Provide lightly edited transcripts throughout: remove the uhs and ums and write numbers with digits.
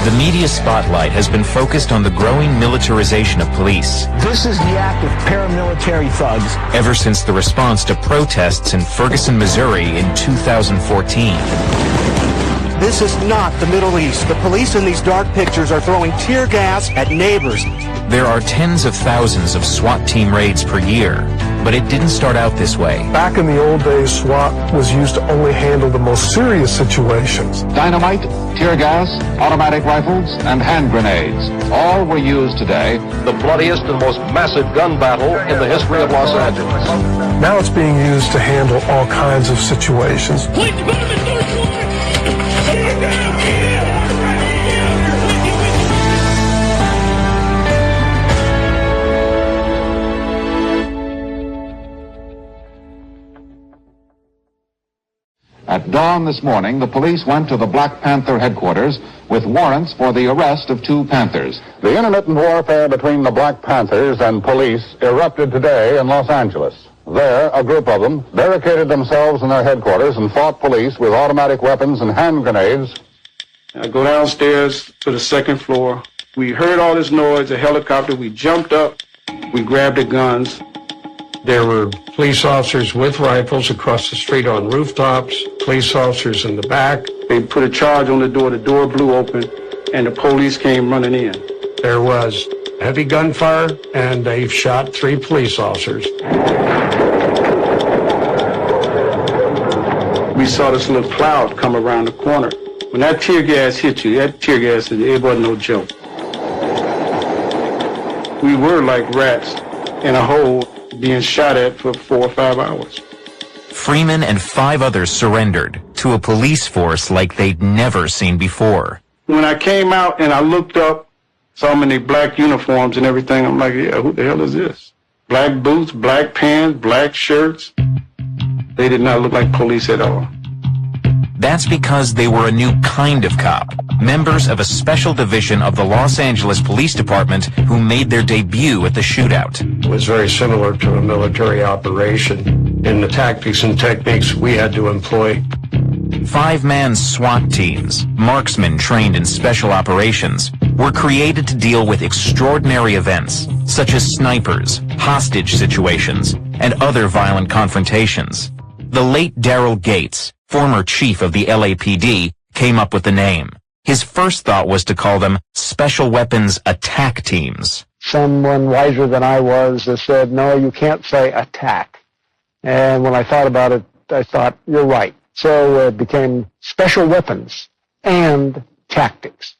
The media spotlight has been focused on the growing militarization of police. This is the act of paramilitary thugs. Ever since the response to protests in Ferguson, Missouri in 2014. This is not the Middle East. The police in these dark pictures are throwing tear gas at neighbors. There are tens of thousands of SWAT team raids per year, but it didn't start out this way. Back in the old days, SWAT was used to only handle the most serious situations. Dynamite, tear gas, automatic rifles, and hand grenades. All were used today. The bloodiest and most massive gun battle in the history of Los Angeles. Now it's being used to handle all kinds of situations. At dawn this morning, the police went to the Black Panther headquarters with warrants for the arrest of 2 Panthers. The intermittent warfare between the Black Panthers and police erupted today in Los Angeles. There, a group of them barricaded themselves in their headquarters and fought police with automatic weapons and hand grenades. I go downstairs to the second floor. We heard all this noise, a helicopter. We jumped up. We grabbed the guns. There were police officers with rifles across the street on rooftops, police officers in the back. They put a charge on the door blew open, and the police came running in. There was heavy gunfire, and they shot 3 police officers. We saw this little cloud come around the corner. When that tear gas hit you, it wasn't no joke. We were like rats in a hole being shot at for 4 or 5 hours. Freeman and 5 others surrendered to a police force like they'd never seen before. When I came out and I looked up, saw them in their black uniforms and everything, I'm like, yeah, who the hell is this? Black boots, black pants, black shirts. They did not look like police at all. That's because they were a new kind of cop, members of a special division of the Los Angeles Police Department who made their debut at the shootout. It was very similar to a military operation in the tactics and techniques we had to employ. 5-man SWAT teams, marksmen trained in special operations, were created to deal with extraordinary events, such as snipers, hostage situations, and other violent confrontations. The late Daryl Gates, former chief of the LAPD, came up with the name. His first thought was to call them Special Weapons Attack Teams. Someone wiser than I was said, no, you can't say attack. And when I thought about it, I thought, you're right. So it became Special Weapons and Tactics.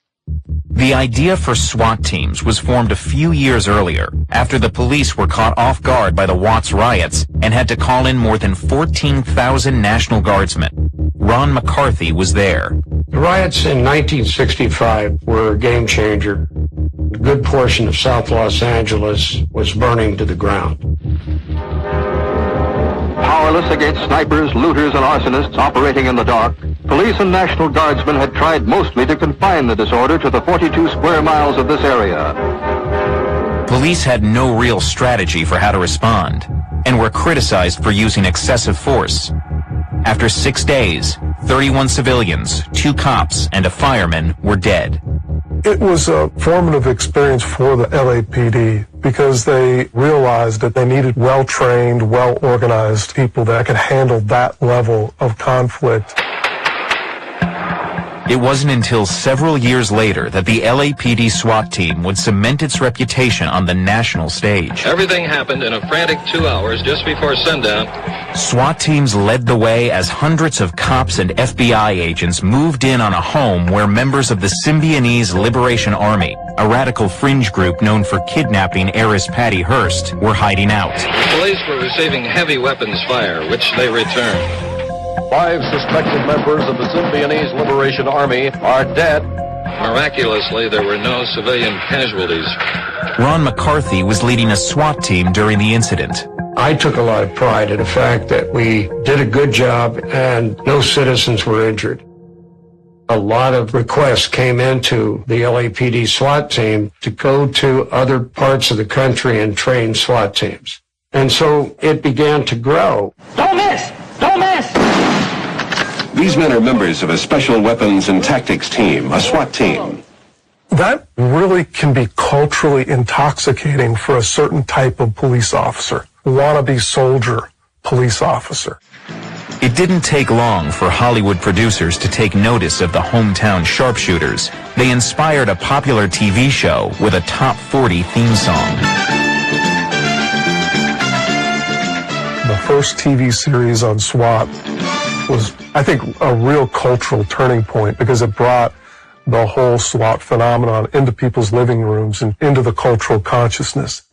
The idea for SWAT teams was formed a few years earlier, after the police were caught off guard by the Watts riots and had to call in more than 14,000 National Guardsmen. Ron McCarthy was there. The riots in 1965 were a game changer. A good portion of South Los Angeles was burning to the ground. Powerless against snipers, looters, and arsonists operating in the dark, police and National Guardsmen had tried mostly to confine the disorder to the 42 square miles of this area. Police had no real strategy for how to respond, and were criticized for using excessive force. After 6 days, 31 civilians, 2 cops, and a fireman were dead. It was a formative experience for the LAPD because they realized that they needed well-trained, well-organized people that could handle that level of conflict. It wasn't until several years later that the LAPD SWAT team would cement its reputation on the national stage. Everything happened in a frantic 2 hours just before sundown. SWAT teams led the way as hundreds of cops and FBI agents moved in on a home where members of the Symbionese Liberation Army, a radical fringe group known for kidnapping heiress Patty Hearst, were hiding out. Police were receiving heavy weapons fire, which they returned. 5 suspected members of the Symbionese Liberation Army are dead. Miraculously, there were no civilian casualties. Ron McCarthy was leading a SWAT team during the incident. I took a lot of pride in the fact that we did a good job and no citizens were injured. A lot of requests came into the LAPD SWAT team to go to other parts of the country and train SWAT teams. And so it began to grow. Don't miss! Don't miss! These men are members of a Special Weapons and Tactics team, a SWAT team. That really can be culturally intoxicating for a certain type of police officer, wannabe soldier police officer. It didn't take long for Hollywood producers to take notice of the hometown sharpshooters. They inspired a popular TV show with a top 40 theme song. The first TV series on SWAT was, I think, a real cultural turning point because it brought the whole SWAT phenomenon into people's living rooms and into the cultural consciousness.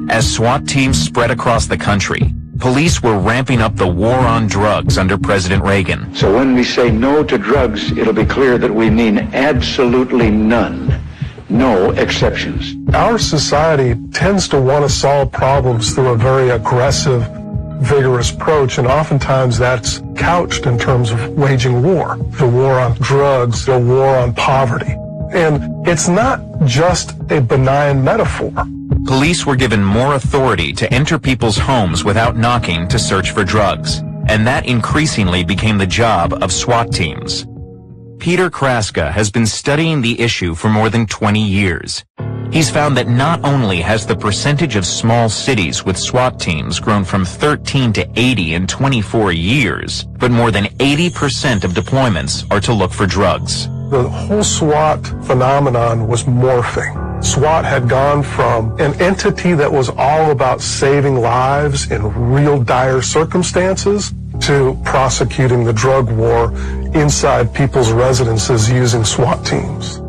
As SWAT teams spread across the country, police were ramping up the war on drugs under President Reagan. So when we say no to drugs, it'll be clear that we mean absolutely none. No exceptions. Our society tends to want to solve problems through a very aggressive, vigorous approach, and oftentimes that's couched in terms of waging war. The war on drugs, the war on poverty. And it's not just a benign metaphor. Police were given more authority to enter people's homes without knocking to search for drugs, and that increasingly became the job of SWAT teams. Peter Kraska has been studying the issue for more than 20 years. He's found that not only has the percentage of small cities with SWAT teams grown from 13 to 80 in 24 years, but more than 80% of deployments are to look for drugs. The whole SWAT phenomenon was morphing. SWAT had gone from an entity that was all about saving lives in real dire circumstances to prosecuting the drug war inside people's residences using SWAT teams.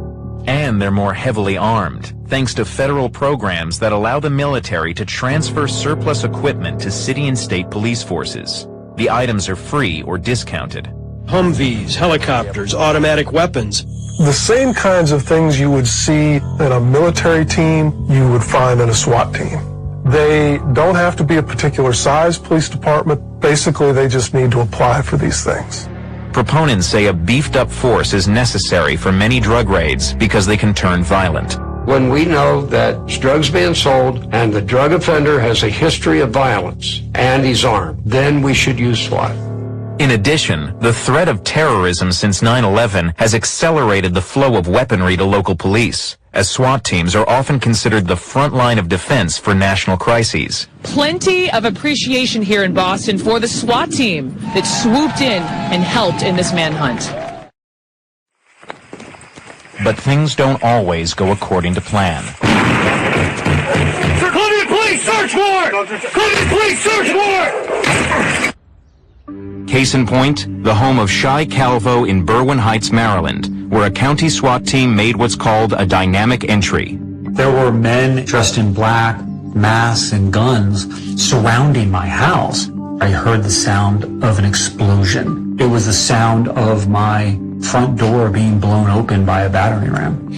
And they're more heavily armed, thanks to federal programs that allow the military to transfer surplus equipment to city and state police forces. The items are free or discounted. Humvees, helicopters, automatic weapons. The same kinds of things you would see in a military team, you would find in a SWAT team. They don't have to be a particular size police department. Basically, they just need to apply for these things. Proponents say a beefed-up force is necessary for many drug raids because they can turn violent. When we know that drugs being sold and the drug offender has a history of violence and he's armed, then we should use SWAT. In addition, the threat of terrorism since 9/11 has accelerated the flow of weaponry to local police, as SWAT teams are often considered the front line of defense for national crises. Plenty of appreciation here in Boston for the SWAT team that swooped in and helped in this manhunt. But things don't always go according to plan. Columbia Police, search warrant! Columbia Police, search warrant! Case in point, the home of Shai Calvo in Berwyn Heights, Maryland, where a county SWAT team made what's called a dynamic entry. There were men dressed in black, masks and guns surrounding my house. I heard the sound of an explosion. It was the sound of my front door being blown open by a battering ram,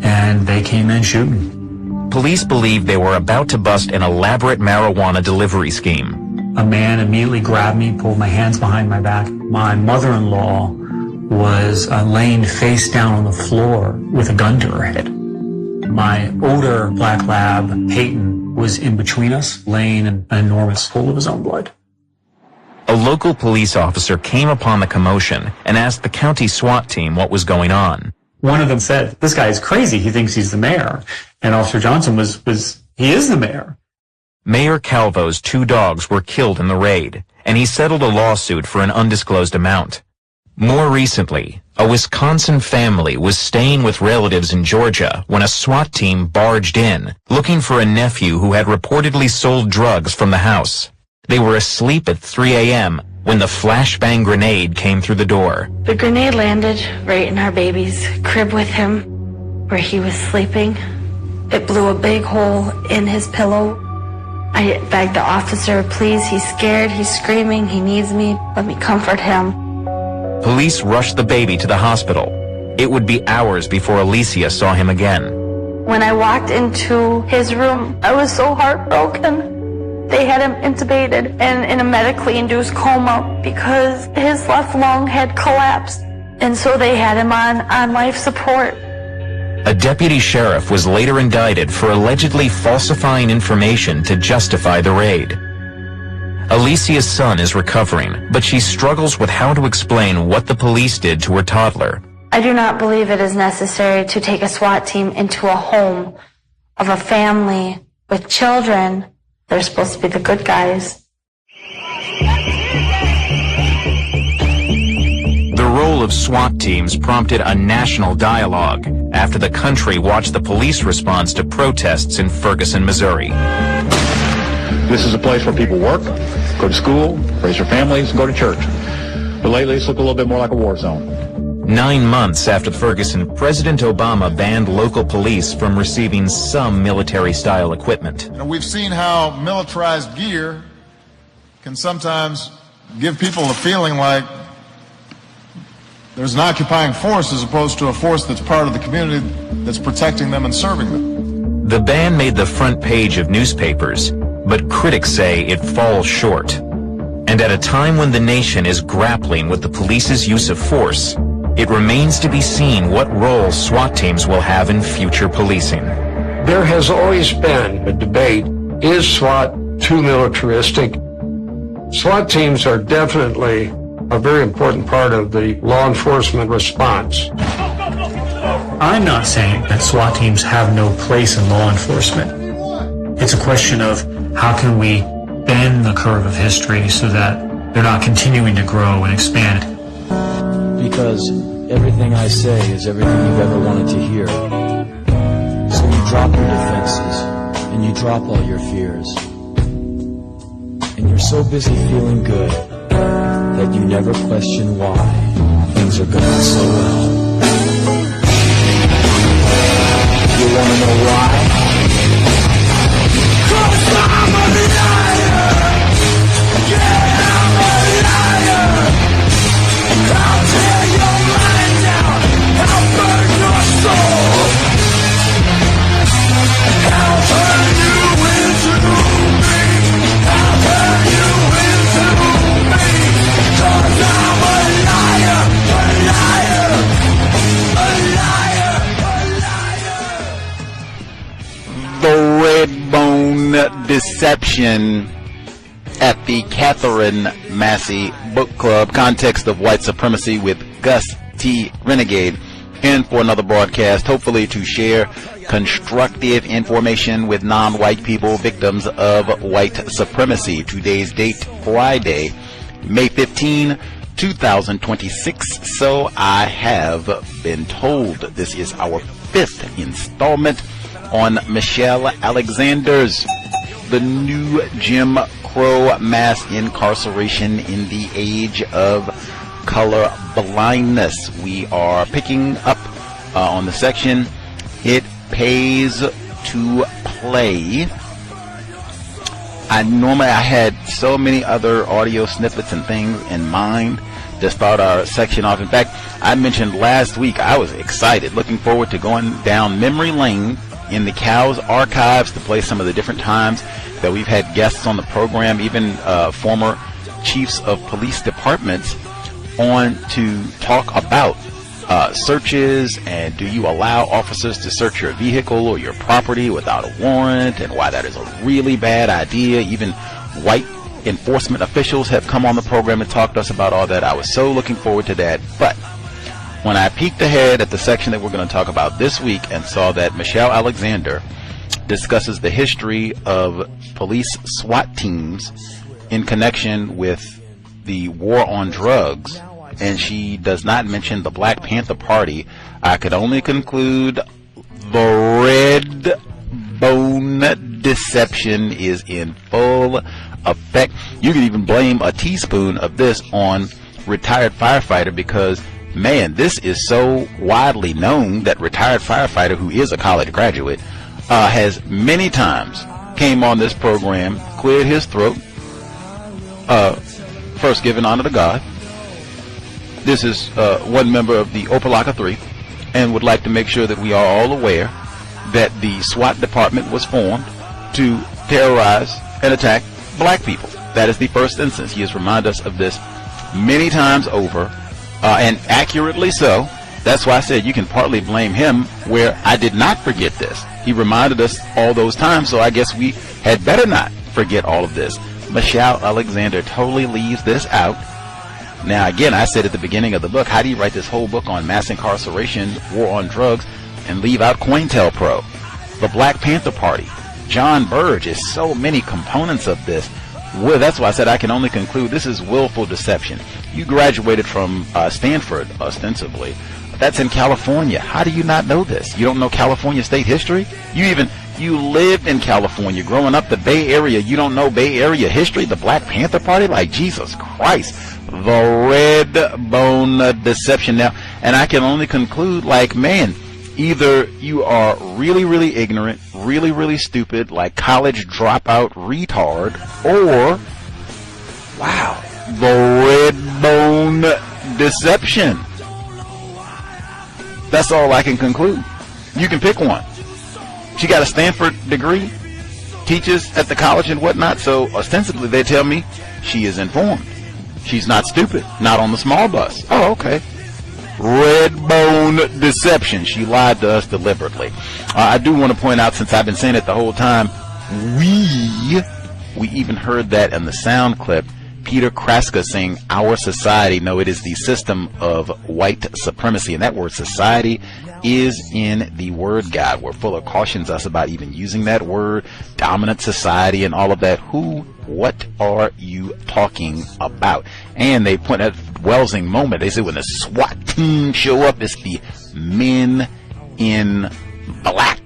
and they came in shooting. Police believed they were about to bust an elaborate marijuana delivery scheme. A man immediately grabbed me, pulled my hands behind my back. My mother-in-law was laying face down on the floor with a gun to her head. My older black lab, Peyton, was in between us, laying in an enormous pool of his own blood. A local police officer came upon the commotion and asked the county SWAT team what was going on. One of them said, "This guy is crazy. He thinks he's the mayor." And Officer Johnson he is the mayor. Mayor Calvo's 2 dogs were killed in the raid, and he settled a lawsuit for an undisclosed amount. More recently, a Wisconsin family was staying with relatives in Georgia when a SWAT team barged in, looking for a nephew who had reportedly sold drugs from the house. They were asleep at 3 a.m. when the flashbang grenade came through the door. The grenade landed right in our baby's crib with him, where he was sleeping. It blew a big hole in his pillow. I begged the officer, please, he's scared, he's screaming, he needs me, let me comfort him. Police rushed the baby to the hospital. It would be hours before Alicia saw him again. When I walked into his room, I was so heartbroken. They had him intubated and in a medically induced coma because his left lung had collapsed. And so they had him on life support. A deputy sheriff was later indicted for allegedly falsifying information to justify the raid. Alicia's son is recovering, but she struggles with how to explain what the police did to her toddler. I do not believe it is necessary to take a SWAT team into a home of a family with children. They're supposed to be the good guys. The role of SWAT teams prompted a national dialogue after the country watched the police response to protests in Ferguson, Missouri. This is a place where people work, go to school, raise their families, and go to church. But lately it's looked a little bit more like a war zone. 9 months after Ferguson, President Obama banned local police from receiving some military-style equipment. We've seen how militarized gear can sometimes give people a feeling like there's an occupying force as opposed to a force that's part of the community that's protecting them and serving them. The ban made the front page of newspapers, but critics say it falls short. And at a time when the nation is grappling with the police's use of force, it remains to be seen what role SWAT teams will have in future policing. There has always been a debate, is SWAT too militaristic? SWAT teams are definitely a very important part of the law enforcement response. I'm not saying that SWAT teams have no place in law enforcement. It's a question of how can we bend the curve of history so that they're not continuing to grow and expand. Because everything I say is everything you've ever wanted to hear. So you drop your defenses and you drop all your fears. And you're so busy feeling good that you never question why things are going so well. You want to know why? 'Cause I'm a liar! Yeah, I'm a liar! I'll tear your mind down, I'll burn your soul, I'll turn you into me, I'll turn you into me, 'cause I'm a liar, a liar, a liar, a liar. The Red Bone Deception at the Katherine Massey Book Club, Context of White Supremacy with Gus T. Renegade, and for another broadcast, hopefully to share constructive information with non-white people, victims of white supremacy. Today's date, Friday, May 15, 2026. So I have been told this is our 5th installment on Michelle Alexander's The New Jim Crow Mass Incarceration in the Age of Colorblindness. We are picking up on the section, It Pays to Play. I had so many other audio snippets and things in mind to start our section off. In fact, I mentioned last week I was excited, looking forward to going down memory lane in the C.O.W.S archives to play some of the different times that we've had guests on the program, even former chiefs of police departments, on to talk about searches and do you allow officers to search your vehicle or your property without a warrant, and why that is a really bad idea. Even white enforcement officials have come on the program and talked to us about all that. I was so looking forward to that. But when I peeked ahead at the section that we're going to talk about this week and saw that Michelle Alexander discusses the history of police SWAT teams in connection with the war on drugs, and she does not mention the Black Panther Party, I could only conclude the Red Bone Deception is in full effect. You can even blame a teaspoon of this on retired firefighter, because man, this is so widely known that retired firefighter, who is a college graduate, has many times came on this program, cleared his throat, first giving honor to God. This is one member of the Opalaka 3, and would like to make sure that we are all aware that the SWAT department was formed to terrorize and attack black people. That is the first instance. He has reminded us of this many times over, and accurately so. That's why I said you can partly blame him, where I did not forget this. He reminded us all those times, so I guess we had better not forget all of this. Michelle Alexander totally leaves this out. Now, again, I said at the beginning of the book, how do you write this whole book on mass incarceration, war on drugs, and leave out COINTELPRO, the Black Panther Party, John Burge? Is so many components of this. Well, that's why I said I can only conclude this is willful deception. You graduated from Stanford, ostensibly. That's in California. How do you not know this? You don't know California state history? You lived in California growing up, the Bay Area. You don't know Bay Area history? The Black Panther Party? Like, Jesus Christ. The red bone deception now. And I can only conclude, like, man, either you are really, really ignorant, really, really stupid, like college dropout retard, or, wow, the red bone deception. That's all I can conclude. You can pick one. She got a Stanford degree, teaches at the college and whatnot, so ostensibly they tell me she is informed. She's not stupid, not on the small bus. Oh, okay. Red bone deception. She lied to us deliberately. I do want to point out, since I've been saying it the whole time, we even heard that in the sound clip, Peter Kraska saying our society. No, it is the system of white supremacy. And that word society is in the word God. Where Fuller cautions us about even using that word, dominant society and all of that. What are you talking about? And they point at Welsing moment. They say when the SWAT team show up, it's the men in black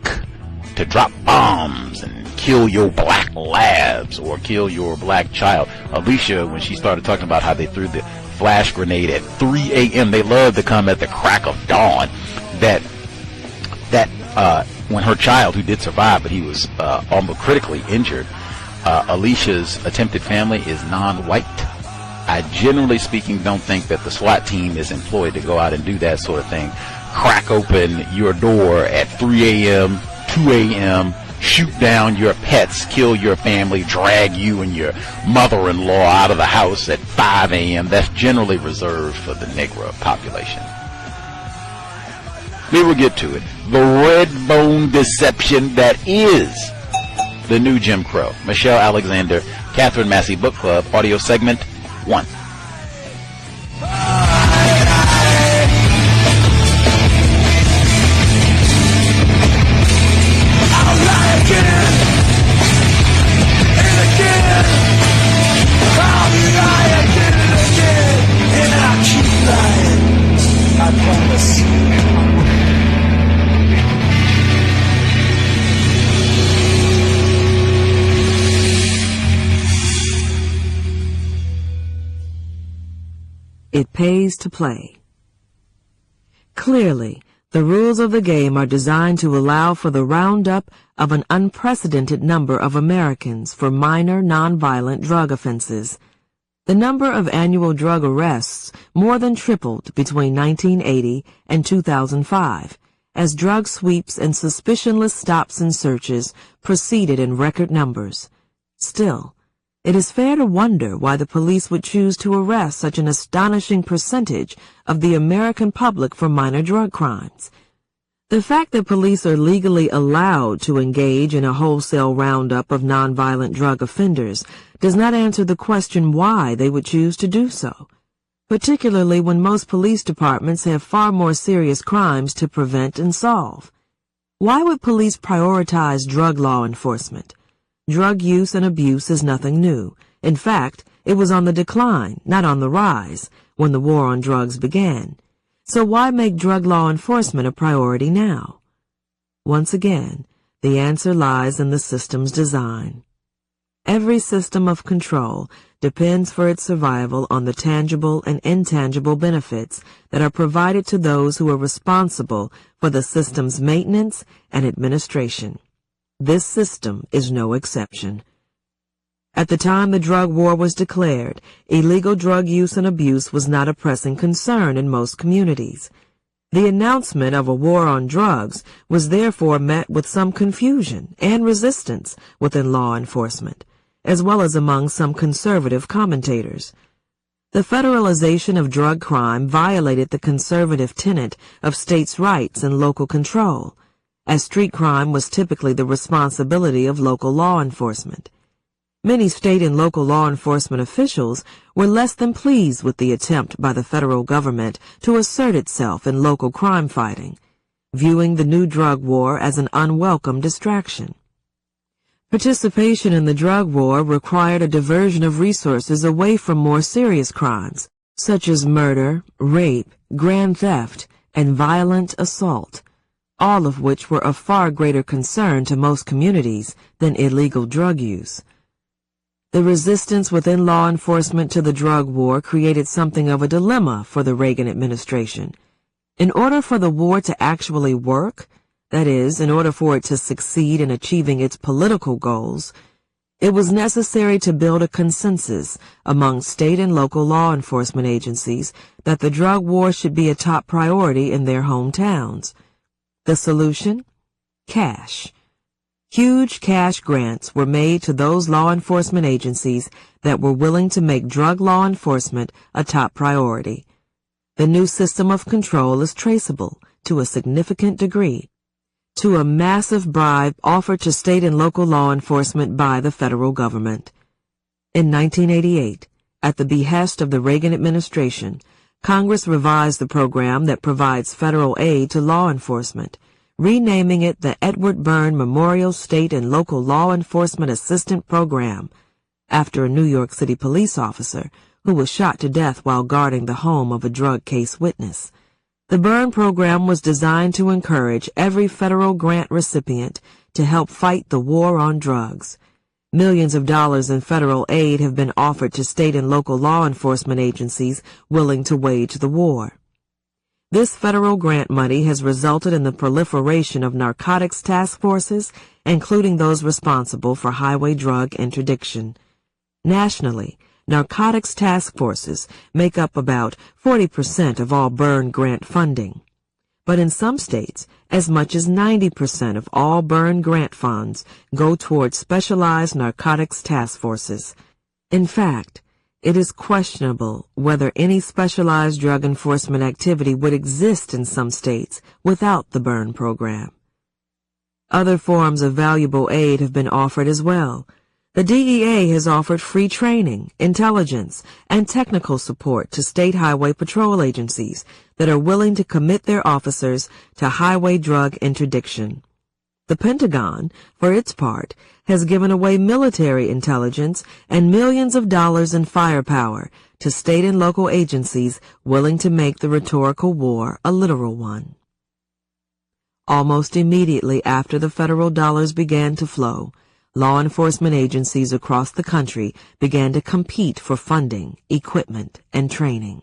to drop bombs and kill your black labs or kill your black child. Alicia, when she started talking about how they threw the flash grenade at 3 a.m., they love to come at the crack of dawn. That when her child, who did survive, but he was almost critically injured, Alicia's attempted family is non-white. I generally speaking don't think that the SWAT team is employed to go out and do that sort of thing. Crack open your door at 3 a.m., 2 a.m., shoot down your pets, kill your family, drag you and your mother-in-law out of the house at 5 a.m. That's generally reserved for the Negro population. We will get to it. The red bone deception that is the new Jim Crow. Michelle Alexander, Katherine Massey Book Club, audio segment 1. It pays to play. Clearly, the rules of the game are designed to allow for the roundup of an unprecedented number of Americans for minor nonviolent drug offenses. The number of annual drug arrests more than tripled between 1980 and 2005, as drug sweeps and suspicionless stops and searches proceeded in record numbers. Still, it is fair to wonder why the police would choose to arrest such an astonishing percentage of the American public for minor drug crimes. The fact that police are legally allowed to engage in a wholesale roundup of nonviolent drug offenders does not answer the question why they would choose to do so, particularly when most police departments have far more serious crimes to prevent and solve. Why would police prioritize drug law enforcement? Drug use and abuse is nothing new. In fact, it was on the decline, not on the rise, when the war on drugs began. So why make drug law enforcement a priority now? Once again, the answer lies in the system's design. Every system of control depends for its survival on the tangible and intangible benefits that are provided to those who are responsible for the system's maintenance and administration. This system is no exception. At the time the drug war was declared, illegal drug use and abuse was not a pressing concern in most communities. The announcement of a war on drugs was therefore met with some confusion and resistance within law enforcement, as well as among some conservative commentators. The federalization of drug crime violated the conservative tenet of states' rights and local control, as street crime was typically the responsibility of local law enforcement. Many state and local law enforcement officials were less than pleased with the attempt by the federal government to assert itself in local crime fighting, viewing the new drug war as an unwelcome distraction. Participation in the drug war required a diversion of resources away from more serious crimes, such as murder, rape, grand theft, and violent assault, all of which were of far greater concern to most communities than illegal drug use. The resistance within law enforcement to the drug war created something of a dilemma for the Reagan administration. In order for the war to actually work, that is, in order for it to succeed in achieving its political goals, it was necessary to build a consensus among state and local law enforcement agencies that the drug war should be a top priority in their hometowns. The solution? Cash. Huge cash grants were made to those law enforcement agencies that were willing to make drug law enforcement a top priority. The new system of control is traceable, to a significant degree, to a massive bribe offered to state and local law enforcement by the federal government. In 1988, at the behest of the Reagan administration, Congress revised the program that provides federal aid to law enforcement, renaming it the Edward Byrne Memorial State and Local Law Enforcement Assistant Program, after a New York City police officer who was shot to death while guarding the home of a drug case witness. The Byrne program was designed to encourage every federal grant recipient to help fight the war on drugs. Millions of dollars in federal aid have been offered to state and local law enforcement agencies willing to wage the war. This federal grant money has resulted in the proliferation of narcotics task forces, including those responsible for highway drug interdiction. Nationally, narcotics task forces make up about 40% of all Byrne grant funding. But in some states, as much as 90% of all Byrne grant funds go toward specialized narcotics task forces. In fact, it is questionable whether any specialized drug enforcement activity would exist in some states without the Byrne program. Other forms of valuable aid have been offered as well. The DEA has offered free training, intelligence, and technical support to state highway patrol agencies that are willing to commit their officers to highway drug interdiction. The Pentagon, for its part, has given away military intelligence and millions of dollars in firepower to state and local agencies willing to make the rhetorical war a literal one. Almost immediately after the federal dollars began to flow, law enforcement agencies across the country began to compete for funding, equipment, and training.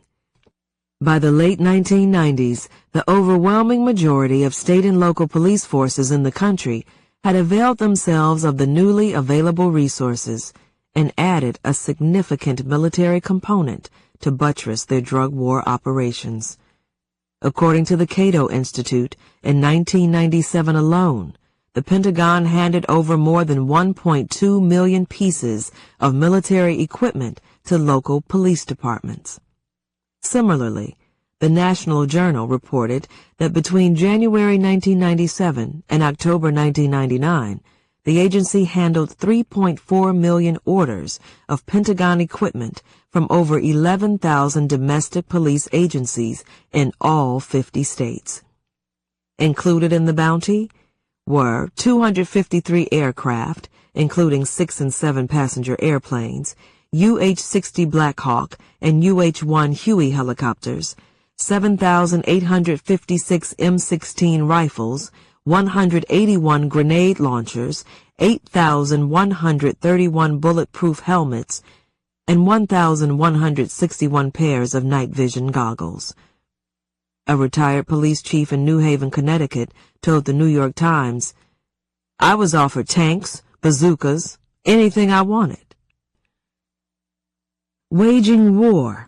By the late 1990s, the overwhelming majority of state and local police forces in the country had availed themselves of the newly available resources and added a significant military component to buttress their drug war operations. According to the Cato Institute, in 1997 alone, the Pentagon handed over more than 1.2 million pieces of military equipment to local police departments. Similarly, the National Journal reported that between January 1997 and October 1999, the agency handled 3.4 million orders of Pentagon equipment from over 11,000 domestic police agencies in all 50 states. Included in the bounty were 253 aircraft, including 6 and 7 passenger airplanes, UH-60 Black Hawk and UH-1 Huey helicopters, 7,856 M16 rifles, 181 grenade launchers, 8,131 bulletproof helmets, and 1,161 pairs of night vision goggles. A retired police chief in New Haven, Connecticut, told the New York Times, "I was offered tanks, bazookas, anything I wanted." Waging war.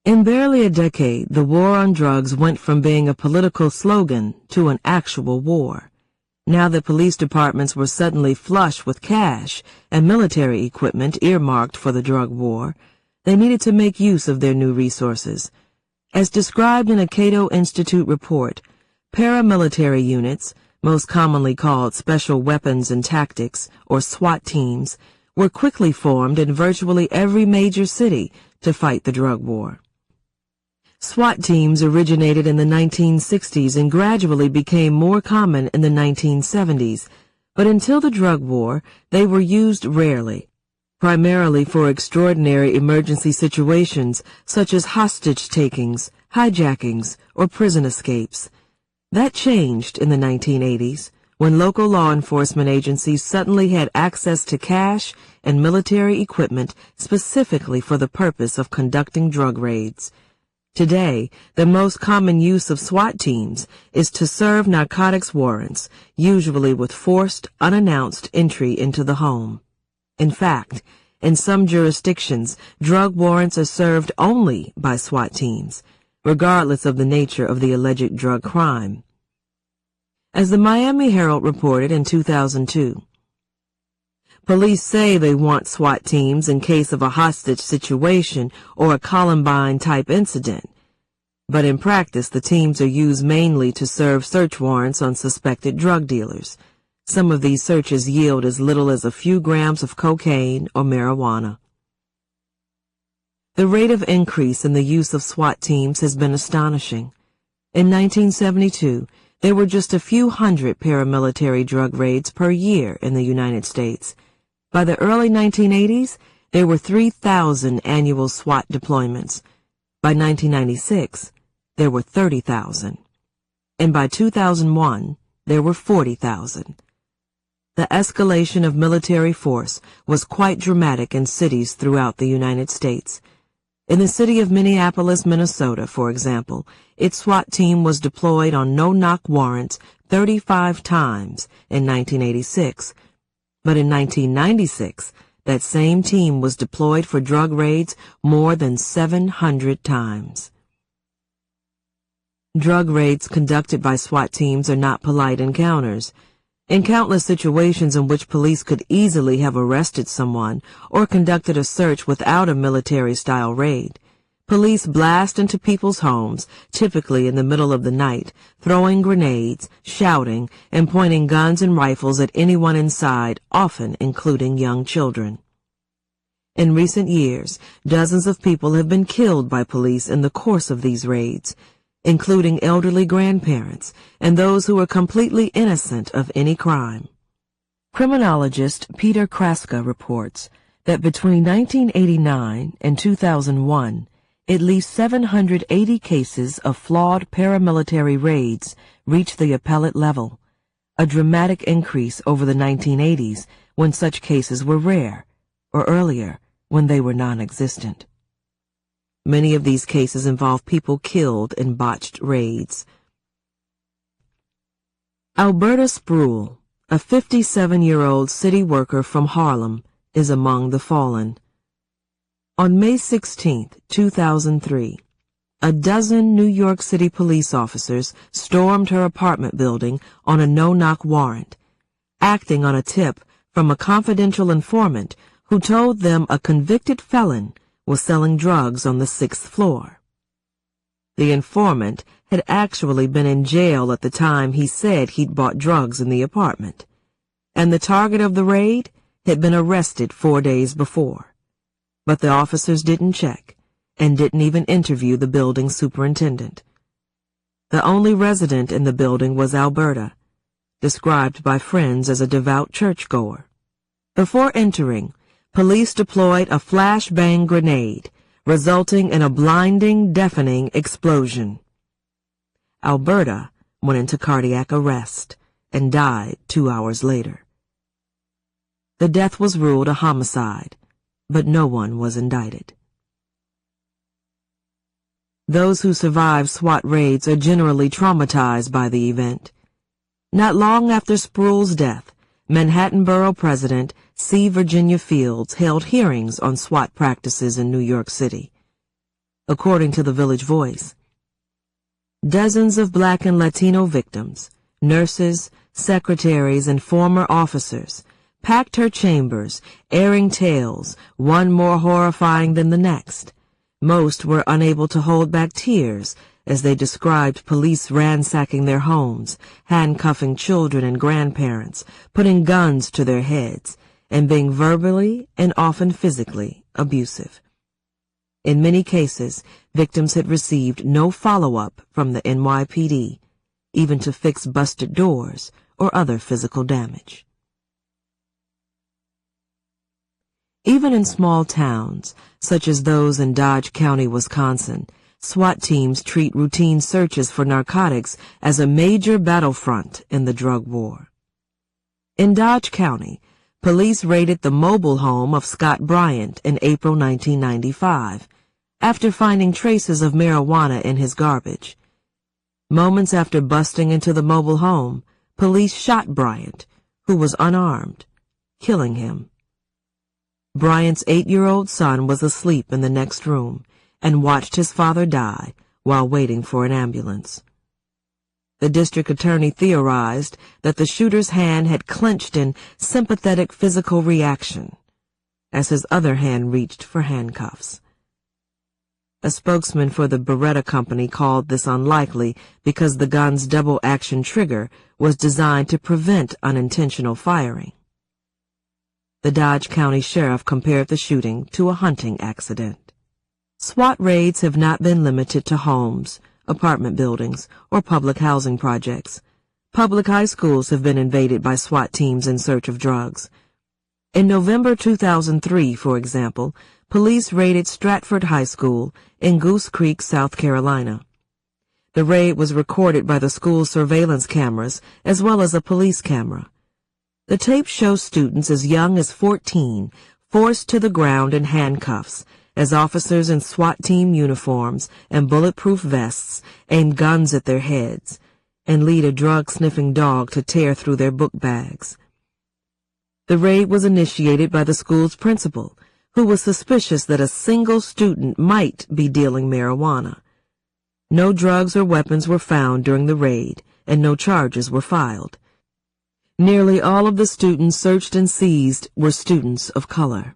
In barely a decade, the war on drugs went from being a political slogan to an actual war. Now that police departments were suddenly flush with cash and military equipment earmarked for the drug war, they needed to make use of their new resources. As described in a Cato Institute report, paramilitary units, most commonly called Special Weapons and Tactics, or SWAT teams, were quickly formed in virtually every major city to fight the drug war. SWAT teams originated in the 1960s and gradually became more common in the 1970s, but until the drug war, they were used rarely, primarily for extraordinary emergency situations such as hostage takings, hijackings, or prison escapes. That changed in the 1980s, when local law enforcement agencies suddenly had access to cash and military equipment specifically for the purpose of conducting drug raids. Today, the most common use of SWAT teams is to serve narcotics warrants, usually with forced, unannounced entry into the home. In fact, in some jurisdictions, drug warrants are served only by SWAT teams, regardless of the nature of the alleged drug crime. As the Miami Herald reported in 2002, police say they want SWAT teams in case of a hostage situation or a Columbine-type incident, but in practice the teams are used mainly to serve search warrants on suspected drug dealers. Some of these searches yield as little as a few grams of cocaine or marijuana. The rate of increase in the use of SWAT teams has been astonishing. In 1972, there were just a few hundred paramilitary drug raids per year in the United States. By the early 1980s, there were 3,000 annual SWAT deployments. By 1996, there were 30,000. And by 2001, there were 40,000. The escalation of military force was quite dramatic in cities throughout the United States. In the city of Minneapolis, Minnesota, for example, its SWAT team was deployed on no-knock warrants 35 times in 1986. But in 1996, that same team was deployed for drug raids more than 700 times. Drug raids conducted by SWAT teams are not polite encounters. In countless situations in which police could easily have arrested someone or conducted a search without a military-style raid, police blast into people's homes, typically in the middle of the night, throwing grenades, shouting, and pointing guns and rifles at anyone inside, often including young children. In recent years, dozens of people have been killed by police in the course of these raids, including elderly grandparents and those who are completely innocent of any crime. Criminologist Peter Kraska reports that between 1989 and 2001, at least 780 cases of flawed paramilitary raids reached the appellate level, a dramatic increase over the 1980s when such cases were rare, or earlier when they were non-existent. Many of these cases involve people killed in botched raids. Alberta Sproul, a 57-year-old city worker from Harlem, is among the fallen. On May 16, 2003, a dozen New York City police officers stormed her apartment building on a no-knock warrant, acting on a tip from a confidential informant who told them a convicted felon was selling drugs on the 6th floor. The informant had actually been in jail at the time he said he'd bought drugs in the apartment, and the target of the raid had been arrested 4 days before. But the officers didn't check and didn't even interview the building superintendent. The only resident in the building was Alberta, described by friends as a devout churchgoer. Before entering, police deployed a flashbang grenade, resulting in a blinding, deafening explosion. Alberta went into cardiac arrest and died 2 hours later. The death was ruled a homicide, but no one was indicted. Those who survive SWAT raids are generally traumatized by the event. Not long after Sproul's death, Manhattan Borough President C. Virginia Fields held hearings on SWAT practices in New York City. According to the Village Voice, dozens of Black and Latino victims, nurses, secretaries, and former officers packed her chambers, airing tales, one more horrifying than the next. Most were unable to hold back tears as they described police ransacking their homes, handcuffing children and grandparents, putting guns to their heads, and being verbally and often physically abusive. In many cases, victims had received no follow-up from the NYPD, even to fix busted doors or other physical damage. Even in small towns, such as those in Dodge County, Wisconsin, SWAT teams treat routine searches for narcotics as a major battlefront in the drug war. In Dodge County, police raided the mobile home of Scott Bryant in April 1995 after finding traces of marijuana in his garbage. Moments after busting into the mobile home, police shot Bryant, who was unarmed, killing him. Bryant's 8-year-old son was asleep in the next room and watched his father die while waiting for an ambulance. The district attorney theorized that the shooter's hand had clenched in sympathetic physical reaction as his other hand reached for handcuffs. A spokesman for the Beretta Company called this unlikely because the gun's double-action trigger was designed to prevent unintentional firing. The Dodge County Sheriff compared the shooting to a hunting accident. SWAT raids have not been limited to homes, apartment buildings, or public housing projects. Public high schools have been invaded by SWAT teams in search of drugs. In November 2003, for example, police raided Stratford High School in Goose Creek, South Carolina. The raid was recorded by the school's surveillance cameras as well as a police camera. The tape shows students as young as 14 forced to the ground in handcuffs as officers in SWAT team uniforms and bulletproof vests aim guns at their heads and lead a drug-sniffing dog to tear through their book bags. The raid was initiated by the school's principal, who was suspicious that a single student might be dealing marijuana. No drugs or weapons were found during the raid, and no charges were filed. Nearly all of the students searched and seized were students of color.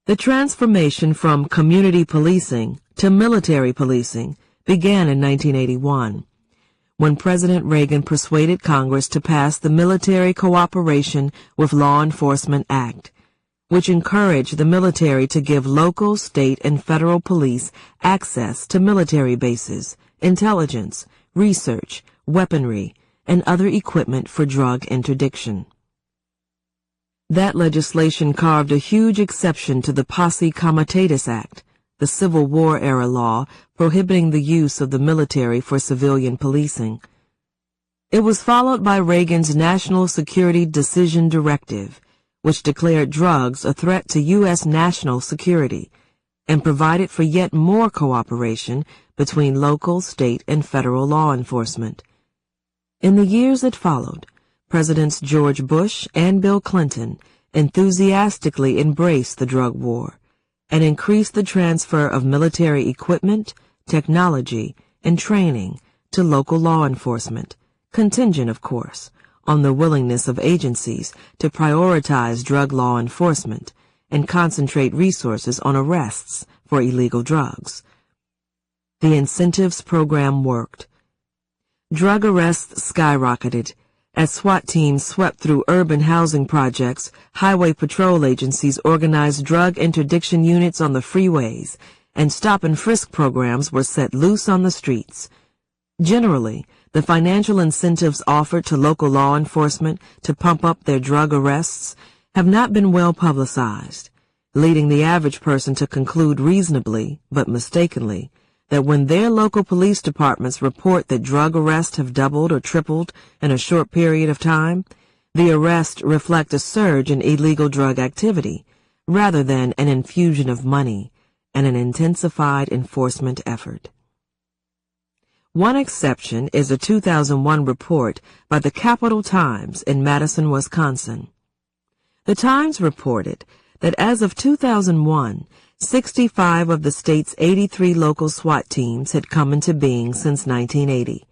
The transformation from community policing to military policing began in 1981, when President Reagan persuaded Congress to pass the Military Cooperation with Law Enforcement Act, which encouraged the military to give local, state, and federal police access to military bases, intelligence, research, weaponry, and other equipment for drug interdiction. That legislation carved a huge exception to the Posse Comitatus Act, the Civil War-era law prohibiting the use of the military for civilian policing. It was followed by Reagan's National Security Decision Directive, which declared drugs a threat to U.S. national security and provided for yet more cooperation between local, state, and federal law enforcement. In the years that followed, Presidents George Bush and Bill Clinton enthusiastically embraced the drug war and increased the transfer of military equipment, technology, and training to local law enforcement, contingent, of course, on the willingness of agencies to prioritize drug law enforcement and concentrate resources on arrests for illegal drugs. The incentives program worked. Drug arrests skyrocketed. As SWAT teams swept through urban housing projects, highway patrol agencies organized drug interdiction units on the freeways, and stop-and-frisk programs were set loose on the streets. Generally, the financial incentives offered to local law enforcement to pump up their drug arrests have not been well publicized, leading the average person to conclude reasonably, but mistakenly, that when their local police departments report that drug arrests have doubled or tripled in a short period of time, the arrests reflect a surge in illegal drug activity, rather than an infusion of money and an intensified enforcement effort. One exception is a 2001 report by the Capital Times in Madison, Wisconsin. The Times reported that as of 2001, 65 of the state's 83 local SWAT teams had come into being since 1980,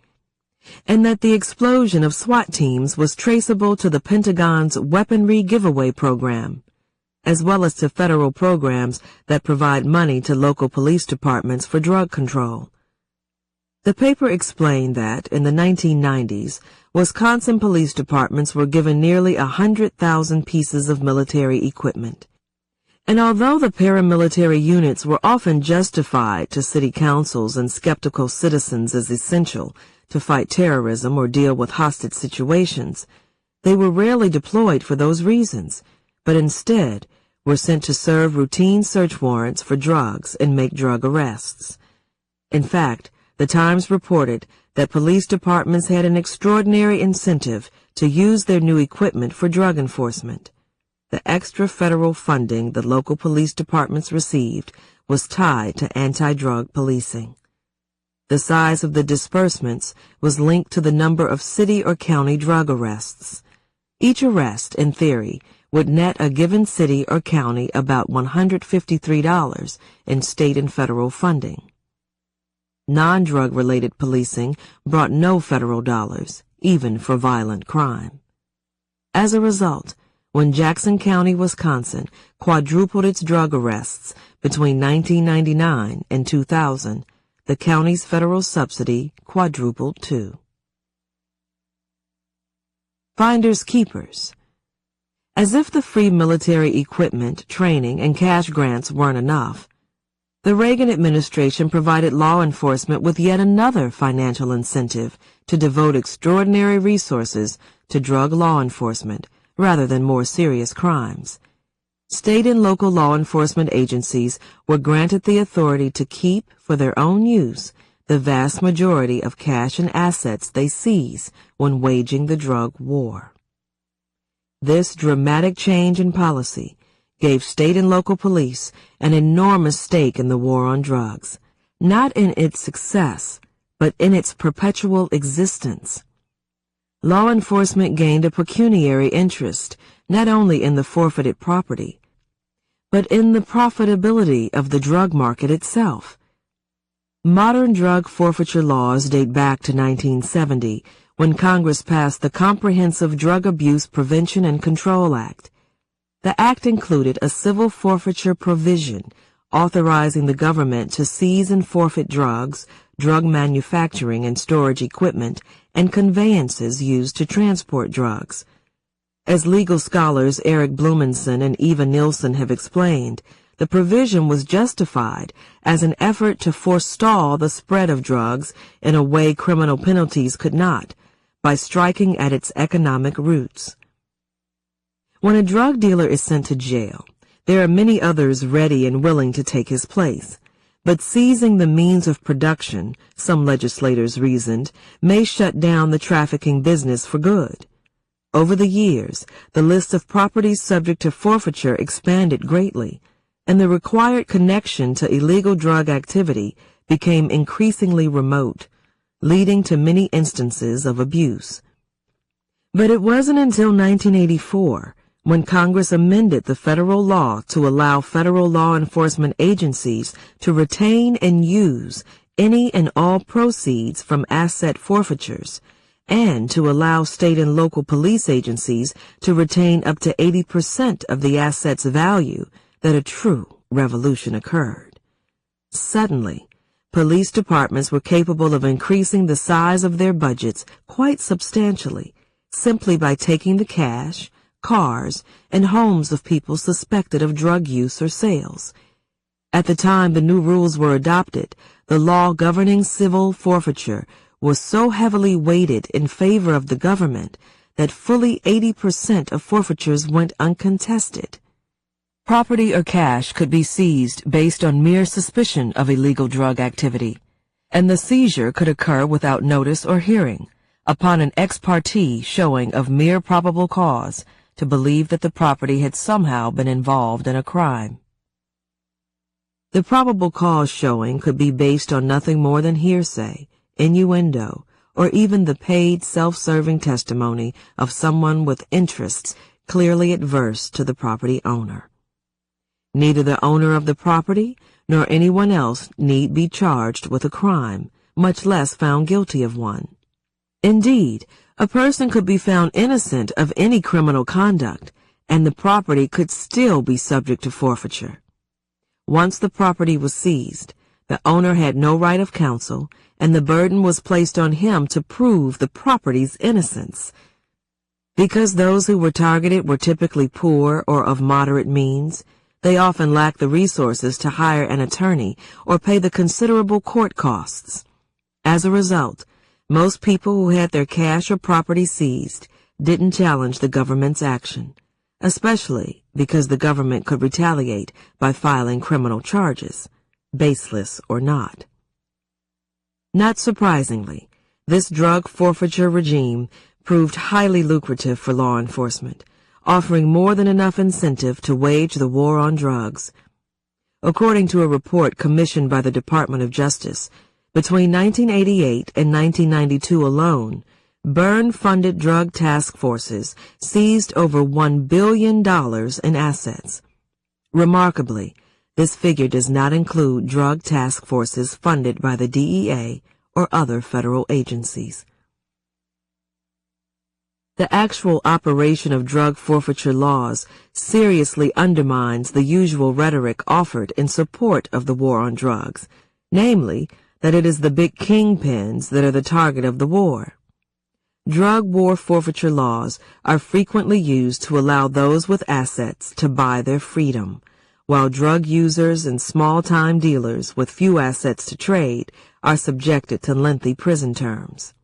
and that the explosion of SWAT teams was traceable to the Pentagon's weaponry giveaway program, as well as to federal programs that provide money to local police departments for drug control. The paper explained that, in the 1990s, Wisconsin police departments were given nearly 100,000 pieces of military equipment. And although the paramilitary units were often justified to city councils and skeptical citizens as essential to fight terrorism or deal with hostage situations, they were rarely deployed for those reasons, but instead were sent to serve routine search warrants for drugs and make drug arrests. In fact, the Times reported that police departments had an extraordinary incentive to use their new equipment for drug enforcement. The extra federal funding the local police departments received was tied to anti-drug policing. The size of the disbursements was linked to the number of city or county drug arrests. Each arrest, in theory, would net a given city or county about $153 in state and federal funding. Non-drug-related policing brought no federal dollars, even for violent crime. As a result, when Jackson County, Wisconsin, quadrupled its drug arrests between 1999 and 2000, the county's federal subsidy quadrupled too. Finders keepers. As if the free military equipment, training, and cash grants weren't enough, the Reagan administration provided law enforcement with yet another financial incentive to devote extraordinary resources to drug law enforcement rather than more serious crimes. State and local law enforcement agencies were granted the authority to keep, for their own use, the vast majority of cash and assets they seize when waging the drug war. This dramatic change in policy gave state and local police an enormous stake in the war on drugs, not in its success, but in its perpetual existence. Law enforcement gained a pecuniary interest not only in the forfeited property, but in the profitability of the drug market itself. Modern drug forfeiture laws date back to 1970, when Congress passed the Comprehensive Drug Abuse Prevention and Control Act. The act included a civil forfeiture provision authorizing the government to seize and forfeit drugs, drug manufacturing and storage equipment, and conveyances used to transport drugs. As legal scholars Eric Blumenson and Eva Nielsen have explained, the provision was justified as an effort to forestall the spread of drugs in a way criminal penalties could not, by striking at its economic roots. When a drug dealer is sent to jail, there are many others ready and willing to take his place. But seizing the means of production, some legislators reasoned, may shut down the trafficking business for good. Over the years, the list of properties subject to forfeiture expanded greatly, and the required connection to illegal drug activity became increasingly remote, leading to many instances of abuse. But it wasn't until 1984 when Congress amended the federal law to allow federal law enforcement agencies to retain and use any and all proceeds from asset forfeitures, and to allow state and local police agencies to retain up to 80% of the asset's value, that a true revolution occurred. Suddenly, police departments were capable of increasing the size of their budgets quite substantially, simply by taking the cash, cars, and homes of people suspected of drug use or sales. At the time the new rules were adopted, the law governing civil forfeiture was so heavily weighted in favor of the government that fully 80% of forfeitures went uncontested. Property or cash could be seized based on mere suspicion of illegal drug activity, and the seizure could occur without notice or hearing, upon an ex parte showing of mere probable cause to believe that the property had somehow been involved in a crime. The probable cause showing could be based on nothing more than hearsay, innuendo, or even the paid self-serving testimony of someone with interests clearly adverse to the property owner. Neither the owner of the property nor anyone else need be charged with a crime, much less found guilty of one. Indeed, a person could be found innocent of any criminal conduct, and the property could still be subject to forfeiture. Once the property was seized, the owner had no right of counsel and the burden was placed on him to prove the property's innocence. Because those who were targeted were typically poor or of moderate means, they often lacked the resources to hire an attorney or pay the considerable court costs. As a result, most people who had their cash or property seized didn't challenge the government's action, especially because the government could retaliate by filing criminal charges, baseless or not. Not surprisingly, this drug forfeiture regime proved highly lucrative for law enforcement, offering more than enough incentive to wage the war on drugs. According to a report commissioned by the Department of Justice, between 1988 and 1992 alone, Byrne-funded drug task forces seized over $1 billion in assets. Remarkably, this figure does not include drug task forces funded by the DEA or other federal agencies. The actual operation of drug forfeiture laws seriously undermines the usual rhetoric offered in support of the war on drugs, namely, that it is the big kingpins that are the target of the war. Drug war forfeiture laws are frequently used to allow those with assets to buy their freedom, while drug users and small-time dealers with few assets to trade are subjected to lengthy prison terms.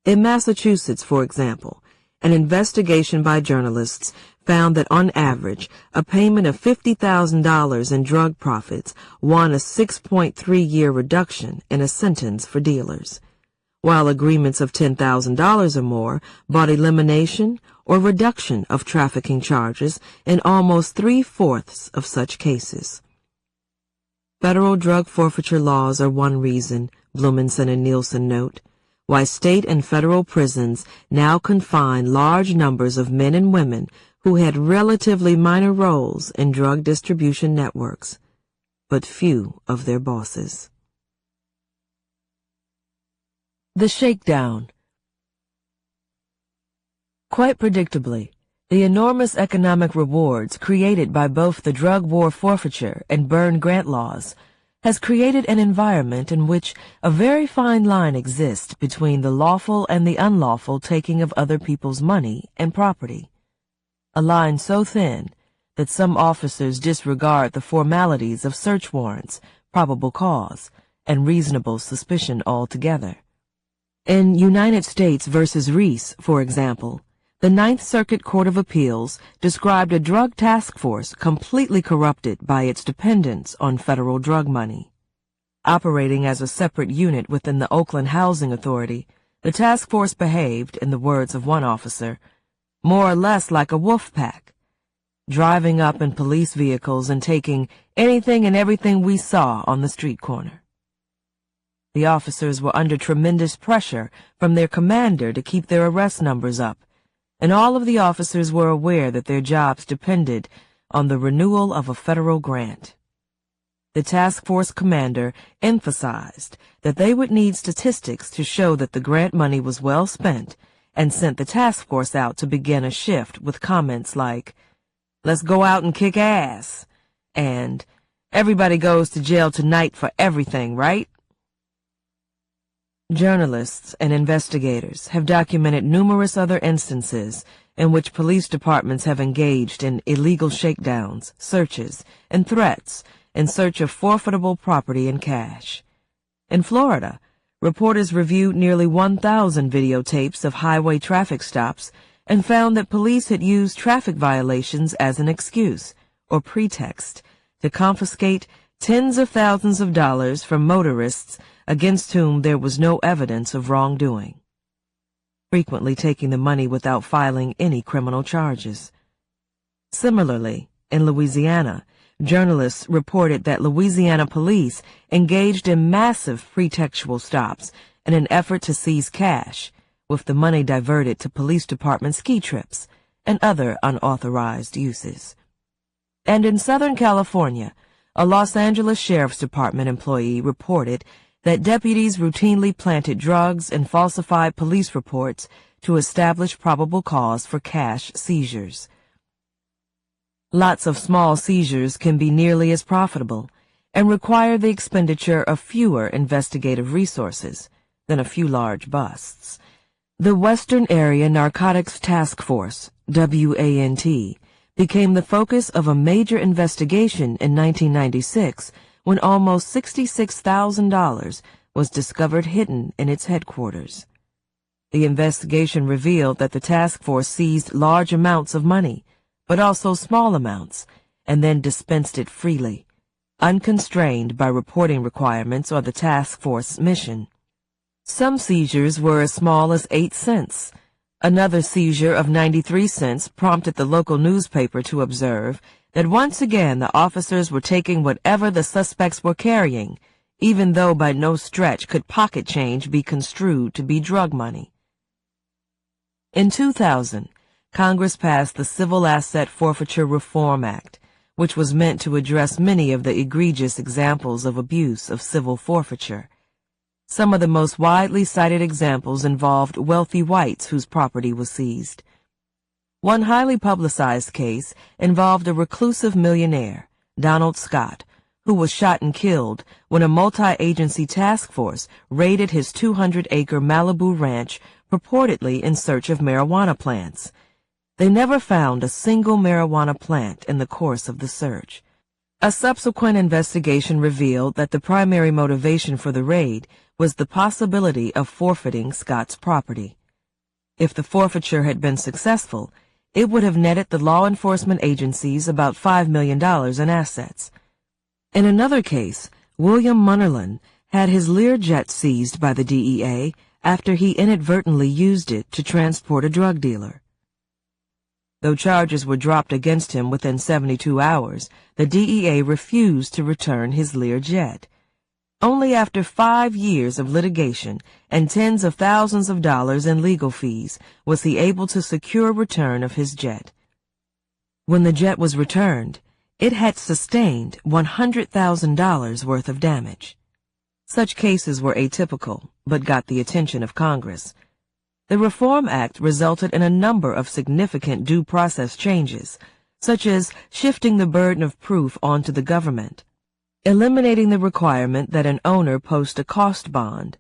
In Massachusetts, for example, an investigation by journalists found that on average, a payment of $50,000 in drug profits won a 6.3-year reduction in a sentence for dealers, while agreements of $10,000 or more brought elimination or reduction of trafficking charges in almost 3/4 of such cases. Federal drug forfeiture laws are one reason, Blumenson and Nielsen note, why state and federal prisons now confine large numbers of men and women who had relatively minor roles in drug distribution networks, but few of their bosses. The shakedown. Quite predictably, the enormous economic rewards created by both the drug war forfeiture and Byrne grant laws has created an environment in which a very fine line exists between the lawful and the unlawful taking of other people's money and property. A line so thin that some officers disregard the formalities of search warrants, probable cause, and reasonable suspicion altogether. In United States v. Reese, for example, the Ninth Circuit Court of Appeals described a drug task force completely corrupted by its dependence on federal drug money. Operating as a separate unit within the Oakland Housing Authority, the task force behaved, in the words of one officer, more or less like a wolf pack, driving up in police vehicles and taking anything and everything we saw on the street corner. The officers were under tremendous pressure from their commander to keep their arrest numbers up, and all of the officers were aware that their jobs depended on the renewal of a federal grant. The task force commander emphasized that they would need statistics to show that the grant money was well spent, and sent the task force out to begin a shift with comments like, "Let's go out and kick ass," and "Everybody goes to jail tonight for everything, right?" Journalists and investigators have documented numerous other instances in which police departments have engaged in illegal shakedowns, searches, and threats in search of forfeitable property and cash. In Florida, reporters reviewed nearly 1,000 videotapes of highway traffic stops and found that police had used traffic violations as an excuse or pretext to confiscate tens of thousands of dollars from motorists against whom there was no evidence of wrongdoing, frequently taking the money without filing any criminal charges. Similarly, in Louisiana, journalists reported that Louisiana police engaged in massive pretextual stops in an effort to seize cash, with the money diverted to police department ski trips and other unauthorized uses. And in Southern California, a Los Angeles Sheriff's Department employee reported that deputies routinely planted drugs and falsified police reports to establish probable cause for cash seizures. Lots of small seizures can be nearly as profitable, and require the expenditure of fewer investigative resources than a few large busts. The Western Area Narcotics Task Force, WANT, became the focus of a major investigation in 1996 when almost $66,000 was discovered hidden in its headquarters. The investigation revealed that the task force seized large amounts of money, but also small amounts, and then dispensed it freely, unconstrained by reporting requirements or the task force mission. Some seizures were as small as 8 cents. Another seizure of 93 cents prompted the local newspaper to observe that once again the officers were taking whatever the suspects were carrying, even though by no stretch could pocket change be construed to be drug money. In 2000, Congress passed the Civil Asset Forfeiture Reform Act, which was meant to address many of the egregious examples of abuse of civil forfeiture. Some of the most widely cited examples involved wealthy whites whose property was seized. One highly publicized case involved a reclusive millionaire, Donald Scott, who was shot and killed when a multi-agency task force raided his 200-acre Malibu ranch purportedly in search of marijuana plants. They never found a single marijuana plant in the course of the search. A subsequent investigation revealed that the primary motivation for the raid was the possibility of forfeiting Scott's property. If the forfeiture had been successful, it would have netted the law enforcement agencies about $5 million in assets. In another case, William Munnerlyn had his Learjet seized by the DEA after he inadvertently used it to transport a drug dealer. Though charges were dropped against him within 72 hours, the DEA refused to return his Learjet. Only after 5 years of litigation and tens of thousands of dollars in legal fees was he able to secure return of his jet. When the jet was returned, it had sustained $100,000 worth of damage. Such cases were atypical, but got the attention of Congress. The Reform Act resulted in a number of significant due process changes, such as shifting the burden of proof onto the government, eliminating the requirement that an owner post a cost bond,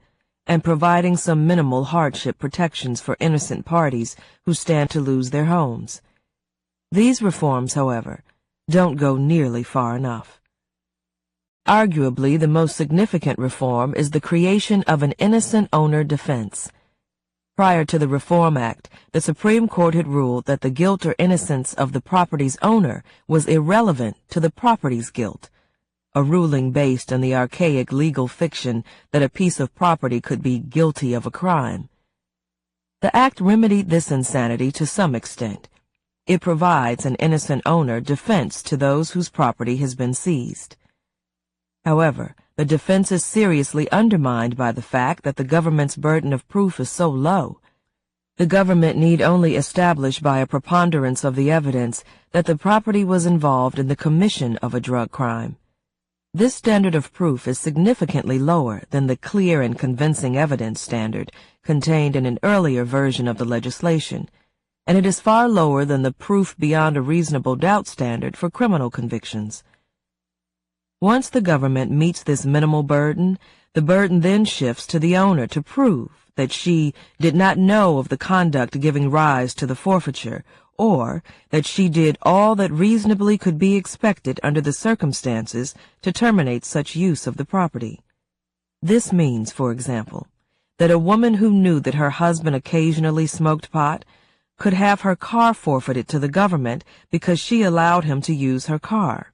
and providing some minimal hardship protections for innocent parties who stand to lose their homes. These reforms, however, don't go nearly far enough. Arguably, the most significant reform is the creation of an innocent owner defense. Prior to the Reform Act, the Supreme Court had ruled that the guilt or innocence of the property's owner was irrelevant to the property's guilt, a ruling based on the archaic legal fiction that a piece of property could be guilty of a crime. The Act remedied this insanity to some extent. It provides an innocent owner defense to those whose property has been seized. However, the defense is seriously undermined by the fact that the government's burden of proof is so low. The government need only establish by a preponderance of the evidence that the property was involved in the commission of a drug crime. This standard of proof is significantly lower than the clear and convincing evidence standard contained in an earlier version of the legislation, and it is far lower than the proof beyond a reasonable doubt standard for criminal convictions. Once the government meets this minimal burden, the burden then shifts to the owner to prove that she did not know of the conduct giving rise to the forfeiture, or that she did all that reasonably could be expected under the circumstances to terminate such use of the property. This means, for example, that a woman who knew that her husband occasionally smoked pot could have her car forfeited to the government because she allowed him to use her car.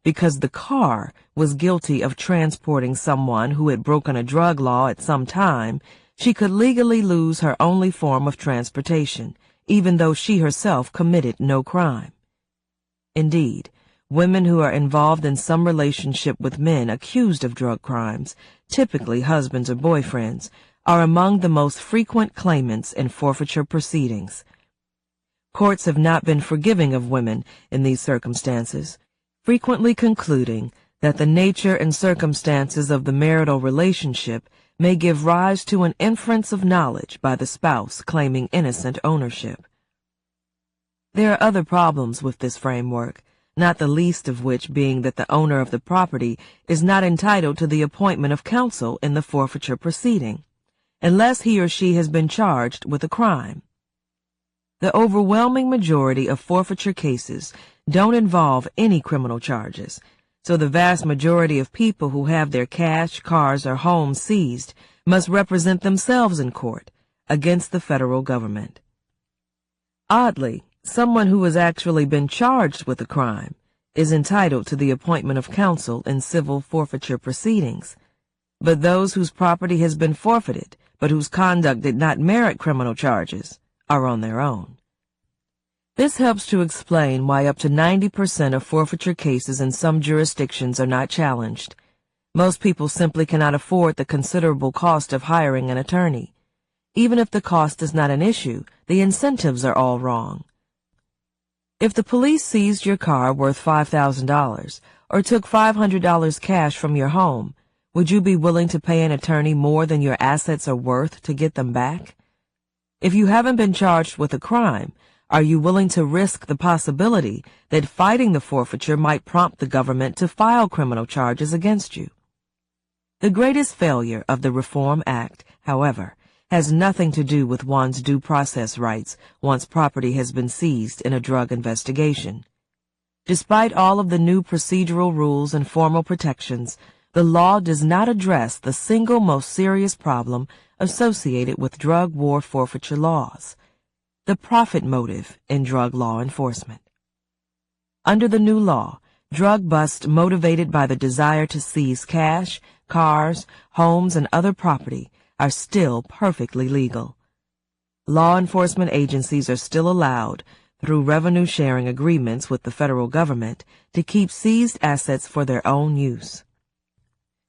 Because the car was guilty of transporting someone who had broken a drug law at some time, she could legally lose her only form of transportation, even though she herself committed no crime. Indeed, women who are involved in some relationship with men accused of drug crimes, typically husbands or boyfriends, are among the most frequent claimants in forfeiture proceedings. Courts have not been forgiving of women in these circumstances, frequently concluding that the nature and circumstances of the marital relationship may give rise to an inference of knowledge by the spouse claiming innocent ownership. There are other problems with this framework, not the least of which being that the owner of the property is not entitled to the appointment of counsel in the forfeiture proceeding, unless he or she has been charged with a crime. The overwhelming majority of forfeiture cases don't involve any criminal charges, so the vast majority of people who have their cash, cars, or homes seized must represent themselves in court against the federal government. Oddly, someone who has actually been charged with a crime is entitled to the appointment of counsel in civil forfeiture proceedings, but those whose property has been forfeited but whose conduct did not merit criminal charges are on their own. This helps to explain why up to 90% of forfeiture cases in some jurisdictions are not challenged. Most people simply cannot afford the considerable cost of hiring an attorney. Even if the cost is not an issue, the incentives are all wrong. If the police seized your car worth $5,000 or took $500 cash from your home, would you be willing to pay an attorney more than your assets are worth to get them back? If you haven't been charged with a crime, are you willing to risk the possibility that fighting the forfeiture might prompt the government to file criminal charges against you? The greatest failure of the Reform Act, however, has nothing to do with one's due process rights once property has been seized in a drug investigation. Despite all of the new procedural rules and formal protections, the law does not address the single most serious problem associated with drug war forfeiture laws: the profit motive in drug law enforcement. Under the new law, drug busts motivated by the desire to seize cash, cars, homes, and other property are still perfectly legal. Law enforcement agencies are still allowed, through revenue-sharing agreements with the federal government, to keep seized assets for their own use.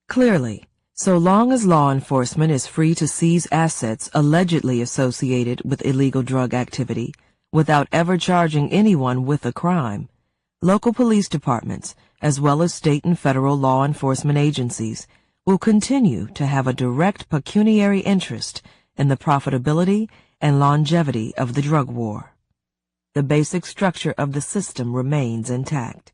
Clearly, so long as law enforcement is free to seize assets allegedly associated with illegal drug activity without ever charging anyone with a crime, local police departments, as well as state and federal law enforcement agencies, will continue to have a direct pecuniary interest in the profitability and longevity of the drug war. The basic structure of the system remains intact.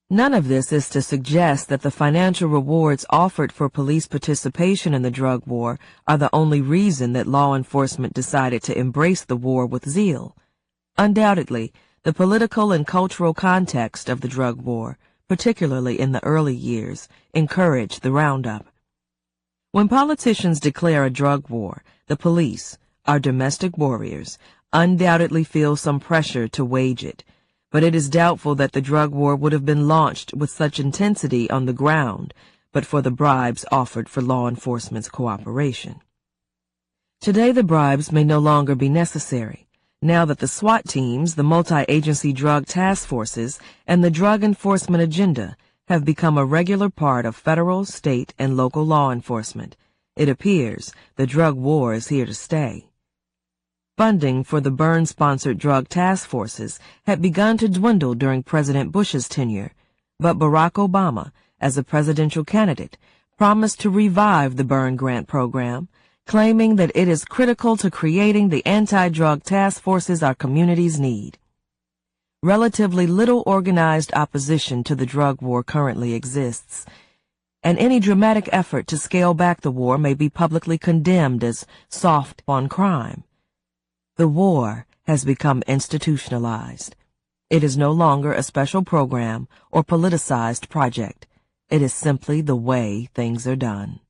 None of this is to suggest that the financial rewards offered for police participation in the drug war are the only reason that law enforcement decided to embrace the war with zeal. Undoubtedly, the political and cultural context of the drug war, particularly in the early years, encouraged the roundup. When politicians declare a drug war, the police, our domestic warriors, undoubtedly feel some pressure to wage it, but it is doubtful that the drug war would have been launched with such intensity on the ground but for the bribes offered for law enforcement's cooperation. Today the bribes may no longer be necessary, now that the SWAT teams, the multi-agency drug task forces, and the drug enforcement agenda have become a regular part of federal, state, and local law enforcement. It appears the drug war is here to stay. Funding for the Burge-sponsored drug task forces had begun to dwindle during President Bush's tenure, but Barack Obama, as a presidential candidate, promised to revive the Burge grant program, claiming that it is critical to creating the anti-drug task forces our communities need. Relatively little organized opposition to the drug war currently exists, and any dramatic effort to scale back the war may be publicly condemned as soft on crime. The war has become institutionalized. It is no longer a special program or politicized project. It is simply the way things are done.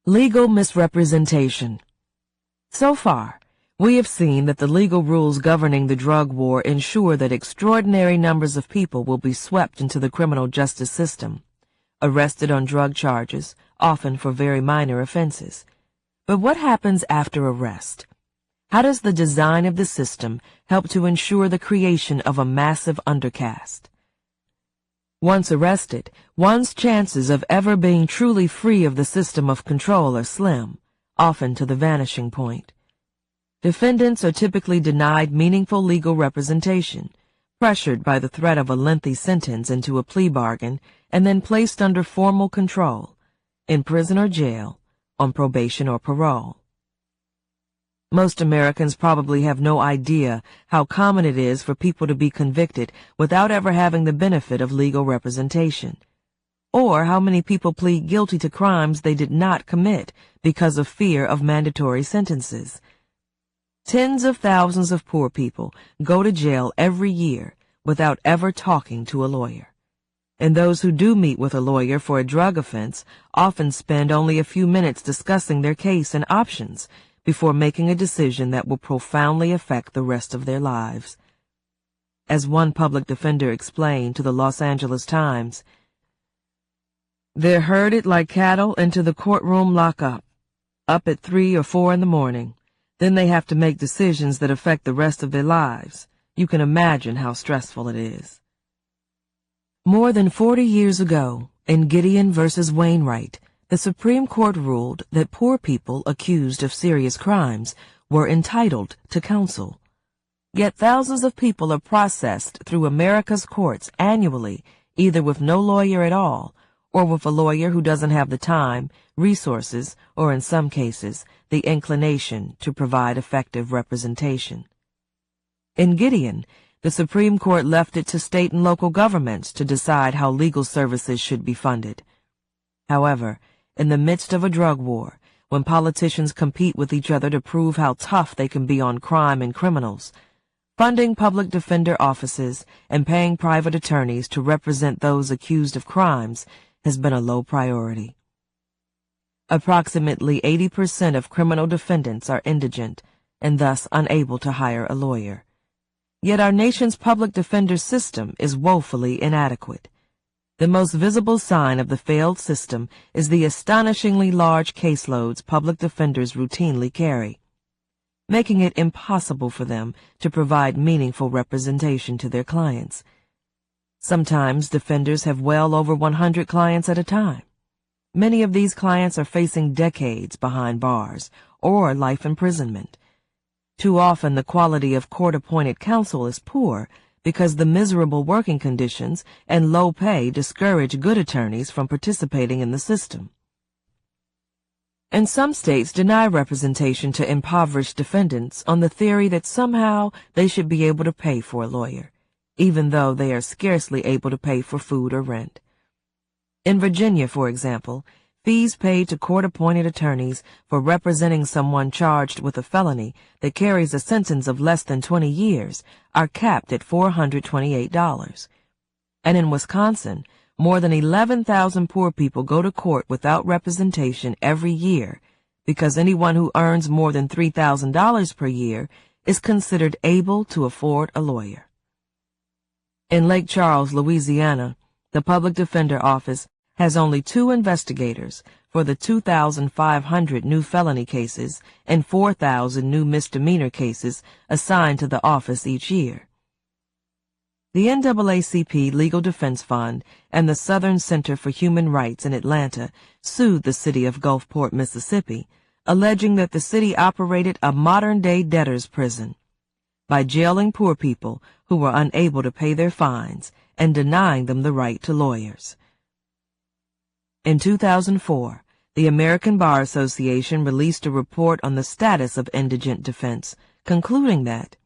Legal misrepresentation. So far, we have seen that the legal rules governing the drug war ensure that extraordinary numbers of people will be swept into the criminal justice system, arrested on drug charges, often for very minor offenses. But what happens after arrest? How does the design of the system help to ensure the creation of a massive undercast? Once arrested, one's chances of ever being truly free of the system of control are slim, often to the vanishing point. Defendants are typically denied meaningful legal representation, pressured by the threat of a lengthy sentence into a plea bargain, and then placed under formal control, in prison or jail, on probation or parole. Most Americans probably have no idea how common it is for people to be convicted without ever having the benefit of legal representation, or how many people plead guilty to crimes they did not commit because of fear of mandatory sentences. Tens of thousands of poor people go to jail every year without ever talking to a lawyer. And those who do meet with a lawyer for a drug offense often spend only a few minutes discussing their case and options before making a decision that will profoundly affect the rest of their lives. As one public defender explained to the Los Angeles Times, "They're herded like cattle into the courtroom lockup, up at 3 or 4 in the morning. Then they have to make decisions that affect the rest of their lives. You can imagine how stressful it is." More than 40 years ago, in Gideon versus Wainwright, the Supreme Court ruled that poor people accused of serious crimes were entitled to counsel. Yet thousands of people are processed through America's courts annually, either with no lawyer at all, or with a lawyer who doesn't have the time, resources, or in some cases, the inclination to provide effective representation. In Gideon, the Supreme Court left it to state and local governments to decide how legal services should be funded. However, in the midst of a drug war, when politicians compete with each other to prove how tough they can be on crime and criminals, funding public defender offices and paying private attorneys to represent those accused of crimes has been a low priority. Approximately 80% of criminal defendants are indigent and thus unable to hire a lawyer. Yet our nation's public defender system is woefully inadequate. The most visible sign of the failed system is the astonishingly large caseloads public defenders routinely carry, making it impossible for them to provide meaningful representation to their clients. Sometimes defenders have well over 100 clients at a time. Many of these clients are facing decades behind bars or life imprisonment. Too often the quality of court-appointed counsel is poor because the miserable working conditions and low pay discourage good attorneys from participating in the system. And some states deny representation to impoverished defendants on the theory that somehow they should be able to pay for a lawyer, even though they are scarcely able to pay for food or rent. In Virginia, for example, fees paid to court-appointed attorneys for representing someone charged with a felony that carries a sentence of less than 20 years are capped at $428. And in Wisconsin, more than 11,000 poor people go to court without representation every year because anyone who earns more than $3,000 per year is considered able to afford a lawyer. In Lake Charles, Louisiana, the Public Defender Office has only 2 investigators for the 2,500 new felony cases and 4,000 new misdemeanor cases assigned to the office each year. The NAACP Legal Defense Fund and the Southern Center for Human Rights in Atlanta sued the city of Gulfport, Mississippi, alleging that the city operated a modern-day debtor's prison by jailing poor people who were unable to pay their fines and denying them the right to lawyers. In 2004, the American Bar Association released a report on the status of indigent defense, concluding that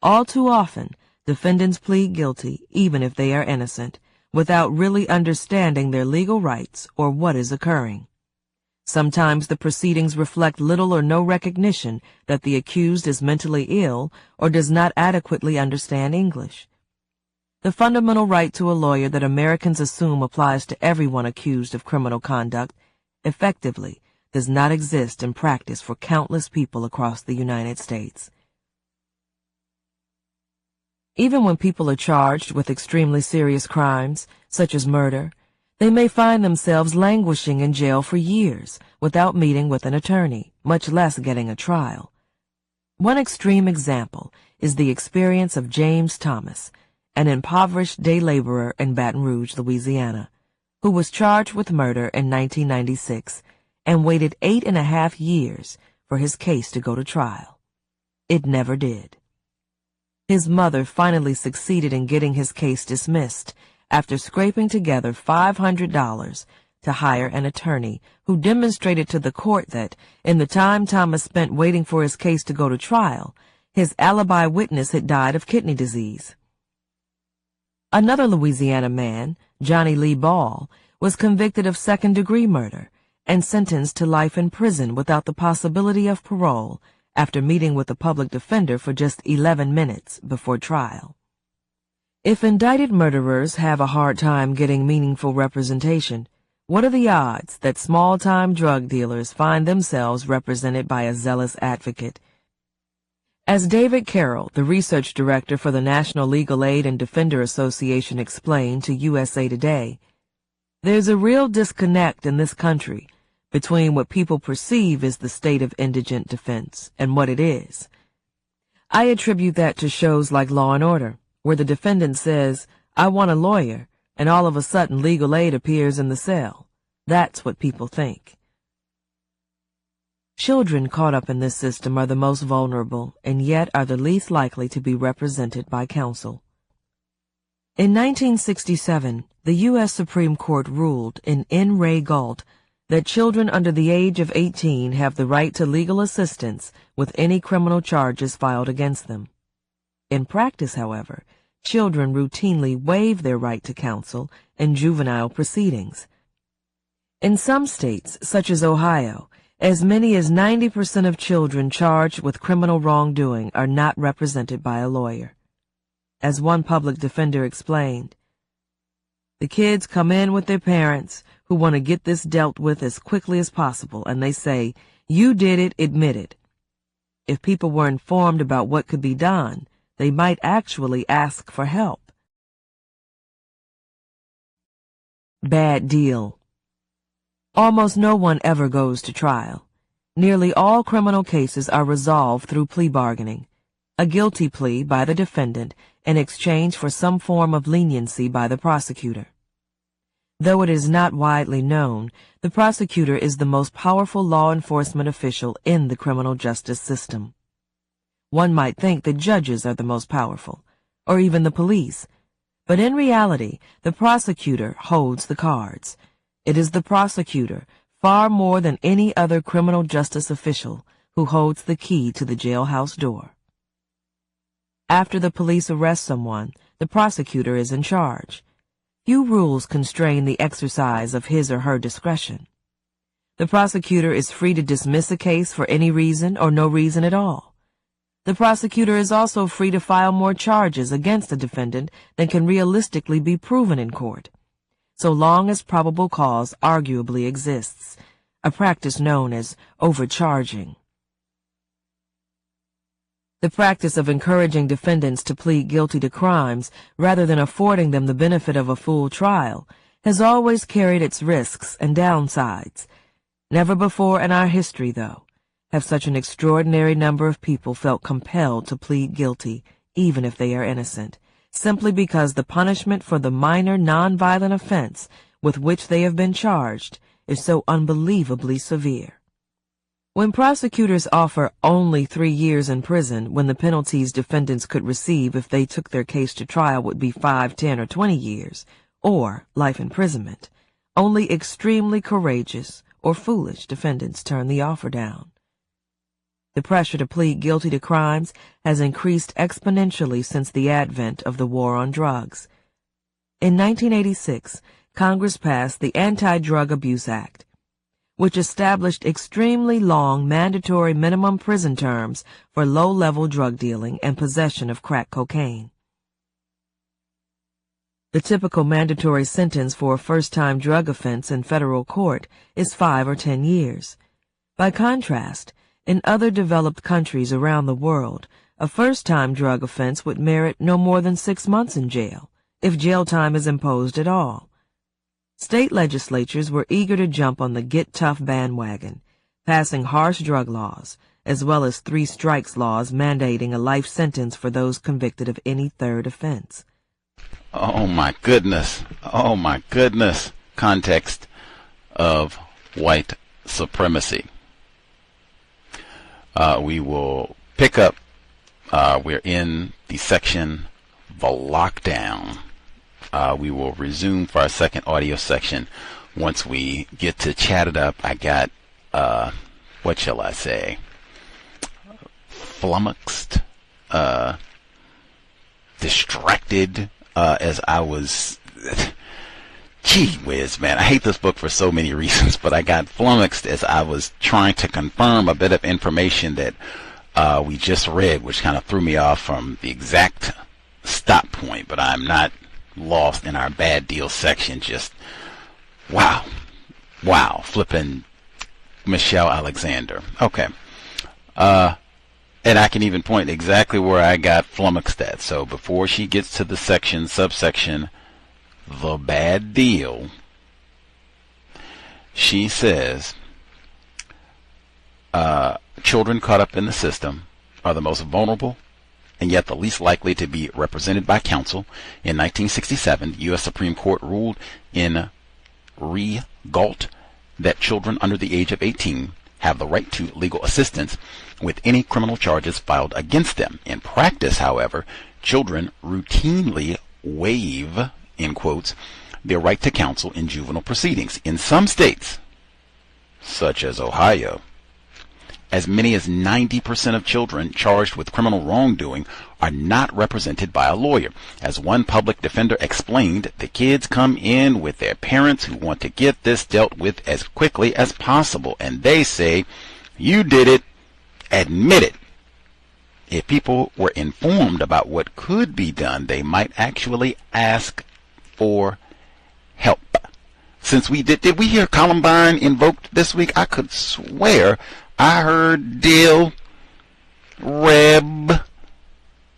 all too often defendants plead guilty, even if they are innocent, without really understanding their legal rights or what is occurring. Sometimes the proceedings reflect little or no recognition that the accused is mentally ill or does not adequately understand English. The fundamental right to a lawyer that Americans assume applies to everyone accused of criminal conduct effectively does not exist in practice for countless people across the United States. Even when people are charged with extremely serious crimes, such as murder, they may find themselves languishing in jail for years without meeting with an attorney, much less getting a trial. One extreme example is the experience of James Thomas, an impoverished day laborer in Baton Rouge, Louisiana, who was charged with murder in 1996 and waited 8.5 years for his case to go to trial. It never did. His mother finally succeeded in getting his case dismissed after scraping together $500 to hire an attorney who demonstrated to the court that, in the time Thomas spent waiting for his case to go to trial, his alibi witness had died of kidney disease. Another Louisiana man, Johnny Lee Ball, was convicted of second-degree murder and sentenced to life in prison without the possibility of parole after meeting with a public defender for just 11 minutes before trial. If indicted murderers have a hard time getting meaningful representation, what are the odds that small-time drug dealers find themselves represented by a zealous advocate? As David Carroll, the research director for the National Legal Aid and Defender Association, explained to USA Today, there's a real disconnect in this country between what people perceive as the state of indigent defense and what it is. I attribute that to shows like Law and Order, where the defendant says, I want a lawyer, and all of a sudden legal aid appears in the cell. That's what people think. Children caught up in this system are the most vulnerable and yet are the least likely to be represented by counsel. In 1967, the U.S. Supreme Court ruled in N. Ray Galt that children under the age of 18 have the right to legal assistance with any criminal charges filed against them. In practice, however, children routinely waive their right to counsel in juvenile proceedings. In some states, such as Ohio, as many as 90% of children charged with criminal wrongdoing are not represented by a lawyer. As one public defender explained, the kids come in with their parents who want to get this dealt with as quickly as possible, and they say, you did it, admit it. If people were informed about what could be done, they might actually ask for help. Bad deal. Almost no one ever goes to trial. Nearly all criminal cases are resolved through plea bargaining, a guilty plea by the defendant in exchange for some form of leniency by the prosecutor. Though it is not widely known, the prosecutor is the most powerful law enforcement official in the criminal justice system. One might think the judges are the most powerful, or even the police, but in reality, the prosecutor holds the cards. It is the prosecutor, far more than any other criminal justice official, who holds the key to the jailhouse door. After the police arrest someone, the prosecutor is in charge. Few rules constrain the exercise of his or her discretion. The prosecutor is free to dismiss a case for any reason or no reason at all. The prosecutor is also free to file more charges against a defendant than can realistically be proven in court, so long as probable cause arguably exists, a practice known as overcharging. The practice of encouraging defendants to plead guilty to crimes rather than affording them the benefit of a full trial has always carried its risks and downsides. Never before in our history, though, have such an extraordinary number of people felt compelled to plead guilty, even if they are innocent, simply because the punishment for the minor nonviolent offense with which they have been charged is so unbelievably severe. When prosecutors offer only 3 years in prison when the penalties defendants could receive if they took their case to trial would be 5, 10, or 20 years, or life imprisonment, only extremely courageous or foolish defendants turn the offer down. The pressure to plead guilty to crimes has increased exponentially since the advent of the war on drugs. In 1986, Congress passed the Anti-Drug Abuse Act, which established extremely long mandatory minimum prison terms for low-level drug dealing and possession of crack cocaine. The typical mandatory sentence for a first-time drug offense in federal court is 5 or 10 years. By contrast, in other developed countries around the world, a first-time drug offense would merit no more than 6 months in jail, if jail time is imposed at all. State legislatures were eager to jump on the Get Tough bandwagon, passing harsh drug laws, as well as 3 strikes laws mandating a life sentence for those convicted of any third offense. Oh my goodness. Oh my goodness. Context of white supremacy. We will pick up, we're in the section, the lockdown. We will resume for our second audio section once we get to chat it up, I got, what shall I say, flummoxed, distracted, as I was, gee whiz, man, I hate this book for so many reasons, but I got flummoxed as I was trying to confirm a bit of information that we just read, which kind of threw me off from the exact stop point, but I'm not lost in our bad deal section. Just wow, flipping Michelle Alexander. Okay, and I can even point exactly where I got flummoxed at. So before she gets to the subsection, the bad deal, she says, children caught up in the system are the most vulnerable and yet the least likely to be represented by counsel. In 1967, the U.S. Supreme Court ruled in re Galt that children under the age of 18 have the right to legal assistance with any criminal charges filed against them. In practice, however, children routinely waive, in quotes, their right to counsel in juvenile proceedings. In some states, such as Ohio, as many as 90% of children charged with criminal wrongdoing are not represented by a lawyer. As one public defender explained, the kids come in with their parents who want to get this dealt with as quickly as possible, and they say, "You did it, admit it." If people were informed about what could be done, they might actually ask for help. Since did we hear Columbine invoked this week? I could swear I heard Dill Reb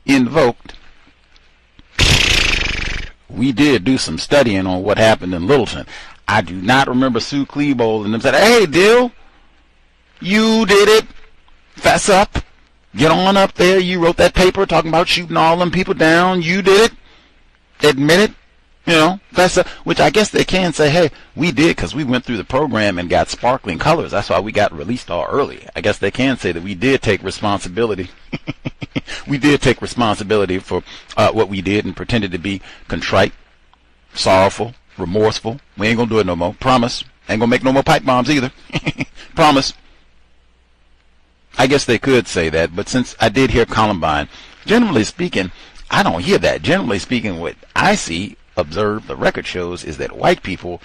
invoked. We did do some studying on what happened in Littleton. I do not remember Sue Klebold and them said, "Hey, Dill, you did it. Fess up. Get on up there. You wrote that paper talking about shooting all them people down. You did it. Admit it." You know, that's which I guess they can say, "Hey, we did because we went through the program and got sparkling colors. That's why we got released all early." I guess they can say that we did take responsibility. We did take responsibility for what we did and pretended to be contrite, sorrowful, remorseful. We ain't gonna do it no more. Promise. Ain't gonna make no more pipe bombs either. Promise. I guess they could say that, but since I did hear Columbine, generally speaking, I don't hear that. Generally speaking, what I see, observe, the record shows is that white people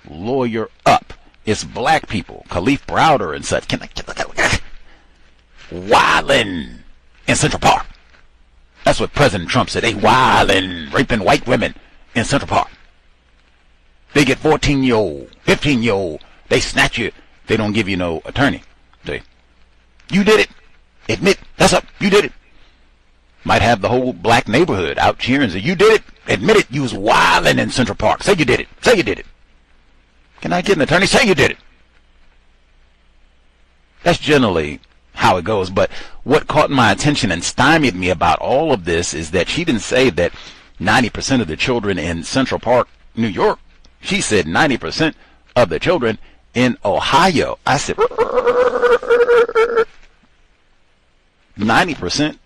lawyer up. It's black people, Khalif Browder and such, wildin' in Central Park. That's what President Trump said. They wildin', raping white women in Central Park. They get 14-year-old, 15-year-old. They snatch you. They don't give you no attorney. Say, "You did it. Admit. That's up. You did it." Might have the whole black neighborhood out cheering. Say, "You did it. Admit it. You was wildin' in Central Park. Say you did it. Say you did it. Can I get an attorney? Say you did it." That's generally how it goes. But what caught my attention and stymied me about all of this is that she didn't say that 90% of the children in Central Park, New York. She said 90% of the children in Ohio. I said 90%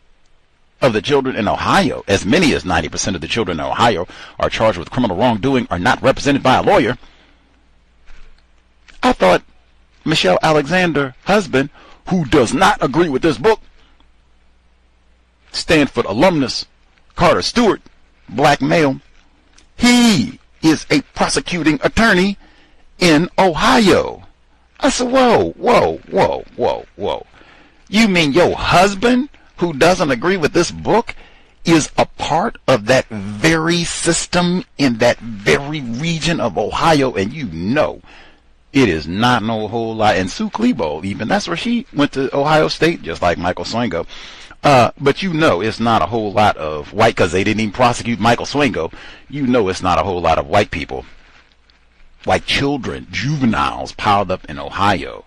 of the children in Ohio, as many as 90% of the children in Ohio are charged with criminal wrongdoing, are not represented by a lawyer. I thought Michelle Alexander, husband, who does not agree with this book, Stanford alumnus, Carter Stewart, black male, he is a prosecuting attorney in Ohio. I said, whoa. You mean your husband, who doesn't agree with this book, is a part of that very system in that very region of Ohio, and you know it is not no whole lot. And Sue Klebold, even, that's where she went to Ohio State, just like Michael Swingo. But you know it's not a whole lot of white, because they didn't even prosecute Michael Swingo. You know it's not a whole lot of white people, white children, juveniles piled up in Ohio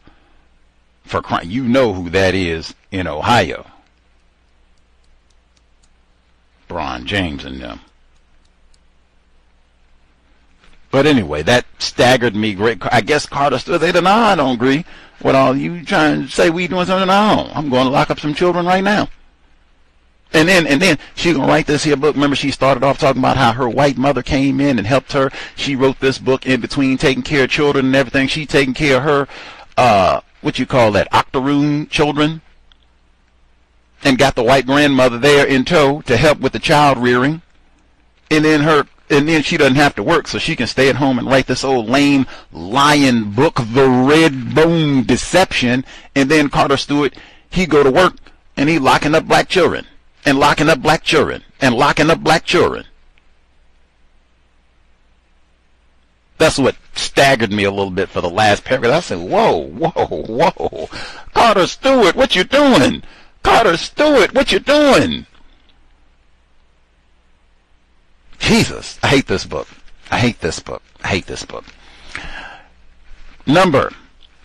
for crime. You know who that is in Ohio. Bron James and them. But anyway, that staggered me great. I guess Carter stood there. No, I don't agree. What all you trying to say? We doing something? No, I'm going to lock up some children right now. And then she gonna write this here book. Remember, she started off talking about how her white mother came in and helped her. She wrote this book in between taking care of children and everything. She taking care of her, what you call that, octoroon children, and got the white grandmother there in tow to help with the child rearing. And then she doesn't have to work, so she can stay at home and write this old lame lying book, The Red Bone Deception. And then Carter Stewart, he go to work and he locking up black children. And locking up black children, and locking up black children. That's what staggered me a little bit for the last paragraph. I said, whoa. Carter Stewart, what you doing? Carter Stewart, what you doing? Jesus, I hate this book. I hate this book. I hate this book. Number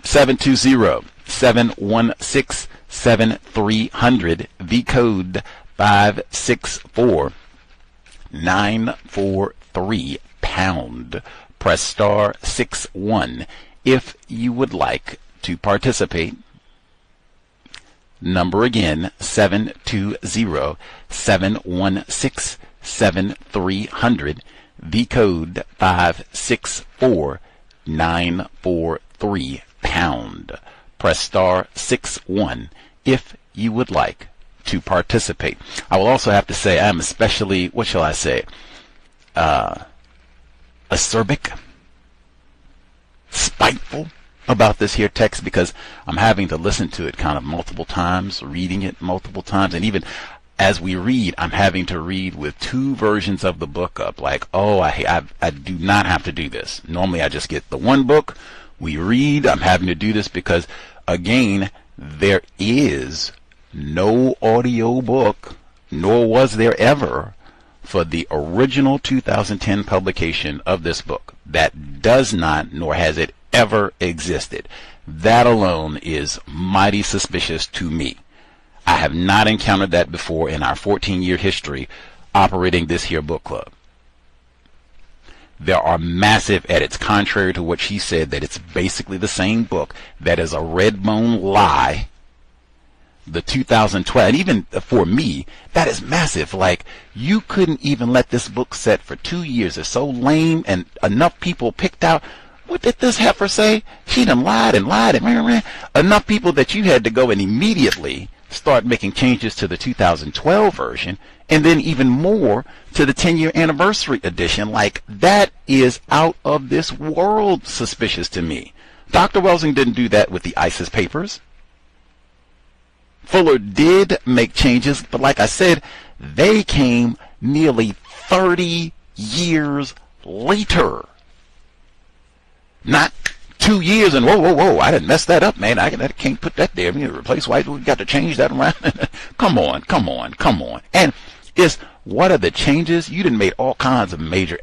720-716-7300, the code 564-943 pound. Press star 61 if you would like to participate. Number again, 720-716-7300, the code 564-943 pound. Press star 61 if you would like to participate. I will also have to say I'm especially, what shall I say, acerbic, spiteful about this here text, because I'm having to listen to it kind of multiple times, reading it multiple times, and even as we read, I'm having to read with two versions of the book up. Like, oh, I do not have to do this. Normally I just get the one book, we read. I'm having to do this because, again, there is no audio book, nor was there ever, for the original 2010 publication of this book. That does not, nor has it ever existed. That alone is mighty suspicious to me. I have not encountered that before in our 14-year history operating this here book club. There are massive edits, contrary to what she said, that it's basically the same book. That is a red bone lie. The 2012, and even for me, that is massive. Like, you couldn't even let this book set for 2 years. It's so lame, and enough people picked out, what did this heifer say? She done lied and lied and enough people that you had to go and immediately start making changes to the 2012 version, and then even more to the 10-year anniversary edition. Like, that is out of this world suspicious to me. Dr. Welsing didn't do that with the ISIS papers. Fuller did make changes, but like I said, they came nearly 30 years later. Not 2 years and whoa, I didn't mess that up, man. I can't put that there. We replace white, we got to change that around. Come on. And what are the changes? You done made all kinds of major.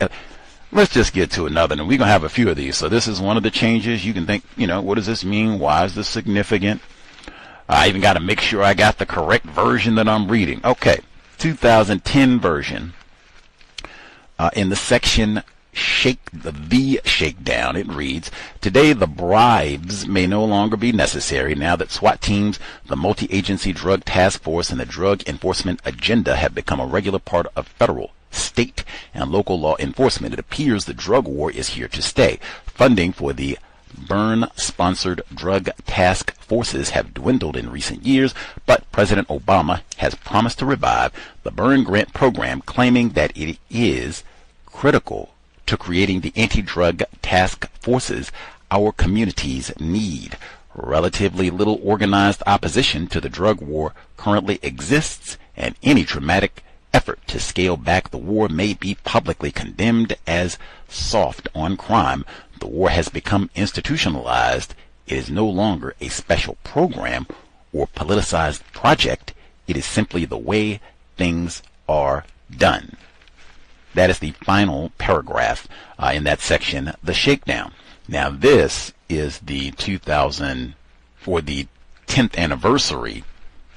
Let's just get to another, and we're going to have a few of these. So this is one of the changes. You can think, what does this mean? Why is this significant? I even got to make sure I got the correct version that I'm reading. Okay, 2010 version. In the section the shakedown, it reads, today the bribes may no longer be necessary now that SWAT teams, the multi-agency drug task force, and the drug enforcement agenda have become a regular part of federal, state, and local law enforcement. It appears the drug war is here to stay. Funding for the Byrne-sponsored drug task forces have dwindled in recent years, but President Obama has promised to revive the Byrne grant program, claiming that it is critical to creating the anti-drug task forces our communities need. Relatively little organized opposition to the drug war currently exists, and any dramatic effort to scale back the war may be publicly condemned as soft on crime. The war has become institutionalized. It is no longer a special program or politicized project. It is simply the way things are done. That is the final paragraph in that section, the shakedown. Now this is the 2000 for the 10th anniversary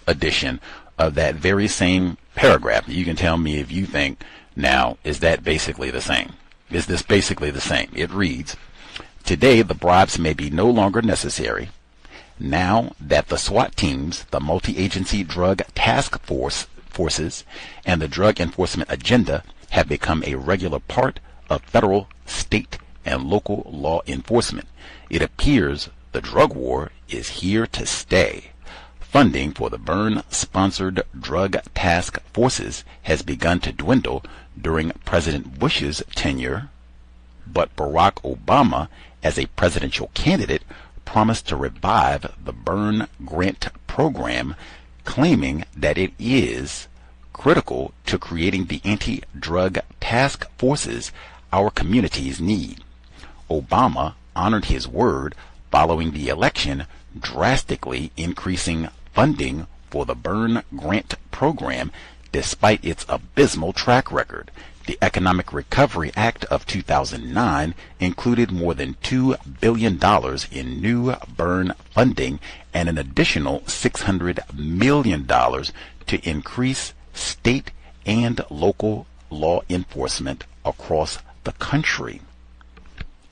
edition of that very same paragraph. You can tell me if you think, now, is that basically the same? Is this basically the same? It reads, today the bribes may be no longer necessary now that the SWAT teams, the multi-agency drug task force forces and the drug enforcement agenda have become a regular part of federal, state, and local law enforcement. It appears the drug war is here to stay. Funding for the Burge-sponsored drug task forces has begun to dwindle during President Bush's tenure, but Barack Obama, as a presidential candidate, promised to revive the Burge grant program, claiming that it is critical to creating the anti-drug task forces our communities need. Obama honored his word following the election, drastically increasing funding for the Burge grant program despite its abysmal track record. The Economic Recovery Act of 2009 included more than $2 billion in new Burge funding and an additional $600 million to increase state and local law enforcement across the country.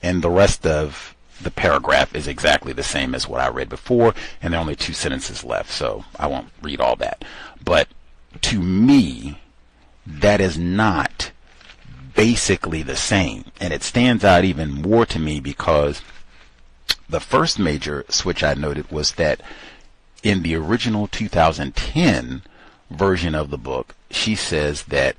And the rest of the paragraph is exactly the same as what I read before, and there are only 2 sentences left, so I won't read all that. But to me, that is not basically the same, and it stands out even more to me because the first major switch I noted was that in the original 2010 version of the book, she says that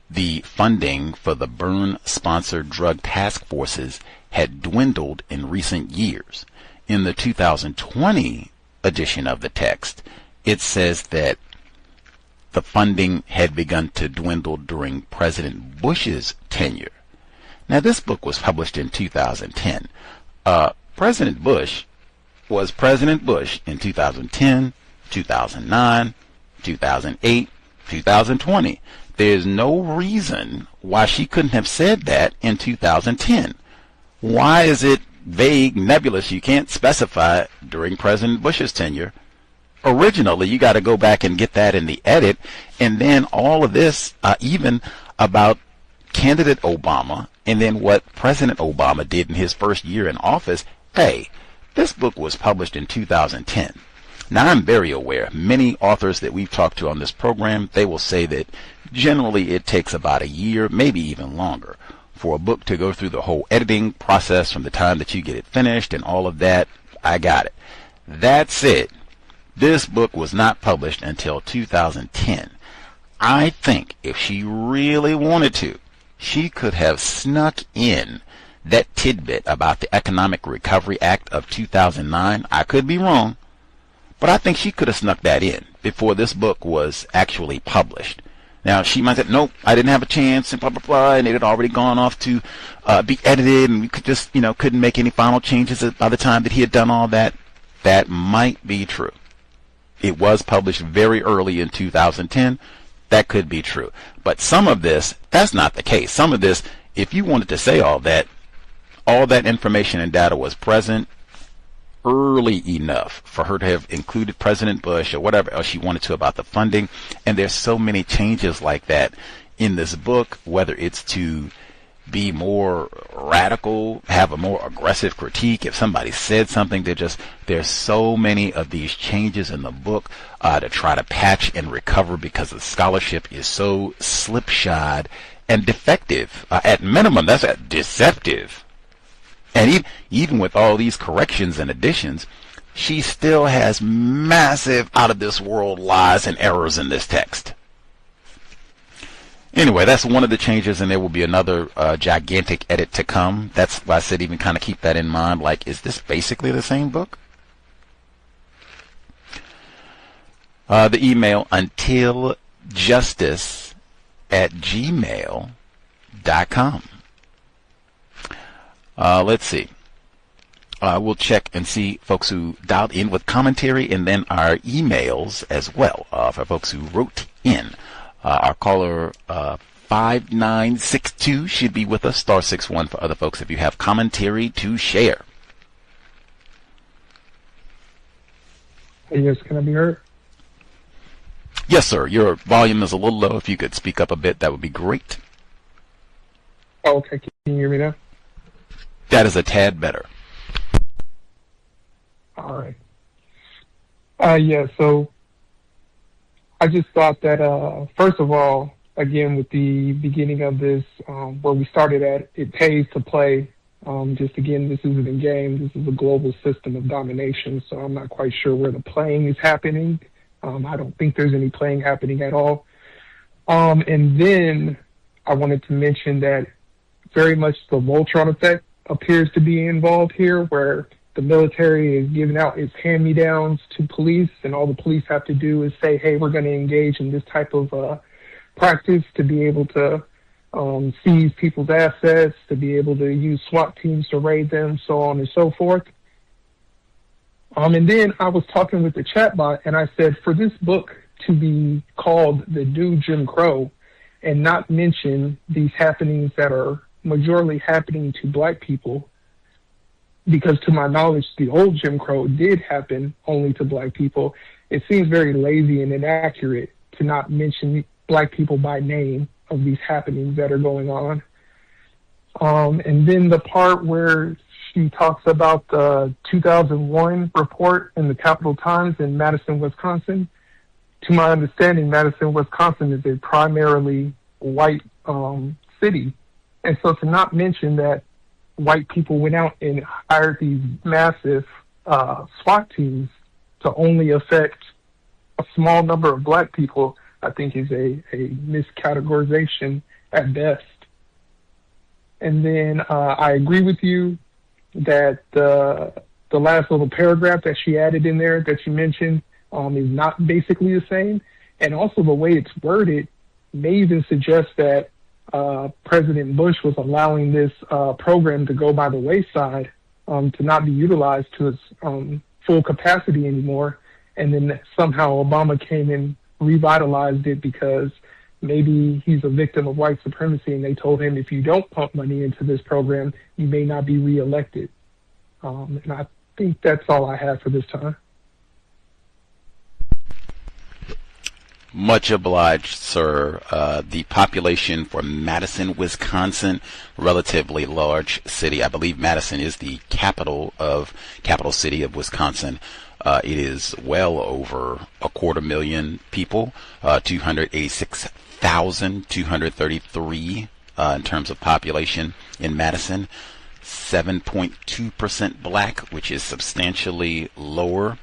the funding for the Burge-sponsored drug task forces had dwindled in recent years. In the 2020 edition of the text, it says that the funding had begun to dwindle during President Bush's tenure. Now, this book was published in 2010. President Bush was President Bush in 2010, 2009, 2008, 2020. There's no reason why she couldn't have said that in 2010. Why is it vague, nebulous? You can't specify during President Bush's tenure. Originally, you got to go back and get that in the edit, and then all of this, even about candidate Obama, and then what President Obama did in his first year in office. Hey, this book was published in 2010. Now, I'm very aware, many authors that we've talked to on this program, they will say that generally it takes about a year, maybe even longer, for a book to go through the whole editing process from the time that you get it finished and all of that. I got it. That said, this book was not published until 2010. I think if she really wanted to, she could have snuck in that tidbit about the Economic Recovery Act of 2009. I could be wrong, but I think she could have snuck that in before this book was actually published. Now, she might say, nope, I didn't have a chance, and blah, blah, blah, and it had already gone off to be edited, and we could just, couldn't make any final changes by the time that he had done all that. That might be true. It was published very early in 2010. That could be true. But some of this, that's not the case. Some of this, if you wanted to say all that information and data was present early enough for her to have included President Bush or whatever else she wanted to about the funding. And there's so many changes like that in this book, whether it's to be more radical, have a more aggressive critique. If somebody said something, there's so many of these changes in the book to try to patch and recover because the scholarship is so slipshod and defective. At minimum, that's deceptive. And even with all these corrections and additions, she still has massive out-of-this-world lies and errors in this text. Anyway, that's one of the changes, and there will be another gigantic edit to come. That's why I said even kind of keep that in mind. Like, is this basically the same book? The email, untiljustice@gmail.com. Let's see. We'll check and see folks who dialed in with commentary, and then our emails as well for folks who wrote in. Our caller 5962 should be with us, *61 for other folks if you have commentary to share. Hey, yes, can I be heard? Yes, sir. Your volume is a little low. If you could speak up a bit, that would be great. Oh, okay. Can you hear me now? That is a tad better. All right. Yeah, so I just thought that, first of all, again, with the beginning of this, where we started at, it pays to play. Just again, this isn't a game. This is a global system of domination. So I'm not quite sure where the playing is happening. I don't think there's any playing happening at all. And then I wanted to mention that very much the Voltron effect appears to be involved here, where the military is giving out its hand-me-downs to police, and all the police have to do is say, hey, we're going to engage in this type of practice to be able to seize people's assets, to be able to use SWAT teams to raid them, so on and so forth. And then I was talking with the chatbot, and I said, for this book to be called The New Jim Crow and not mention these happenings that are majorly happening to black people, because to my knowledge, the old Jim Crow did happen only to black people, it seems very lazy and inaccurate to not mention black people by name of these happenings that are going on. And then the part where she talks about the 2001 report in the Capital Times in Madison, Wisconsin. To my understanding, Madison, Wisconsin is a primarily white city. And so to not mention that white people went out and hired these massive SWAT teams to only affect a small number of black people, I think is a miscategorization at best. And then I agree with you that the last little paragraph that she added in there that you mentioned is not basically the same. And also the way it's worded may even suggest that President Bush was allowing this program to go by the wayside, to not be utilized to its full capacity anymore. And then somehow Obama came and revitalized it because maybe he's a victim of white supremacy, and they told him, if you don't pump money into this program, you may not be reelected. And I think that's all I have for this time. Much obliged, sir. The population for Madison, Wisconsin, relatively large city. I believe Madison is the capital city of Wisconsin. It is well over 250,000 people, 286,233 in terms of population in Madison. 7.2% black, which is substantially lower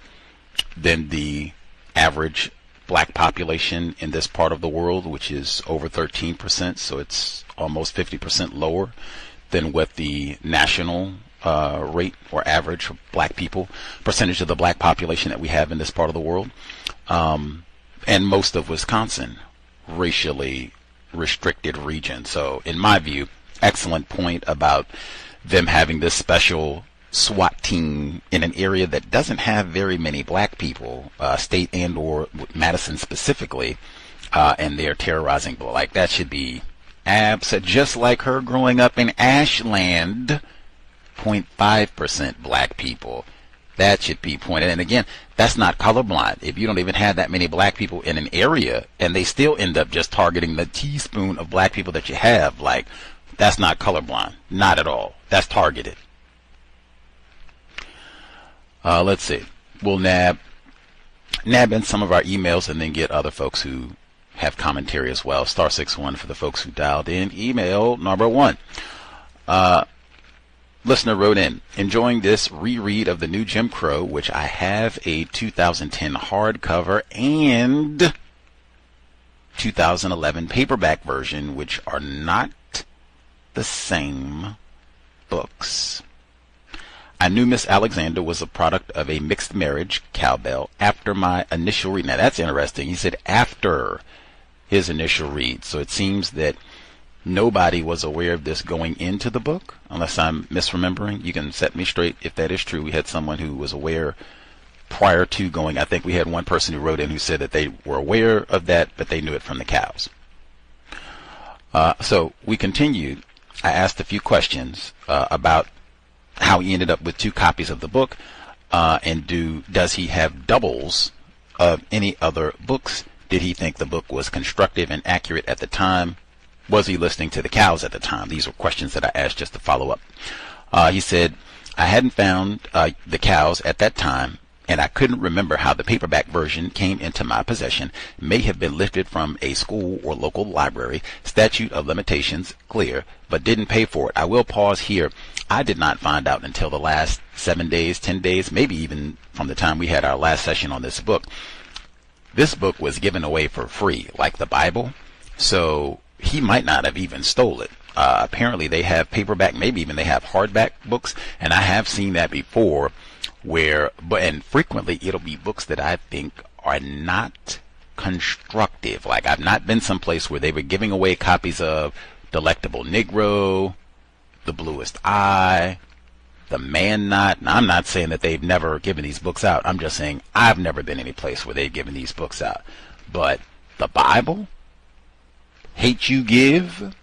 than the average black population in this part of the world, which is over 13%. So it's almost 50% lower than what the national rate or average for black people, percentage of the black population that we have in this part of the world. And most of Wisconsin, racially restricted region. So in my view, excellent point about them having this special SWAT team in an area that doesn't have very many black people, state and or Madison specifically, and they're terrorizing. Like, that should be just like her growing up in Ashland, 0.5% black people. That should be pointed. And again, that's not colorblind. If you don't even have that many black people in an area and they still end up just targeting the teaspoon of black people that you have, like, that's not colorblind. Not at all. That's targeted. Let's see. We'll nab in some of our emails and then get other folks who have commentary as well. *61 for the folks who dialed in. Email number 1. Listener wrote in, enjoying this reread of The New Jim Crow, which I have a 2010 hardcover and 2011 paperback version, which are not the same books. I knew Miss Alexander was a product of a mixed marriage, cowbell, after my initial read. Now that's interesting. He said after his initial read. So it seems that nobody was aware of this going into the book, unless I'm misremembering. You can set me straight if that is true. We had someone who was aware prior to going. I think we had one person who wrote in who said that they were aware of that, but they knew it from the cows. So we continued. I asked a few questions about how he ended up with 2 copies of the book, and does he have doubles of any other books? Did he think the book was constructive and accurate at the time? Was he listening to the cows at the time? These were questions that I asked just to follow up. He said, I hadn't found the cows at that time, and I couldn't remember how the paperback version came into my possession. May have been lifted from a school or local library. Statute of limitations, clear, but didn't pay for it. I will pause here. I did not find out until the last 7 days, 10 days, maybe even from the time we had our last session on this book. This book was given away for free, like the Bible, so he might not have even stole it. Apparently they have paperback, maybe even they have hardback books, and I have seen that before, and frequently it'll be books that I think are not constructive. Like, I've not been someplace where they were giving away copies of Delectable Negro, The Bluest Eye, The Man Not. Now, I'm not saying that they've never given these books out. I'm just saying I've never been any place where they've given these books out. But the Bible, Hate You Give,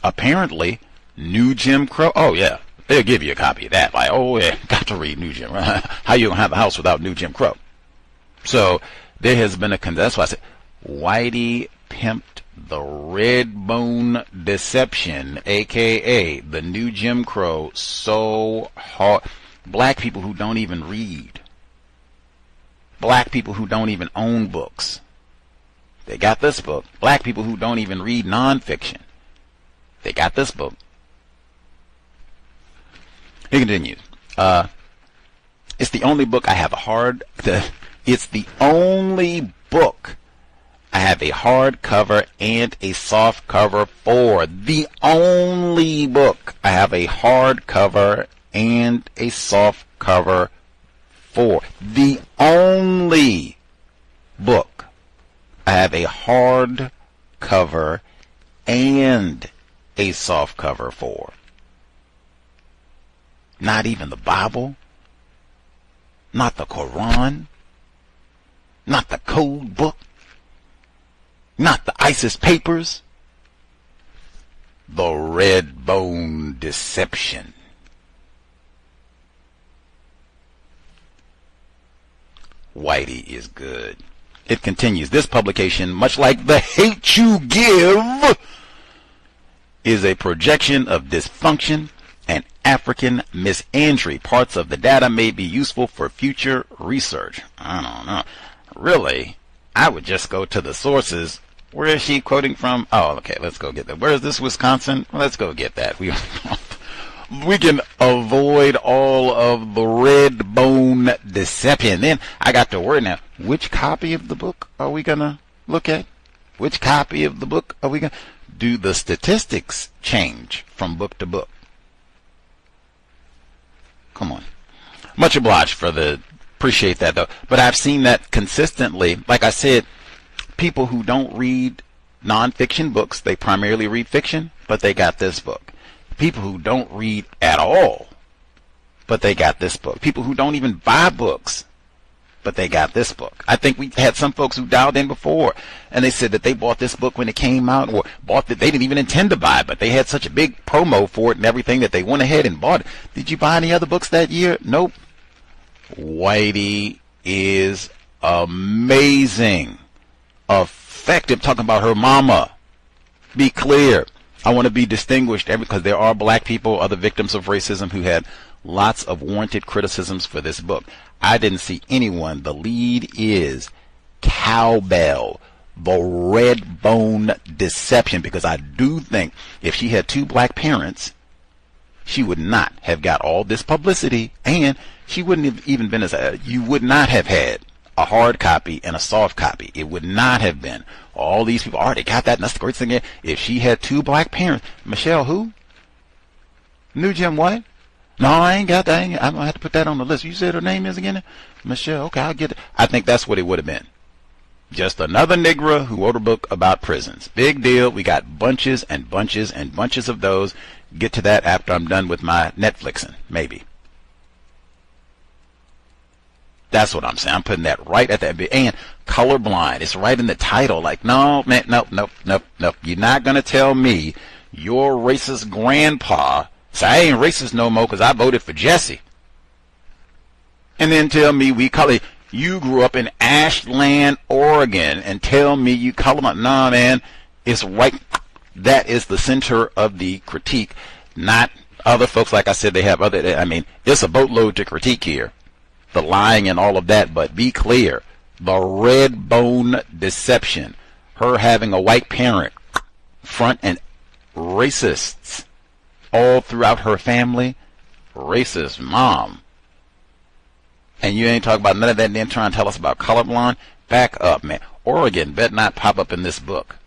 apparently New Jim Crow. Oh yeah, they'll give you a copy of that. Like, oh yeah, got to read New Jim. How you gonna have a house without New Jim Crow? So there has been that's why I said Whitey pimped the red bone deception, aka the New Jim Crow, so hard. Black people who don't even read, black people who don't even own books, they got this book. Black people who don't even read nonfiction, they got this book. He continues. It's the only book I have it's the only book I have a hard cover and a soft cover for. The only book I have a hard cover and a soft cover for. The only book I have a hard cover and a soft cover for. Not even the Bible, not the Quran, not the code book, not the ISIS papers. The red bone deception. Whitey is good. It continues. This publication, much like the Hate You Give, is a projection of dysfunction and African misandry. Parts of the data may be useful for future research. I don't know. Really, I would just go to the sources. Where is she quoting from? Oh, okay, let's go get that. Where is this, Wisconsin? Let's go get that. We can avoid all of the red bone deception. Then I got to worry now. Which copy of the book are we going to look at? Which copy of the book are we going to? Do the statistics change from book to book? Come on. Much obliged for appreciate that though. But I've seen that consistently. Like I said, people who don't read nonfiction books, they primarily read fiction, but they got this book. People who don't read at all, but they got this book. People who don't even buy books, but they got this book. I think we had some folks who dialed in before, and they said that they bought this book when it came out, or bought it. They didn't even intend to buy it, but they had such a big promo for it and everything that they went ahead and bought it. Did you buy any other books that year? Nope. Whitey is amazing. Effective. Talking about her mama. Be clear. I want to be distinguished because there are black people, other victims of racism, who had lots of warranted criticisms for this book. I didn't see anyone. The lead is Cowbell, the red bone deception, because I do think if she had two black parents, she would not have got all this publicity, and she wouldn't have even been you would not have had a hard copy and a soft copy. It would not have been. All these people already got that, and that's the great thing. If she had two black parents, Michelle who? New Jim what? No, I ain't got that. I'm gonna have to put that on the list. You said her name is again? Michelle. Okay, I'll get it. I think that's what it would have been. Just another Negro who wrote a book about prisons. Big deal. We got bunches and bunches and bunches of those. Get to that after I'm done with my Netflixing, maybe. That's what I'm saying. I'm putting that right at that. And colorblind. It's right in the title. Like, no, man, nope. You're not going to tell me your racist grandpa, say, I ain't racist no more because I voted for Jesse. And then tell me you grew up in Ashland, Oregon, and tell me you colorblind. Nah, man, it's right. That is the center of the critique, not other folks. Like I said, they have other, it's a boatload to critique here. the lying and all of that, but be clear. The red bone deception, her having a white parent, front and racists all throughout her family, racist mom. And you ain't talking about none of that and then trying to tell us about colorblind? Back up, man. Oregon better not pop up in this book.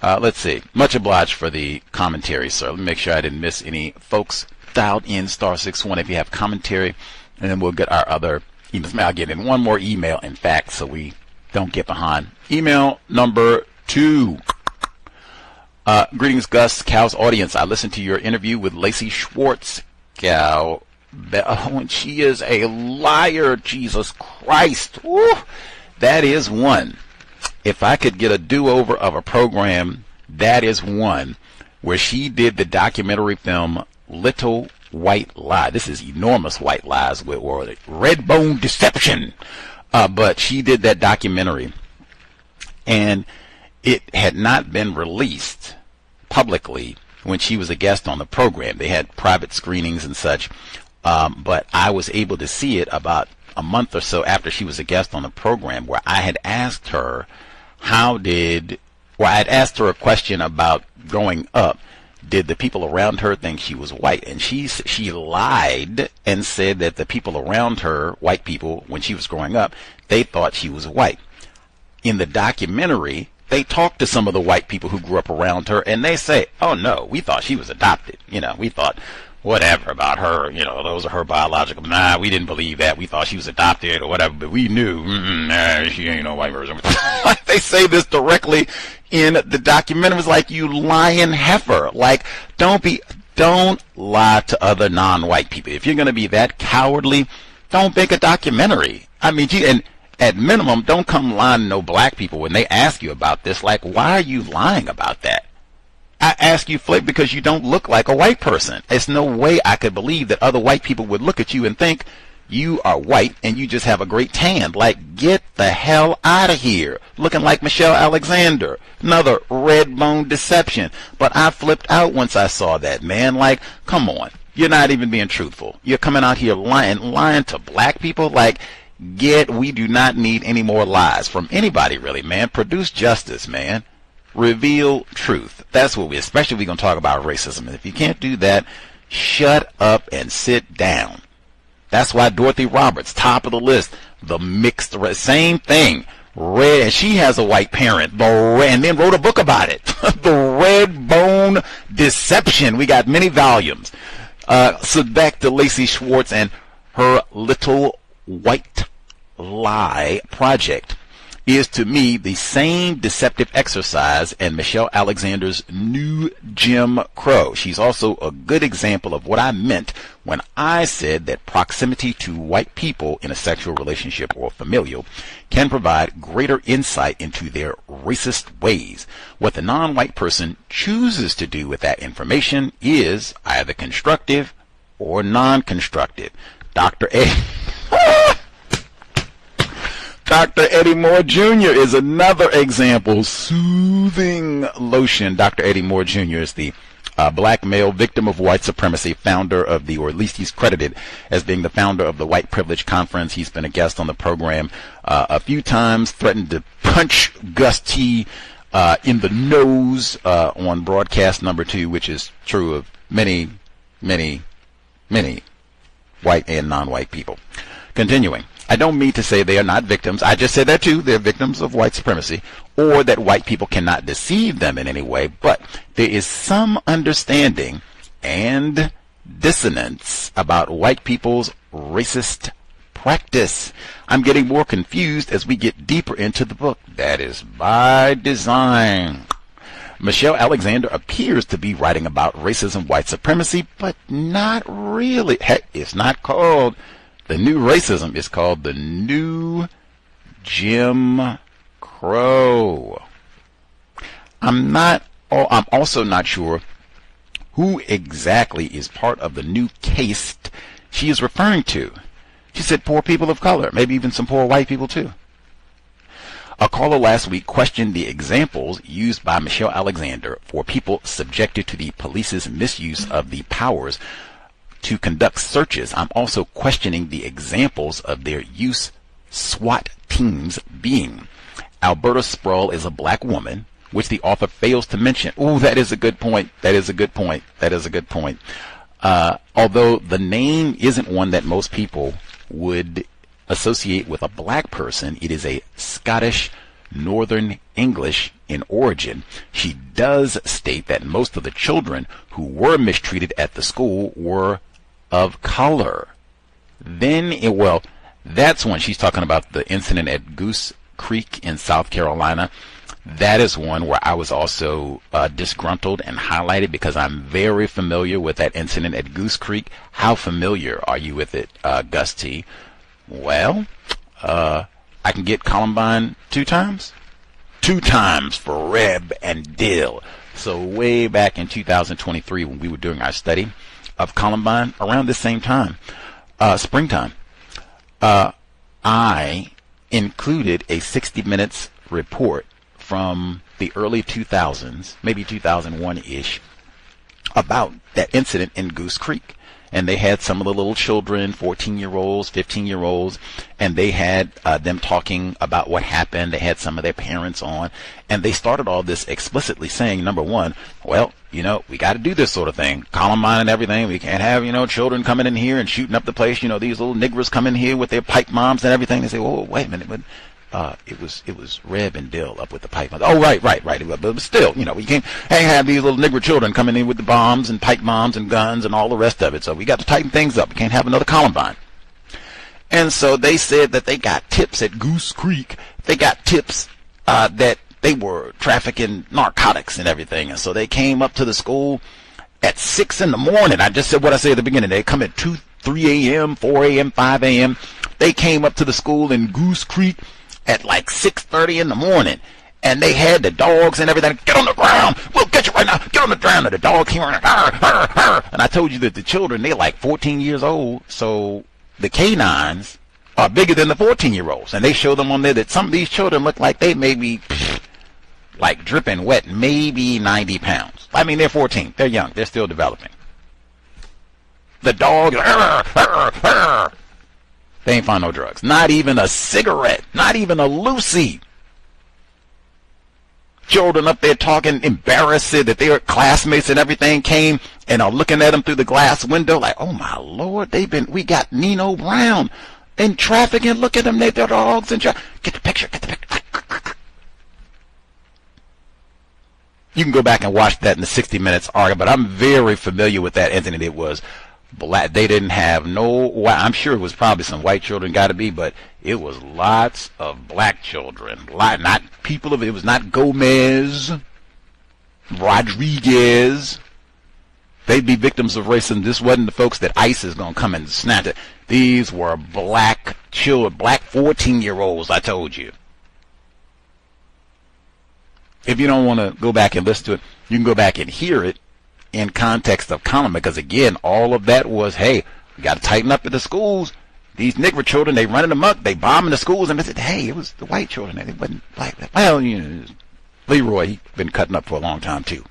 Let's see. Much obliged for the commentary, sir. Let me make sure I didn't miss any folks. Dialed in *61 if you have commentary, and then we'll get our other emails. I'll get in one more email, in fact, so we don't get behind. Email number 2. Greetings, Gus, Cal's audience. I listened to your interview with Lacey Schwartz. Cal, and she is a liar, Jesus Christ. Woo, that is one. If I could get a do-over of a program, that is one, where she did the documentary film Little White Lie. This is enormous white lies with red bone deception. But she did that documentary, and it had not been released publicly when she was a guest on the program. They had private screenings and such, but I was able to see it about a month or so after she was a guest on the program, where I had asked her I had asked her a question about growing up. Did the people around her think she was white? And she lied and said that the people around her, white people, when she was growing up, they thought she was white. In the documentary, they talked to some of the white people who grew up around her, and they say, oh no, we thought she was adopted. We thought whatever about her, those are her biological. Nah, we didn't believe that. We thought she was adopted or whatever, but we knew, she ain't no white person. Like, they say this directly in the documentary. It's like, you lying heifer. Like, don't lie to other non-white people. If you're going to be that cowardly, don't make a documentary. I mean, and at minimum, don't come lying to no black people when they ask you about this. Like, why are you lying about that? I ask you, Flip, because you don't look like a white person. There's no way I could believe that other white people would look at you and think you are white and you just have a great tan. Like, get the hell out of here. Looking like Michelle Alexander. Another red bone deception. But I flipped out once I saw that, man. Like, come on. You're not even being truthful. You're coming out here lying to black people. Like, we do not need any more lies from anybody, really, man. Produce justice, man. Reveal truth. That's what especially if we're going to talk about racism. And if you can't do that, shut up and sit down. That's why Dorothy Roberts, top of the list, the mixed, same thing. Red, and she has a white parent, and then wrote a book about it. The red bone deception. We got many volumes. So back to Lacey Schwartz and her Little White Lie project is, to me, the same deceptive exercise in Michelle Alexander's New Jim Crow. She's also a good example of what I meant when I said that proximity to white people in a sexual relationship or familial can provide greater insight into their racist ways. What the non-white person chooses to do with that information is either constructive or non-constructive. Dr. Eddie Moore Jr. is another example. Soothing lotion. Dr. Eddie Moore Jr. is the black male victim of white supremacy, founder of or at least he's credited as being the founder of the White Privilege Conference. He's been a guest on the program a few times, threatened to punch Gus T in the nose on broadcast number 2, which is true of many, many, many white and non-white people. Continuing. I don't mean to say they are not victims. I just said that too. They're victims of white supremacy, or that white people cannot deceive them in any way. But there is some understanding and dissonance about white people's racist practice. I'm getting more confused as we get deeper into the book. That is by design. Michelle Alexander appears to be writing about racism, white supremacy, but not really. Heck, it's not called the new racism. Is called the New Jim Crow. I'm also not sure who exactly is part of the new caste she is referring to. She said poor people of color, maybe even some poor white people too. A caller last week questioned the examples used by Michelle Alexander for people subjected to the police's misuse of the powers to conduct searches. I'm also questioning the examples of their use SWAT teams being. Alberta Sproul is a black woman, which the author fails to mention. Ooh, that is a good point. That is a good point. That is a good point. Although the name isn't one that most people would associate with a black person, it is a Scottish Northern English in origin. She does state that most of the children who were mistreated at the school were of color. Then, that's when she's talking about the incident at Goose Creek in South Carolina. That is one where I was also disgruntled and highlighted because I'm very familiar with that incident at Goose Creek. How familiar are you with it, Gus T? Well, I can get Columbine 2 times. 2 times for Reb and Dill. So way back in 2023 when we were doing our study of Columbine, around the same time, springtime, I included a 60 Minutes report from the early 2000s, maybe 2001-ish, about that incident in Goose Creek. And they had some of the little children, 14-year-olds, 15-year-olds, and they had them talking about what happened. They had some of their parents on, and they started all this explicitly saying, number one, well, we got to do this sort of thing. Columbine and everything. We can't have, children coming in here and shooting up the place. These little niggers come in here with their pipe bombs and everything. They say, oh, wait a minute, but it was Reb and Dill up with the pipe bombs. Oh, right. But still, we can't have these little nigger children coming in with the bombs and pipe bombs and guns and all the rest of it. So we got to tighten things up. We can't have another Columbine. And so they said that they got tips at Goose Creek. They got tips that they were trafficking narcotics and everything. And so they came up to the school at 6 in the morning. I just said what I said at the beginning. They come at 2, 3 a.m., 4 a.m., 5 a.m. They came up to the school in Goose Creek at like 6:30 in the morning, and they had the dogs and everything. Get on the ground. We'll get you right now. Get on the ground. And the dog came around. And I told you that the children, they're like 14 years old, so the canines are bigger than the 14-year-olds. And they show them on there that some of these children look like they may be like dripping wet, maybe 90 pounds. I mean, they're 14. They're young. They're still developing. The dog, they ain't find no drugs. Not even a cigarette. Not even a Lucy. Children up there talking, embarrassed that their classmates and everything came and are looking at them through the glass window like, oh my Lord, we got Nino Brown in traffic and look at them, their dogs and get the picture. You can go back and watch that in the 60 Minutes article, but I'm very familiar with that incident. It was black. They didn't have no, I'm sure it was probably some white children, got to be, but it was lots of black children. Not people of it. Was not Gomez, Rodriguez. They'd be victims of racism. This wasn't the folks that ICE is going to come and snatch it. These were black children, black 14-year-olds, I told you. If you don't want to go back and listen to it, you can go back and hear it in context of Colin, because again, all of that was, hey, we got to tighten up at the schools. These nigger children, they running amok, they bombing the schools, and they said, hey, it was the white children, it wasn't like that. Well, Leroy, he's been cutting up for a long time too.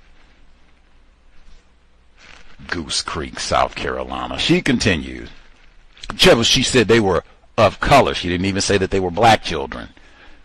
Goose Creek, South Carolina. She continues. She said they were of color. She didn't even say that they were black children.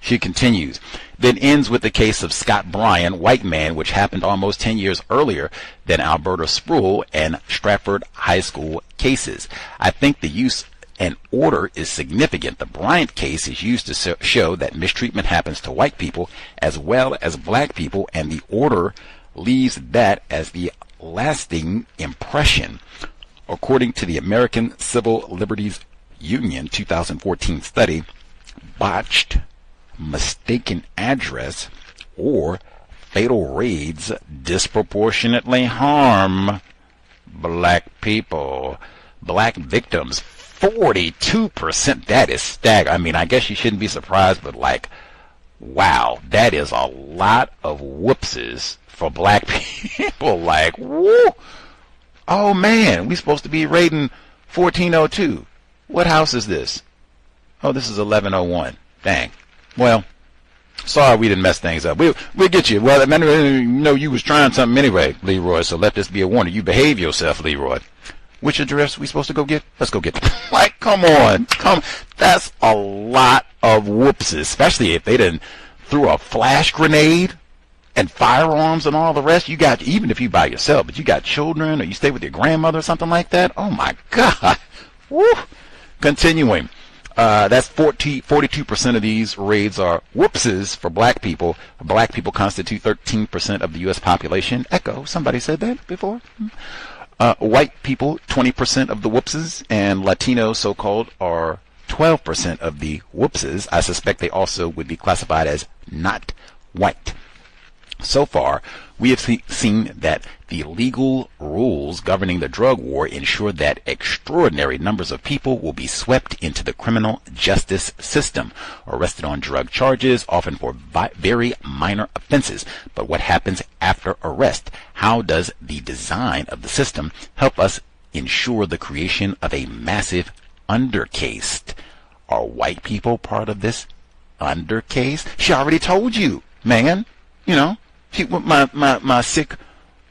She continues, then ends with the case of Scott Bryan, white man, which happened almost 10 years earlier than Alberta Sproul and Stratford High School cases. I think the use and order is significant. The Bryant case is used to show that mistreatment happens to white people as well as black people, and the order leaves that as the lasting impression. According to the American Civil Liberties Union 2014 study, botched, mistaken address, or fatal raids disproportionately harm black people. Black victims, 42%. That is staggering. I mean, I guess you shouldn't be surprised, but like, wow, that is a lot of whoopses for black people. Like, woo! Oh man, we supposed to be raiding 1402. What house is this? Oh, this is 1101. Dang. Well, sorry we didn't mess things up. We'll get you. Well, I know you was trying something anyway, Leroy, so let this be a warning. You behave yourself, Leroy. Which address we supposed to go get? Let's go get them. Like, come on. That's a lot of whoopses, especially if they didn't threw a flash grenade and firearms and all the rest. You got, even if you by yourself, but you got children or you stay with your grandmother or something like that. Oh my God. Woo. Continuing. That's 42% of these raids are whoopses for black people. Black people constitute 13% of the U.S. population. Echo, somebody said that before? White people, 20% of the whoopses, and Latino so-called are 12% of the whoopses. I suspect they also would be classified as not white. So far, we have seen that the legal rules governing the drug war ensure that extraordinary numbers of people will be swept into the criminal justice system, arrested on drug charges, often for very minor offenses. But what happens after arrest? How does the design of the system help us ensure the creation of a massive undercase? Are white people part of this undercase? She already told you, man. You know, my sick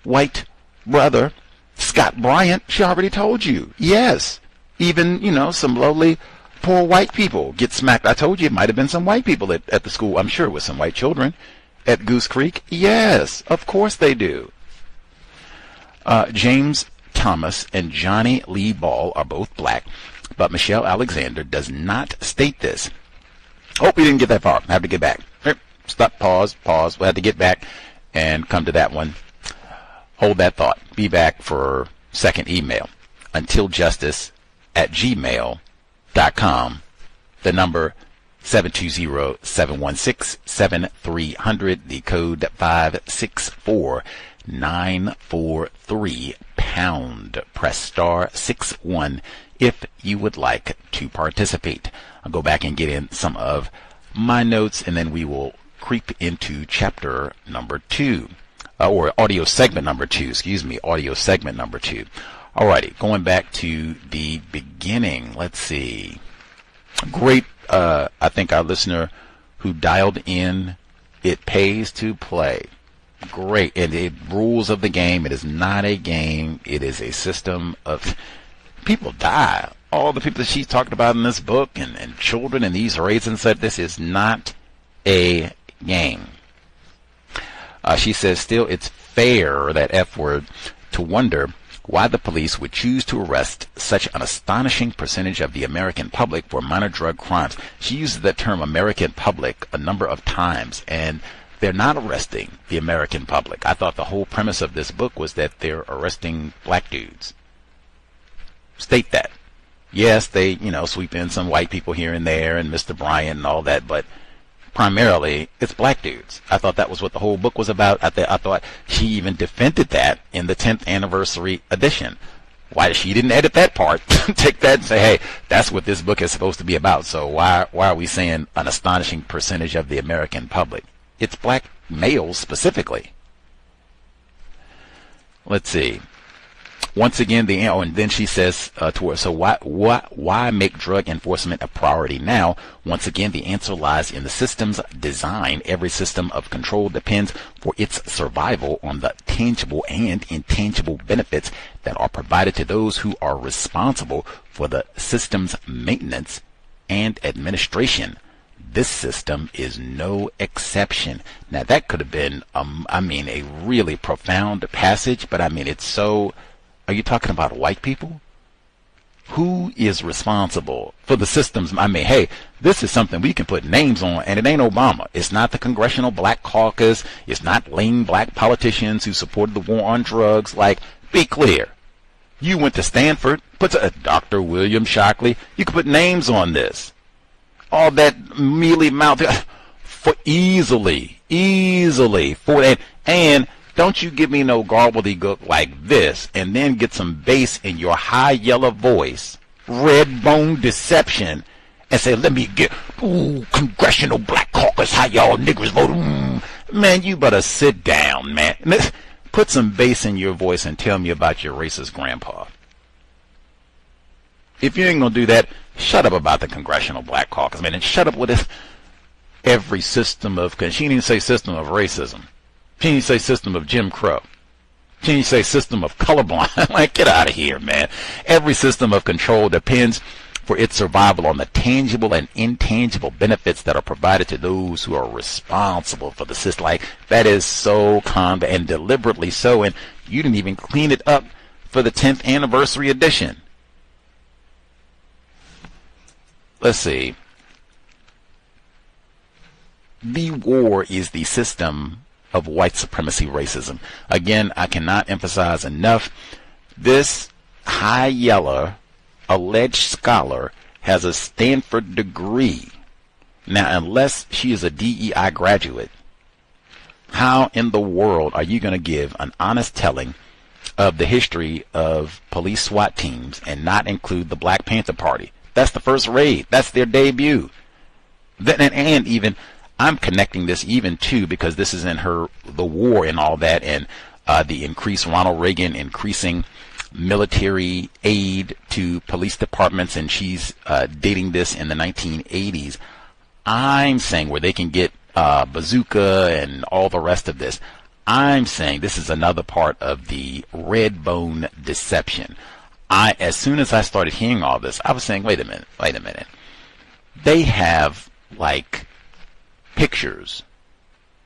white brother, Scott Bryant, she already told you. Yes. Even, some lowly, poor white people get smacked. I told you it might have been some white people at the school. I'm sure it was some white children at Goose Creek. Yes, of course they do. James Thomas and Johnny Lee Ball are both black, but Michelle Alexander does not state this. Oh, we didn't get that far. I have to get back. Stop, pause. We'll have to get back and come to that one. Hold that thought. Be back for second email. untiljustice@gmail.com. The number 720-716-7300. The code 564943 pound. Press star 61 if you would like to participate. I'll go back and get in some of my notes, and then we will creep into chapter number 2, or audio segment number 2, audio segment number 2. Alrighty, going back to the beginning. Let's see. Great, I think our listener who dialed in, it pays to play. Great, and the rules of the game, it is not a game, it is a system of, people die. All the people that she's talked about in this book, and children and these raids and said, this is not a game. She says, still, it's fair, that F word, to wonder why the police would choose to arrest such an astonishing percentage of the American public for minor drug crimes. She uses that term American public a number of times, and they're not arresting the American public. I thought the whole premise of this book was that they're arresting black dudes. State that. Yes, they, sweep in some white people here and there and Mr. Bryant and all that, but primarily it's black dudes. I thought that was what the whole book was about. I thought she even defended that in the 10th anniversary edition. Why she didn't edit that part? Take that and say, hey, that's what this book is supposed to be about. So why are we saying an astonishing percentage of the American public? It's black males specifically. Let's see. Once again, and then she says to her, so why make drug enforcement a priority now? Once again, the answer lies in the system's design. Every system of control depends for its survival on the tangible and intangible benefits that are provided to those who are responsible for the system's maintenance and administration. This system is no exception. Now, that could have been, a really profound passage, but it's so... Are you talking about white people? Who is responsible for the systems? Hey, this is something we can put names on, and it ain't Obama. It's not the Congressional Black Caucus. It's not lame black politicians who supported the war on drugs. Be clear. You went to Stanford, put Dr. William Shockley. You could put names on this. All that mealy mouth for easily for that. And don't you give me no gobbledygook like this and then get some bass in your high yellow voice, red bone deception, and say, let me get, Congressional Black Caucus, how y'all niggers vote. Man, you better sit down, man. Put some bass in your voice and tell me about your racist grandpa. If you ain't going to do that, shut up about the Congressional Black Caucus, man, and shut up with this. Every system of, she didn't say system of racism. She didn't say system of Jim Crow. Can you say system of colorblind? Like, get out of here, man. Every system of control depends for its survival on the tangible and intangible benefits that are provided to those who are responsible for the system. Like, that is so and deliberately so, and you didn't even clean it up for the 10th anniversary edition. Let's see. The war is the system of white supremacy racism. Again, I cannot emphasize enough, this high yeller alleged scholar has a Stanford degree. Now, unless she is a DEI graduate, how in the world are you going to give an honest telling of the history of police SWAT teams and not include the Black Panther Party? That's the first raid. That's their debut. And even I'm connecting this even to, because this is in the war and all that, and the increased Ronald Reagan increasing military aid to police departments, and she's dating this in the 1980s. I'm saying where they can get bazooka and all the rest of this. I'm saying this is another part of the red bone deception. As soon as I started hearing all this, I was saying, wait a minute. They have like pictures,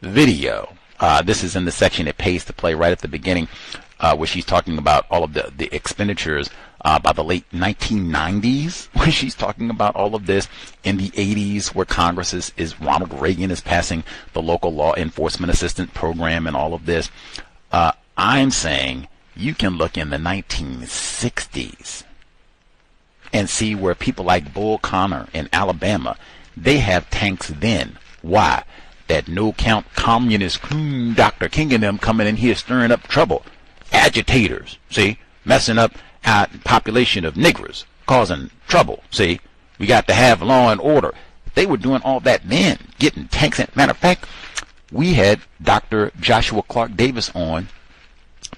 video. This is in the section it pays to play right at the beginning, where she's talking about all of the expenditures by the late 1990s, where she's talking about all of this in the 80s, where Congress is Ronald Reagan is passing the local law enforcement assistance program and all of this. I'm saying you can look in the 1960s and see where people like Bull Connor in Alabama, they have tanks then. Why? That no-count communist Dr. King and them coming in here stirring up trouble. Agitators, see? Messing up our population of niggers, causing trouble, see? We got to have law and order. They were doing all that then, getting tanks. Matter of fact, we had Dr. Joshua Clark Davis on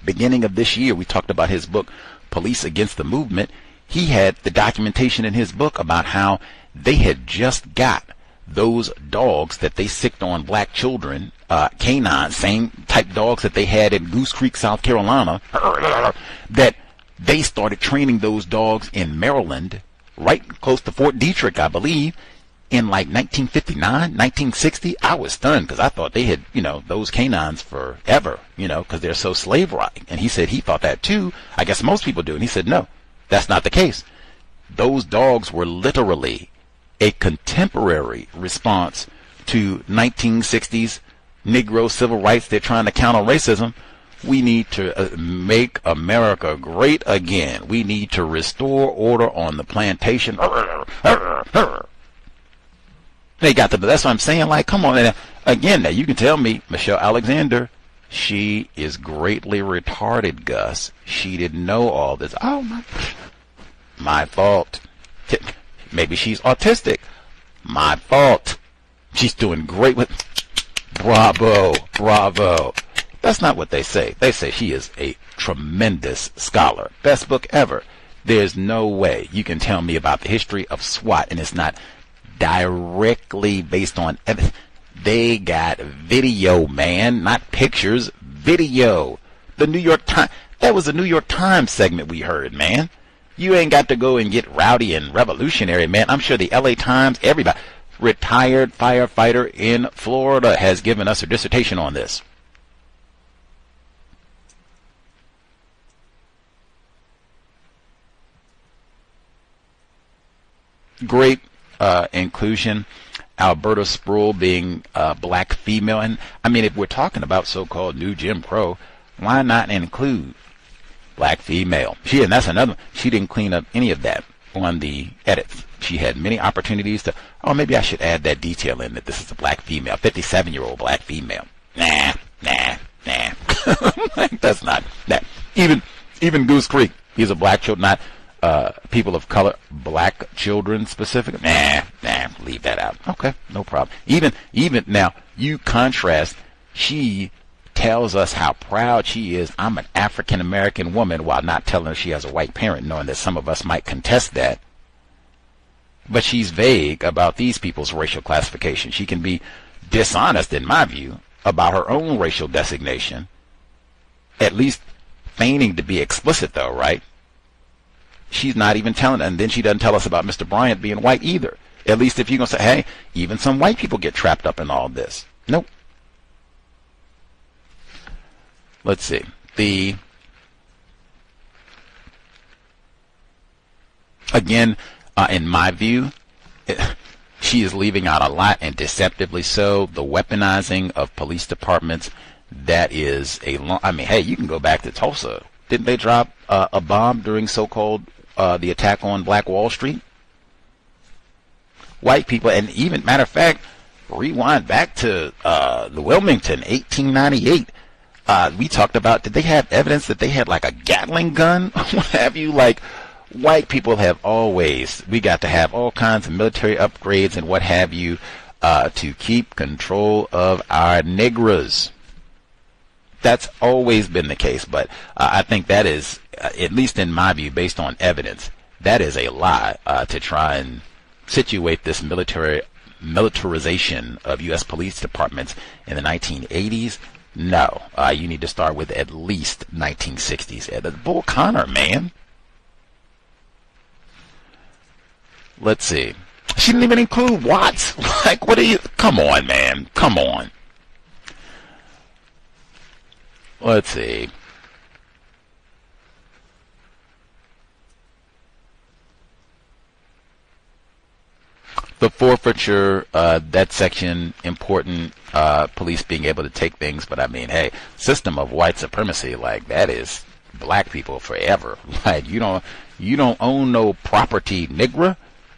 beginning of this year. We talked about his book, Police Against the Movement. He had the documentation in his book about how they had just got those dogs that they sicked on black children, canines, same type dogs that they had in Goose Creek, South Carolina, that they started training those dogs in Maryland, right close to Fort Detrick, I believe, in like 1959, 1960. I was stunned because I thought they had, those canines forever, because they're so slave-like. And he said he thought that too. I guess most people do. And he said, no, that's not the case. Those dogs were literally a contemporary response to 1960s Negro civil rights. They're trying to counter racism. We need to make America great again. We need to restore order on the plantation. They got that's what I'm saying. Like, come on. Again, now you can tell me, Michelle Alexander, she is greatly retarded, Gus. She didn't know all this. Oh, my fault. Maybe she's autistic. My fault. She's doing great with. Bravo. That's not what they say. They say she is a tremendous scholar. Best book ever. There's no way you can tell me about the history of SWAT and it's not directly based on evidence. They got video, man, not pictures. Video. The New York Times. That was a New York Times segment we heard, man. You ain't got to go and get rowdy and revolutionary, man. I'm sure the LA Times, everybody, retired firefighter in Florida has given us a dissertation on this. Great inclusion. Alberta Sproul being a black female. And I mean, if we're talking about so-called new Jim Crow, why not include black female? And that's another. She didn't clean up any of that on the edits. She had many opportunities to, maybe I should add that detail in that this is a black female, 57-year-old black female. Nah. That's not that. Even Goose Creek, he's a black child, not people of color, black children specific. Nah, leave that out. Okay, no problem. Even now, you contrast, she tells us how proud she is. I'm an African American woman, while not telling her she has a white parent, knowing that some of us might contest that. But she's vague about these people's racial classification. She can be dishonest, in my view, about her own racial designation, at least feigning to be explicit, though, right? She's not even telling, and then she doesn't tell us about Mr. Bryant being white either. At least if you're going to say, hey, even some white people get trapped up in all this. Nope. Let's see. Again, in my view, she is leaving out a lot, and deceptively so. The weaponizing of police departments, that is a long, I mean, hey, you can go back to Tulsa. Didn't they drop a bomb during so-called the attack on Black Wall Street? White people, and even, matter of fact, rewind back to the Wilmington, 1898. We talked about, did they have evidence that they had like a Gatling gun? What have you? Like, white people have always, we got to have all kinds of military upgrades and what have you to keep control of our Negras. That's always been the case, but I think that is, at least in my view, based on evidence, that is a lie to try and situate this militarization of U.S. police departments in the 1980s. No, you need to start with at least 1960s. The Bull Connor, man. Let's see. She didn't even include Watts. Like, what are you? Come on, man. Come on. Let's see. The forfeiture, that section, important, police being able to take things, but I mean, hey, system of white supremacy, like, that is black people forever. Like, you don't own no property, nigga.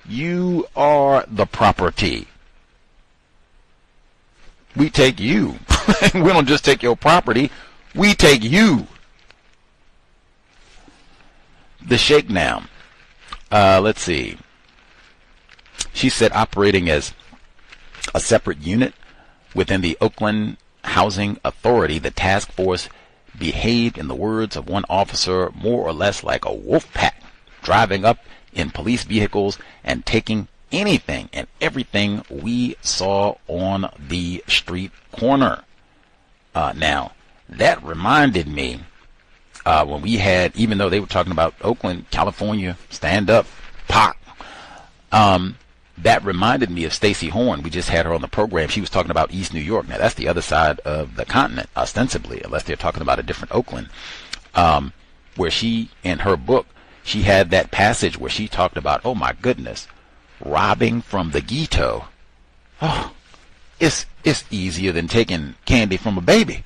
You are the property. We take you. We don't just take your property, we take you. The shakedown. Let's see. She said operating as a separate unit within the Oakland Housing Authority, the task force behaved, in the words of one officer, more or less like a wolf pack, driving up in police vehicles and taking anything and everything we saw on the street corner. Now, that reminded me when we had, even though they were talking about Oakland, California, stand up, pop, that reminded me of Stacey Horn. We just had her on the program. She was talking about East New York. Now, that's the other side of the continent, ostensibly, unless they're talking about a different Oakland, where she, in her book, she had that passage where she talked about, oh my goodness, robbing from the ghetto. Oh, it's easier than taking candy from a baby.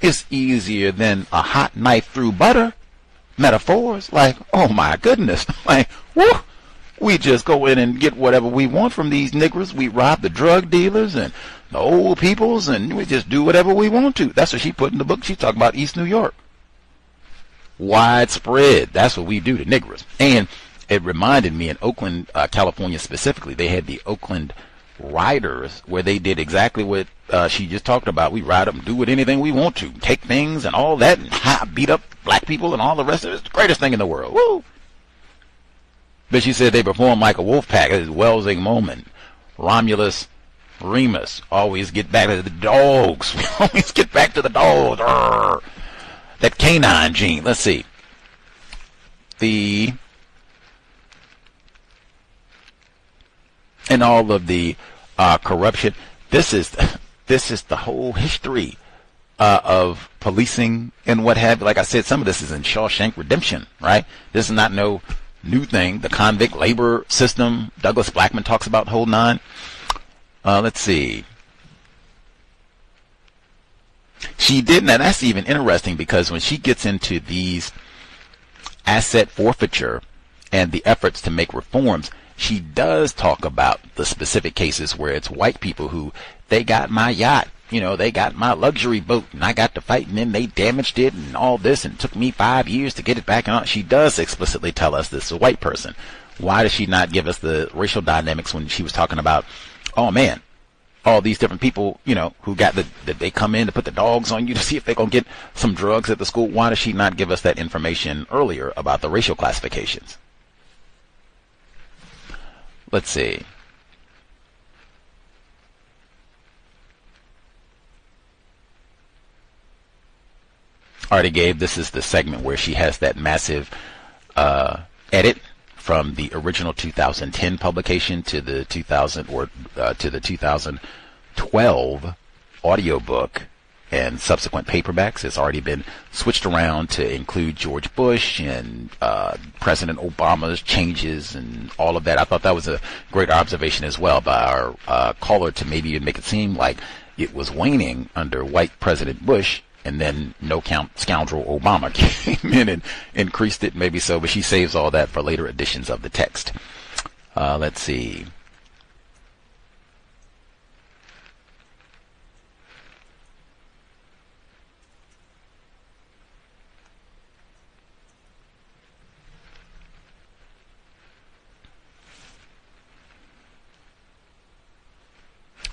It's easier than a hot knife through butter. Metaphors, like, oh my goodness, like, whoo. We just go in and get whatever we want from these niggers. We rob the drug dealers and the old peoples, and we just do whatever we want to. That's what she put in the book. She talked about East New York. Widespread. That's what we do to niggers. And it reminded me in Oakland, California specifically, they had the Oakland Riders, where they did exactly what she just talked about. We ride up and do with anything we want to, take things and all that, and beat up black people and all the rest of it. It's the greatest thing in the world. Woo! But she said they perform like a wolf pack. It's a Welsing moment. Romulus, Remus, always get back to the dogs. We always get back to the dogs. Arr. That canine gene. Let's see. And all of the corruption. This is the whole history of policing and what have you. Like I said, some of this is in Shawshank Redemption, right? This is not no new thing. The convict labor system, Douglas Blackman talks about the whole nine. Let's see. She did, and that's even interesting, because when she gets into these asset forfeiture and the efforts to make reforms, she does talk about the specific cases where it's white people who, they got my yacht, you know, they got my luxury boat, and I got to fight, and then they damaged it and all this, and it took me 5 years to get it back. And she does explicitly tell us this is a white person. Why does she not give us the racial dynamics when she was talking about, oh man, all these different people, you know, who got that they come in to put the dogs on you to see if they're going to get some drugs at the school? Why does she not give us that information earlier about the racial classifications? Let's see. already gave. This is the segment where she has that massive edit from the original 2010 publication to the 2012 audiobook and subsequent paperbacks. It's already been switched around to include George Bush and President Obama's changes and all of that. I thought that was a great observation as well by our caller to maybe even make it seem like it was waning under white President Bush, and then no-count scoundrel Obama came in and increased it, maybe so, but she saves all that for later editions of the text. Let's see.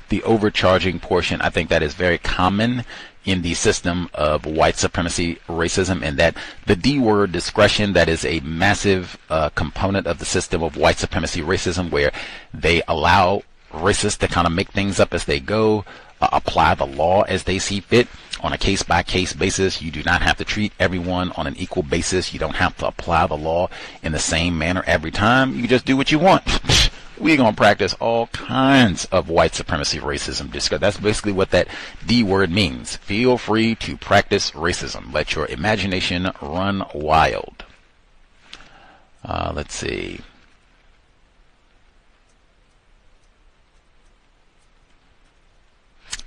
The overcharging portion, I think that is very common in the system of white supremacy racism, and that the D word, discretion, that is a massive component of the system of white supremacy racism, where they allow racists to kind of make things up as they go, apply the law as they see fit on a case-by-case basis. You do not have to treat everyone on an equal basis. You don't have to apply the law in the same manner every time. You just do what you want. We're going to practice all kinds of white supremacy racism. That's basically what that D word means. Feel free to practice racism. Let your imagination run wild. Let's see.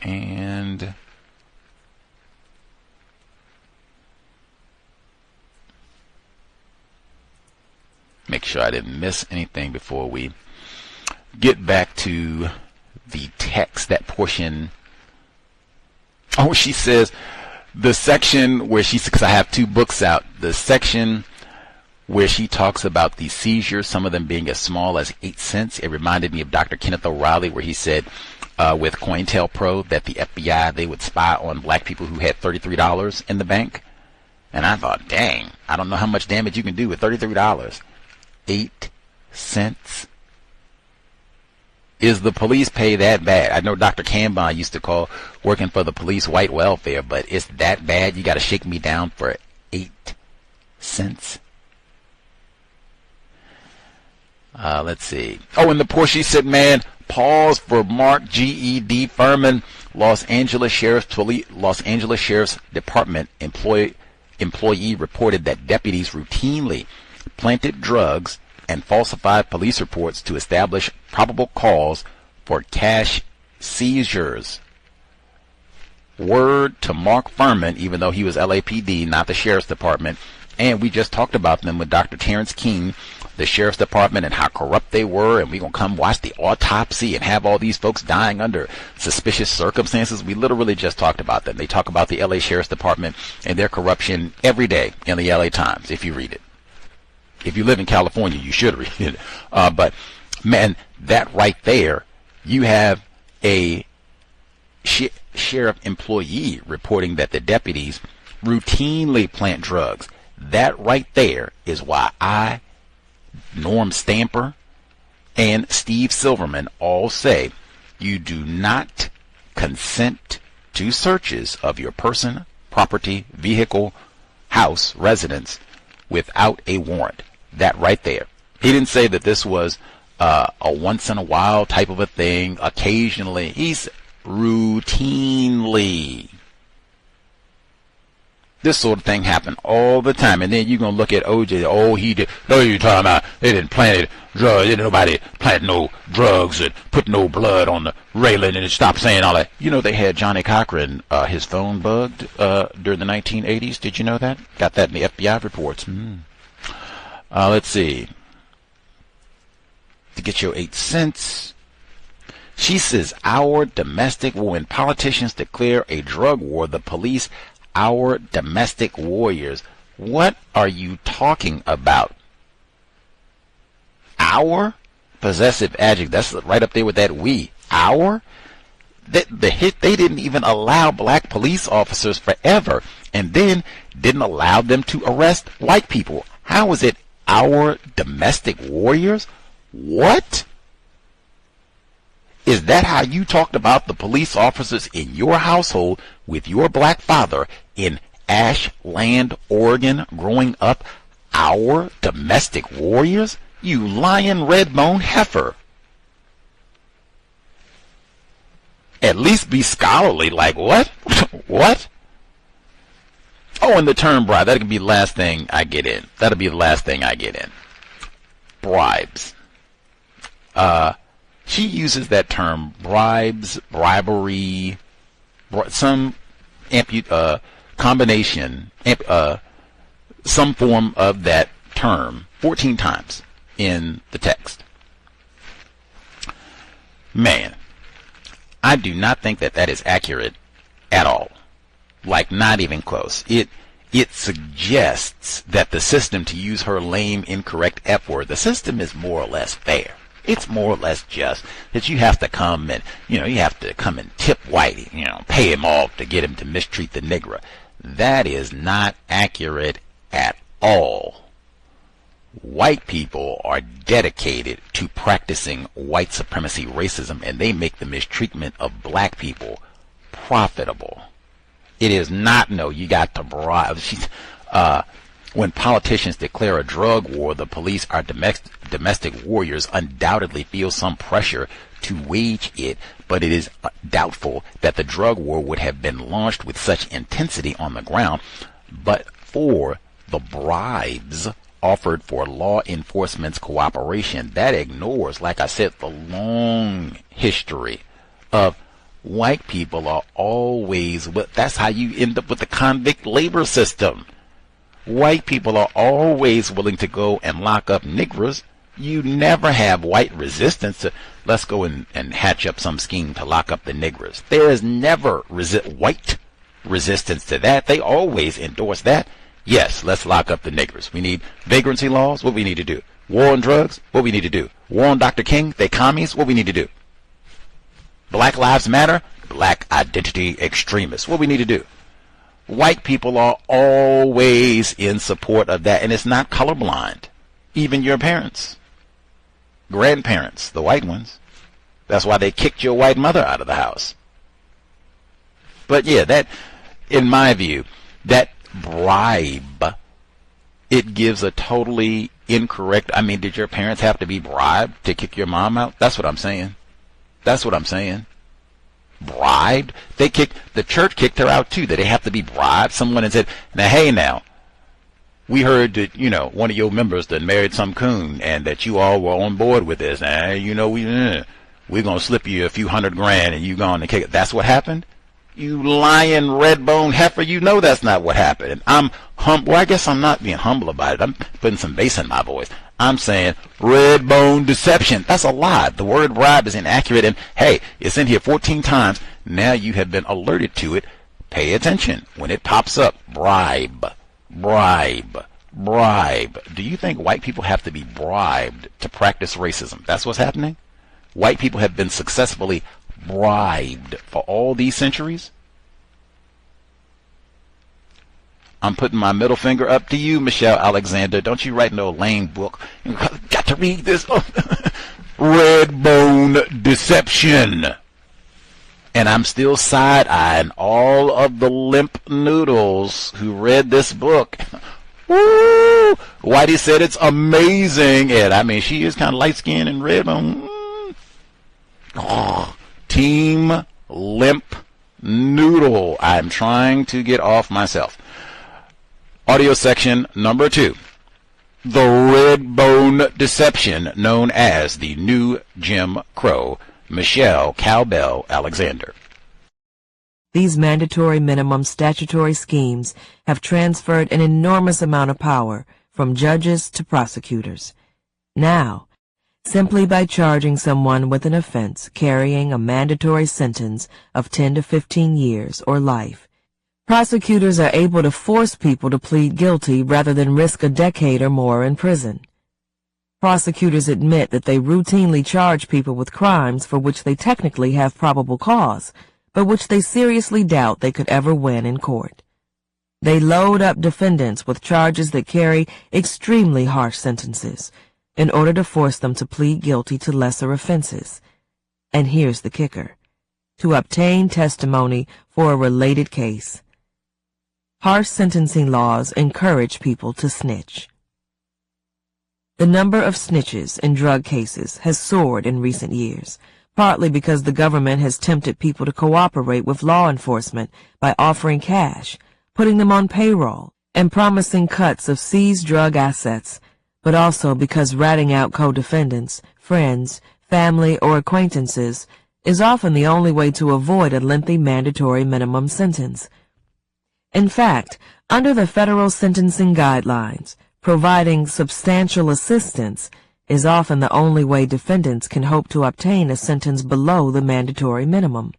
And make sure I didn't miss anything before we get back to the text, that portion. Oh, she says the section where because I have two books out, the section where she talks about the seizures, some of them being as small as 8 cents. It reminded me of Dr. Kenneth O'Reilly, where he said with COINTELPRO that the FBI, they would spy on black people who had $33 in the bank. And I thought, dang, I don't know how much damage you can do with $33. 8 cents. Is the police pay that bad? I know Dr. Cambon used to call working for the police white welfare, but it's that bad? You got to shake me down for 8 cents? Let's see. Oh, and the Porsche said, man, pause for Mark G.E.D. Furman, Los Angeles Sheriff's Department employee reported that deputies routinely planted drugs and falsified police reports to establish probable cause for cash seizures. Word to Mark Furman, even though he was LAPD, not the Sheriff's Department. And we just talked about them with Dr. Terrence King, the Sheriff's Department, and how corrupt they were. And we're going to come watch the autopsy and have all these folks dying under suspicious circumstances. We literally just talked about them. They talk about the LA Sheriff's Department and their corruption every day in the LA Times, if you read it. If you live in California, you should read it. But, man, that right there, you have a sheriff employee reporting that the deputies routinely plant drugs. That right there is why I, Norm Stamper, and Steve Silverman all say you do not consent to searches of your person, property, vehicle, house, residence without a warrant. That right there. He didn't say that this was a once in a while type of a thing. Occasionally. He's routinely. This sort of thing happened all the time. And then you're going to look at OJ. Oh, he did. No, you're talking about they didn't plant drugs. Didn't nobody plant no drugs and put no blood on the railing and stop saying all that. You know, they had Johnny Cochran, his phone bugged during the 1980s. Did you know that? Got that in the FBI reports. Let's see. To get your 8 cents. She says, our domestic war. When politicians declare a drug war, the police, our domestic warriors. What are you talking about? Our? Possessive adjective. That's right up there with that we. Our? They didn't even allow black police officers forever, and then didn't allow them to arrest white people. How is it our domestic warriors? What? Is that how you talked about the police officers in your household with your black father in Ashland, Oregon, growing up, our domestic warriors? You lying red-bone heifer. At least be scholarly, like what? What? Oh, and the term bribe, that'll be the last thing I get in. That'll be the last thing I get in. Bribes. She uses that term, bribes, bribery, some combination, some form of that term 14 times in the text. Man, I do not think that that is accurate at all. Like, not even close. It suggests that the system, to use her lame, incorrect F word, the system is more or less fair. It's more or less just that you have to come and, you have to come and tip Whitey, pay him off to get him to mistreat the nigger. That is not accurate at all. White people are dedicated to practicing white supremacy racism, and they make the mistreatment of black people profitable. It is not, no, you got to bribe. When politicians declare a drug war, the police, our domestic warriors, undoubtedly feel some pressure to wage it, but it is doubtful that the drug war would have been launched with such intensity on the ground, but for the bribes offered for law enforcement's cooperation. That ignores, like I said, the long history of white people are always, that's how you end up with the convict labor system. White people are always willing to go and lock up niggers. You never have white resistance to, let's go and hatch up some scheme to lock up the niggers. There is never white resistance to that. They always endorse that. Yes, let's lock up the niggers. We need vagrancy laws. What we need to do? War on drugs. What we need to do? War on Dr. King. They commies. What we need to do? Black Lives Matter. Black identity extremists. What we need to do? White people are always in support of that, and it's not colorblind. Even your parents, grandparents, the white ones. That's why they kicked your white mother out of the house. But yeah, that, in my view, that bribe, it gives a totally incorrect, did your parents have to be bribed to kick your mom out? That's what I'm saying. That's what I'm saying. Bribed? The church kicked her out too. Did they have to be bribed? Someone had said, now, hey now, we heard that, one of your members that married some coon and that you all were on board with this. We're going to slip you a few $100,000 and you going to kick it. That's what happened? You lying red-bone heifer, that's not what happened. And I'm humble. Well, I guess I'm not being humble about it. I'm putting some bass in my voice. I'm saying red-bone deception. That's a lie. The word bribe is inaccurate, and hey, it's in here 14 times. Now you have been alerted to it. Pay attention when it pops up. Bribe, bribe, bribe. Do you think white people have to be bribed to practice racism? That's what's happening? White people have been successfully bribed for all these centuries? I'm putting my middle finger up to you, Michelle Alexander. Don't you write no lame book. You got to read this. Red bone deception. And I'm still side-eyeing all of the limp noodles who read this book. Woo! Whitey said it's amazing. And she is kind of light-skinned and red bone. Oh, Team Limp Noodle. I'm trying to get off myself. Audio section number 2. The red bone deception known as the new Jim Crow. Michelle Cowbell Alexander. These mandatory minimum statutory schemes have transferred an enormous amount of power from judges to prosecutors. Now, simply by charging someone with an offense carrying a mandatory sentence of 10 to 15 years or life, prosecutors are able to force people to plead guilty rather than risk a decade or more in prison. Prosecutors admit that they routinely charge people with crimes for which they technically have probable cause, but which they seriously doubt they could ever win in court. They load up defendants with charges that carry extremely harsh sentences in order to force them to plead guilty to lesser offenses. And here's the kicker: to obtain testimony for a related case. Harsh sentencing laws encourage people to snitch. The number of snitches in drug cases has soared in recent years, partly because the government has tempted people to cooperate with law enforcement by offering cash, putting them on payroll, and promising cuts of seized drug assets, but also because ratting out co-defendants, friends, family, or acquaintances is often the only way to avoid a lengthy mandatory minimum sentence. In fact, under the federal sentencing guidelines, providing substantial assistance is often the only way defendants can hope to obtain a sentence below the mandatory minimum.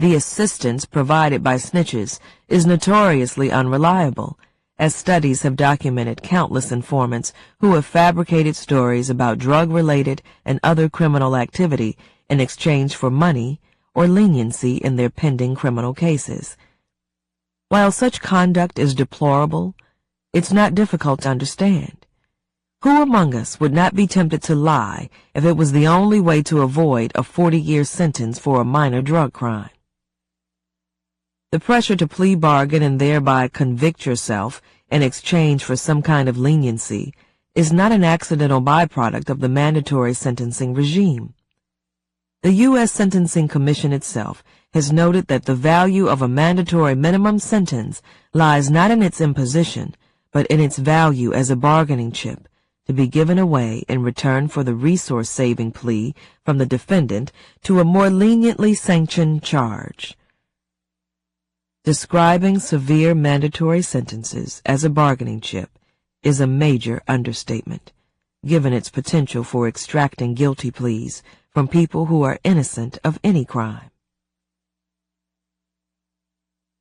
The assistance provided by snitches is notoriously unreliable, as studies have documented countless informants who have fabricated stories about drug-related and other criminal activity in exchange for money or leniency in their pending criminal cases. While such conduct is deplorable, it's not difficult to understand. Who among us would not be tempted to lie if it was the only way to avoid a 40-year sentence for a minor drug crime? The pressure to plea bargain and thereby convict yourself in exchange for some kind of leniency is not an accidental byproduct of the mandatory sentencing regime. The U.S. Sentencing Commission itself has noted that the value of a mandatory minimum sentence lies not in its imposition, but in its value as a bargaining chip to be given away in return for the resource-saving plea from the defendant to a more leniently sanctioned charge. Describing severe mandatory sentences as a bargaining chip is a major understatement, given its potential for extracting guilty pleas from people who are innocent of any crime.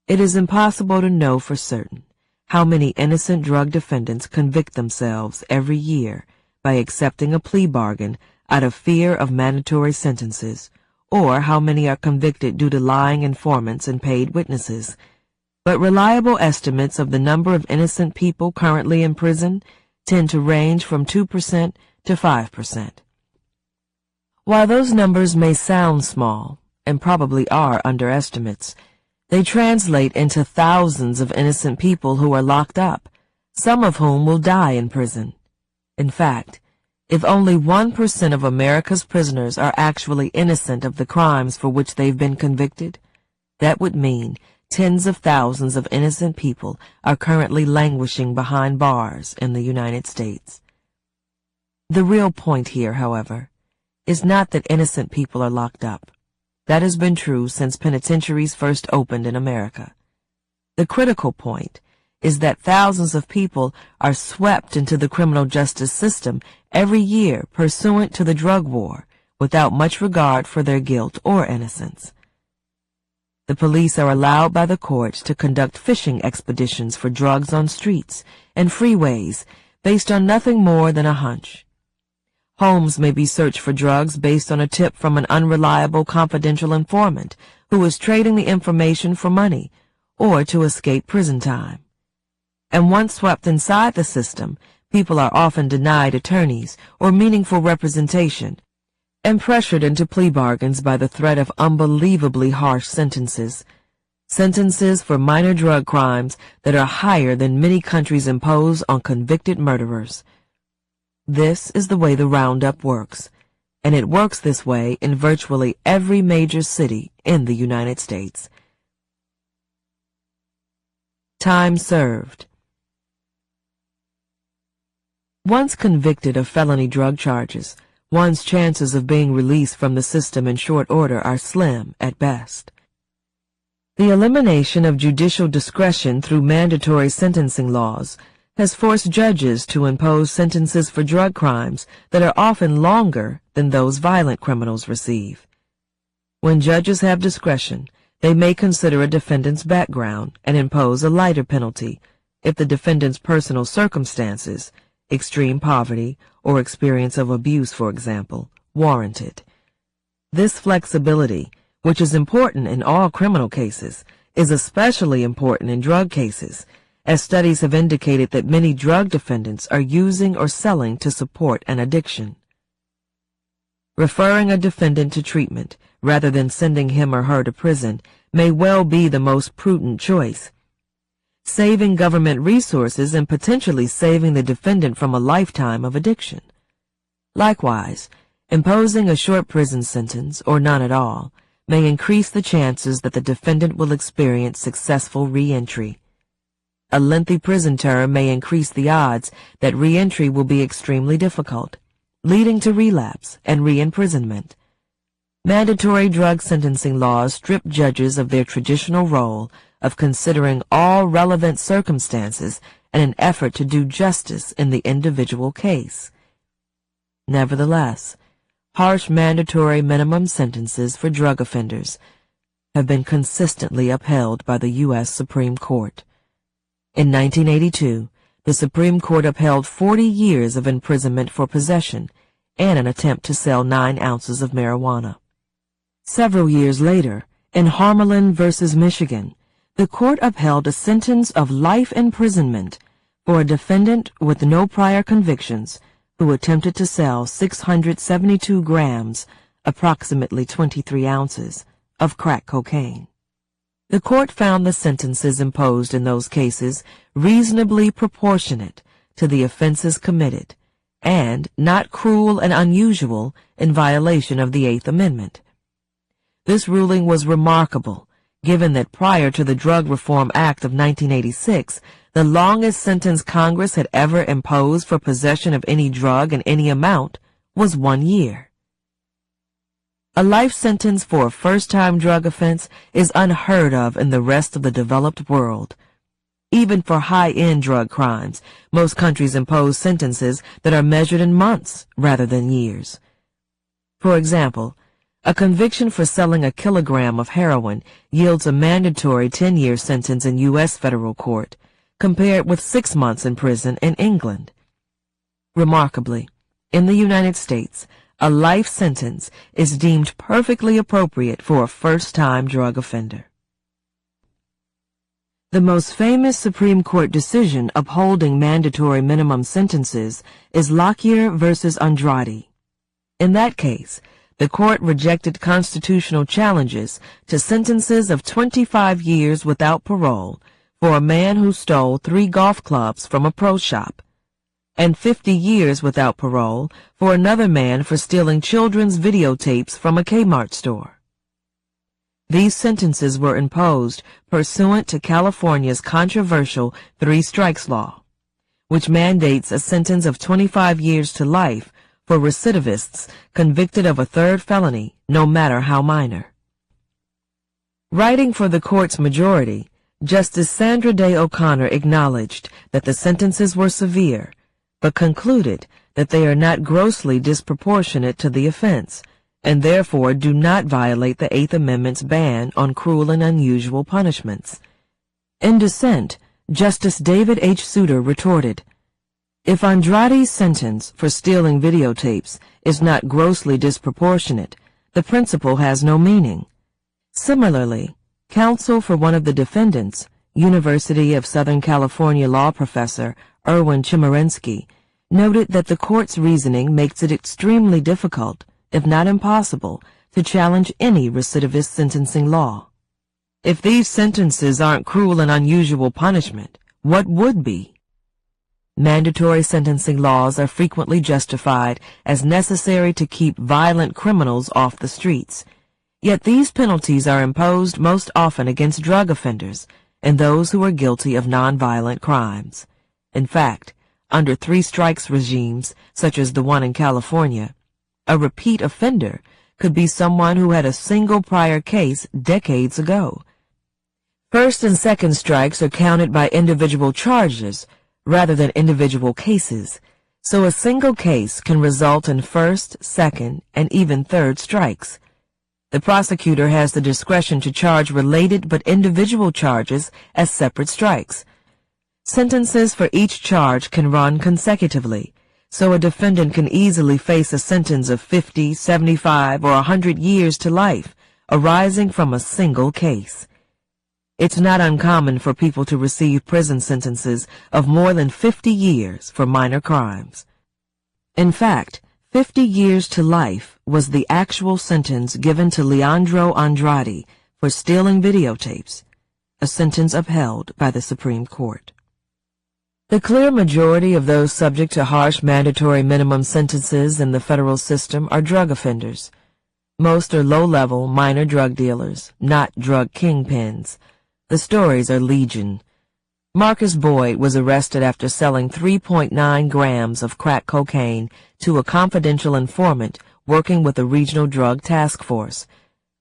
It is impossible to know for certain how many innocent drug defendants convict themselves every year by accepting a plea bargain out of fear of mandatory sentences, or how many are convicted due to lying informants and paid witnesses, but reliable estimates of the number of innocent people currently in prison tend to range from 2% to 5%. While those numbers may sound small, and probably are underestimates, they translate into thousands of innocent people who are locked up, some of whom will die in prison. In fact, if only 1% of America's prisoners are actually innocent of the crimes for which they've been convicted, that would mean tens of thousands of innocent people are currently languishing behind bars in the United States. The real point here, however, is not that innocent people are locked up. That has been true since penitentiaries first opened in America. The critical point is that thousands of people are swept into the criminal justice system every year pursuant to the drug war without much regard for their guilt or innocence. The police are allowed by the courts to conduct fishing expeditions for drugs on streets and freeways based on nothing more than a hunch. Homes may be searched for drugs based on a tip from an unreliable confidential informant who is trading the information for money or to escape prison time. And once swept inside the system, people are often denied attorneys or meaningful representation and pressured into plea bargains by the threat of unbelievably harsh sentences for minor drug crimes that are higher than many countries impose on convicted murderers. This is the way the roundup works, and it works this way in virtually every major city in the United States. Time served. Once convicted of felony drug charges, one's chances of being released from the system in short order are slim at best. The elimination of judicial discretion through mandatory sentencing laws has forced judges to impose sentences for drug crimes that are often longer than those violent criminals receive. When judges have discretion, they may consider a defendant's background and impose a lighter penalty if the defendant's personal circumstances, extreme poverty, or experience of abuse, for example, warrant it. This flexibility, which is important in all criminal cases, is especially important in drug cases, as studies have indicated that many drug defendants are using or selling to support an addiction. Referring a defendant to treatment rather than sending him or her to prison may well be the most prudent choice. saving government resources and potentially saving the defendant from a lifetime of addiction. Likewise, imposing a short prison sentence, or none at all, may increase the chances that the defendant will experience successful re-entry. A lengthy prison term may increase the odds that re-entry will be extremely difficult, leading to relapse and re-imprisonment. Mandatory drug sentencing laws strip judges of their traditional role of considering all relevant circumstances in an effort to do justice in the individual case. Nevertheless, harsh mandatory minimum sentences for drug offenders have been consistently upheld by the U.S. Supreme Court. In 1982, the Supreme Court upheld 40 years of imprisonment for possession and an attempt to sell 9 ounces of marijuana. Several years later, in Harmelin v. Michigan, the court upheld a sentence of life imprisonment for a defendant with no prior convictions who attempted to sell 672 grams, approximately 23 ounces, of crack cocaine. The court found the sentences imposed in those cases reasonably proportionate to the offenses committed and not cruel and unusual in violation of the Eighth Amendment. This ruling was remarkable, given that prior to the Drug Reform Act of 1986, the longest sentence Congress had ever imposed for possession of any drug in any amount was 1 year. A life sentence for a first-time drug offense is unheard of in the rest of the developed world. Even for high-end drug crimes, most countries impose sentences that are measured in months rather than years. For example, a conviction for selling a kilogram of heroin yields a mandatory 10-year sentence in U.S. federal court, compared with 6 months in prison in England. Remarkably, in the United States, a life sentence is deemed perfectly appropriate for a first-time drug offender. The most famous Supreme Court decision upholding mandatory minimum sentences is Lockyer v. Andrade. In that case, the court rejected constitutional challenges to sentences of 25 years without parole for a man who stole 3 golf clubs from a pro shop, and 50 years without parole for another man for stealing children's videotapes from a Kmart store. These sentences were imposed pursuant to California's controversial 3 strikes law, which mandates a sentence of 25 years to life for recidivists convicted of a 3rd felony, no matter how minor. Writing for the court's majority, Justice Sandra Day O'Connor acknowledged that the sentences were severe, but concluded that they are not grossly disproportionate to the offense, and therefore do not violate the Eighth Amendment's ban on cruel and unusual punishments. In dissent, Justice David H. Souter retorted, "If Andrade's sentence for stealing videotapes is not grossly disproportionate, the principle has no meaning." Similarly, counsel for one of the defendants, University of Southern California law professor Erwin Chemerinsky, noted that the court's reasoning makes it extremely difficult, if not impossible, to challenge any recidivist sentencing law. If these sentences aren't cruel and unusual punishment, what would be? Mandatory sentencing laws are frequently justified as necessary to keep violent criminals off the streets, yet these penalties are imposed most often against drug offenders and those who are guilty of nonviolent crimes. In fact, under 3 strikes regimes, such as the one in California, a repeat offender could be someone who had a single prior case decades ago. First and second strikes are counted by individual charges rather than individual cases, so a single case can result in first, second, and even third strikes. The prosecutor has the discretion to charge related but individual charges as separate strikes. Sentences for each charge can run consecutively, so a defendant can easily face a sentence of 50, 75, or 100 years to life, arising from a single case. It's not uncommon for people to receive prison sentences of more than 50 years for minor crimes. In fact, 50 years to life was the actual sentence given to Leandro Andrade for stealing videotapes, a sentence upheld by the Supreme Court. The clear majority of those subject to harsh mandatory minimum sentences in the federal system are drug offenders. Most are low-level, minor drug dealers, not drug kingpins. The stories are legion. Marcus Boyd was arrested after selling 3.9 grams of crack cocaine to a confidential informant working with a regional drug task force.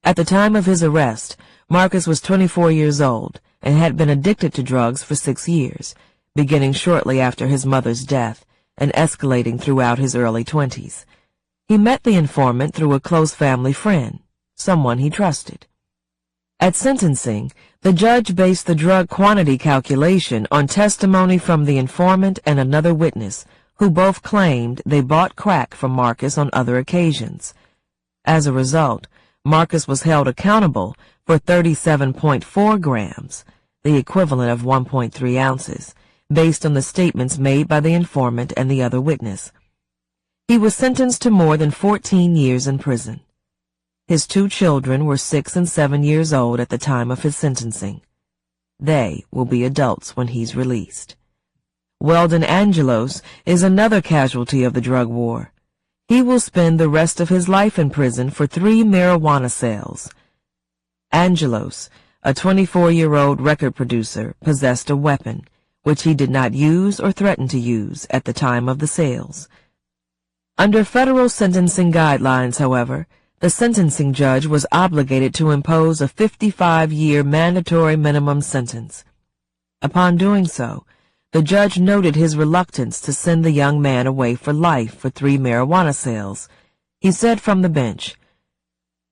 At the time of his arrest, Marcus was 24 years old and had been addicted to drugs for 6 years, beginning shortly after his mother's death and escalating throughout his early 20s. He met the informant through a close family friend, someone he trusted. At sentencing, the judge based the drug quantity calculation on testimony from the informant and another witness, who both claimed they bought crack from Marcus on other occasions. As a result, Marcus was held accountable for 37.4 grams, the equivalent of 1.3 ounces, based on the statements made by the informant and the other witness. He was sentenced to more than 14 years in prison. His 2 children were 6 and 7 years old at the time of his sentencing. They will be adults when he's released. Weldon Angelos is another casualty of the drug war. He will spend the rest of his life in prison for 3 marijuana sales. Angelos, a 24-year-old record producer, possessed a weapon, which he did not use or threaten to use at the time of the sales. Under federal sentencing guidelines, however, the sentencing judge was obligated to impose a 55-year mandatory minimum sentence. Upon doing so, the judge noted his reluctance to send the young man away for life for 3 marijuana sales. He said from the bench,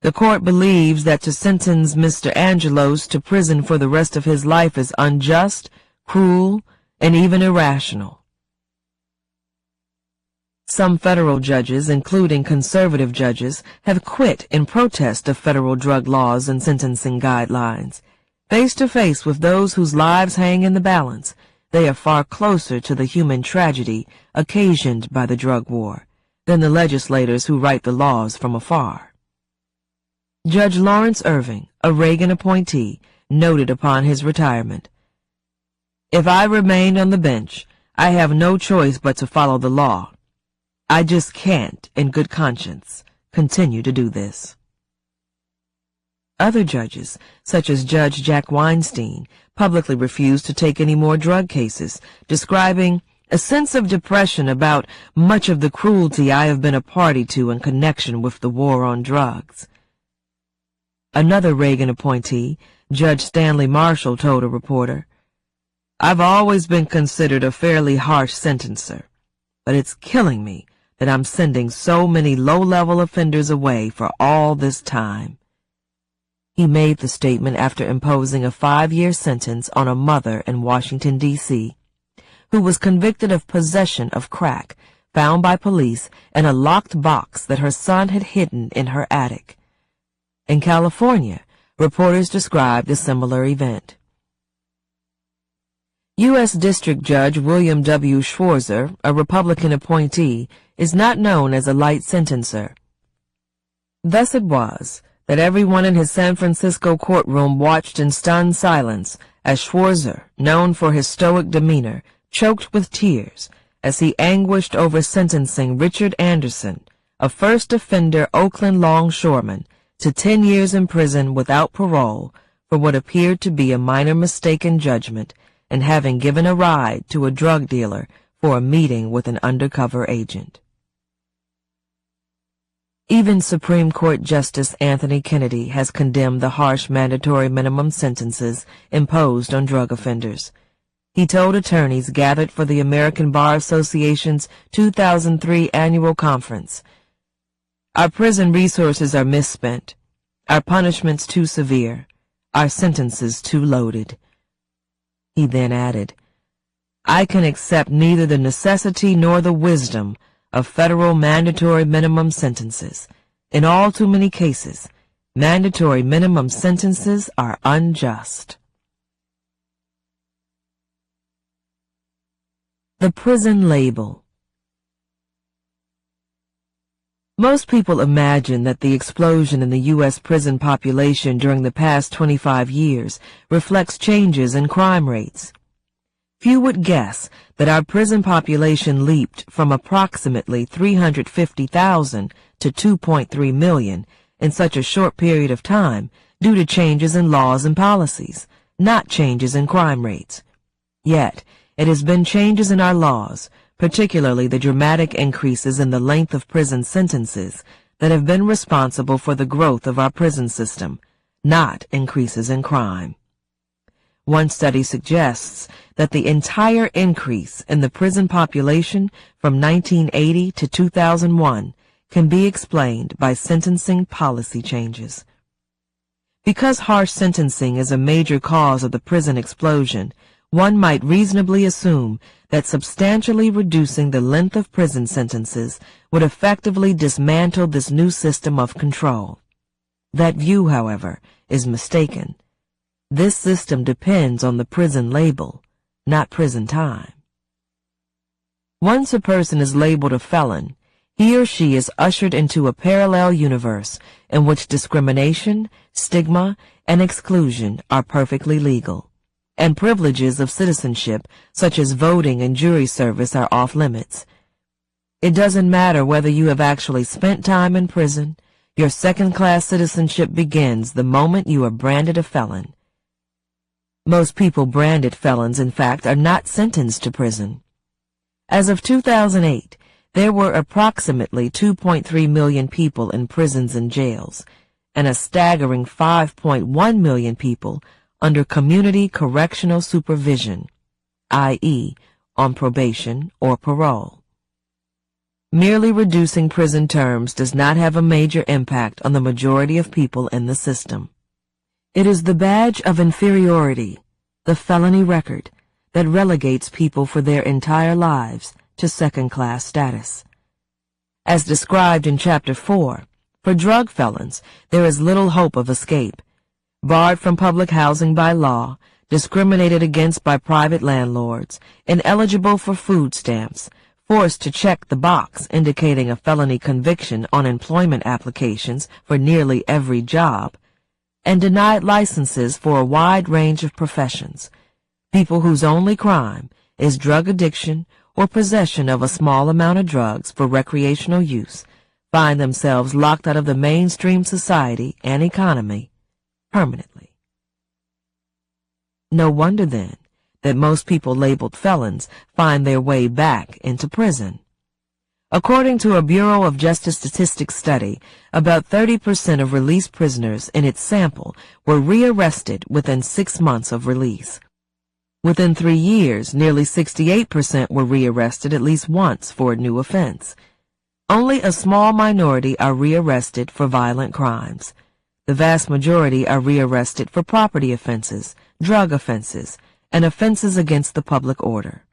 "The court believes that to sentence Mr. Angelos to prison for the rest of his life is unjust, cruel, and even irrational." Some federal judges, including conservative judges, have quit in protest of federal drug laws and sentencing guidelines. Face to face with those whose lives hang in the balance, they are far closer to the human tragedy occasioned by the drug war than the legislators who write the laws from afar. Judge Lawrence Irving, a Reagan appointee, noted upon his retirement, "If I remained on the bench, I have no choice but to follow the law. I just can't, in good conscience, continue to do this." Other judges, such as Judge Jack Weinstein, publicly refused to take any more drug cases, describing a sense of depression about much of the cruelty I have been a party to in connection with the war on drugs. Another Reagan appointee, Judge Stanley Marshall, told a reporter, "I've always been considered a fairly harsh sentencer, but it's killing me that I'm sending so many low-level offenders away for all this time." He made the statement after imposing a 5-year sentence on a mother in Washington, D.C., who was convicted of possession of crack found by police in a locked box that her son had hidden in her attic. In California, reporters described a similar event. U.S. District Judge William W. Schwarzer, a Republican appointee, is not known as a light sentencer. Thus it was that everyone in his San Francisco courtroom watched in stunned silence as Schwarzer, known for his stoic demeanor, choked with tears as he anguished over sentencing Richard Anderson, a first offender Oakland longshoreman, to 10 years in prison without parole for what appeared to be a minor mistake in judgment and having given a ride to a drug dealer for a meeting with an undercover agent. Even Supreme Court Justice Anthony Kennedy has condemned the harsh mandatory minimum sentences imposed on drug offenders. He told attorneys gathered for the American Bar Association's 2003 annual conference, "Our prison resources are misspent, our punishments too severe, our sentences too loaded." He then added, "I can accept neither the necessity nor the wisdom of federal mandatory minimum sentences. In all too many cases, mandatory minimum sentences are unjust." The prison label. Most people imagine that the explosion in the U.S. prison population during the past 25 years reflects changes in crime rates. Few would guess that our prison population leaped from approximately 350,000 to 2.3 million in such a short period of time due to changes in laws and policies, not changes in crime rates. Yet, it has been changes in our laws, particularly the dramatic increases in the length of prison sentences, that have been responsible for the growth of our prison system, not increases in crime. One study suggests that the entire increase in the prison population from 1980 to 2001 can be explained by sentencing policy changes. Because harsh sentencing is a major cause of the prison explosion, one might reasonably assume that substantially reducing the length of prison sentences would effectively dismantle this new system of control. That view, however, is mistaken. This system depends on the prison label, not prison time. Once a person is labeled a felon, he or she is ushered into a parallel universe in which discrimination, stigma, and exclusion are perfectly legal, and privileges of citizenship, such as voting and jury service, are off limits. It doesn't matter whether you have actually spent time in prison. Your second-class citizenship begins the moment you are branded a felon. Most people branded felons, in fact, are not sentenced to prison. As of 2008, there were approximately 2.3 million people in prisons and jails, and a staggering 5.1 million people under community correctional supervision, i.e., on probation or parole. Merely reducing prison terms does not have a major impact on the majority of people in the system. It is the badge of inferiority, the felony record, that relegates people for their entire lives to second-class status. As described in Chapter 4, for drug felons, there is little hope of escape. Barred from public housing by law, discriminated against by private landlords, ineligible for food stamps, forced to check the box indicating a felony conviction on employment applications for nearly every job, and denied licenses for a wide range of professions. People whose only crime is drug addiction or possession of a small amount of drugs for recreational use find themselves locked out of the mainstream society and economy permanently. No wonder, then, that most people labeled felons find their way back into prison. According to a Bureau of Justice Statistics study, about 30% of released prisoners in its sample were rearrested within 6 months of release. Within 3 years, nearly 68% were rearrested at least once for a new offense. Only a small minority are rearrested for violent crimes. The vast majority are rearrested for property offenses, drug offenses, and offenses against the public order.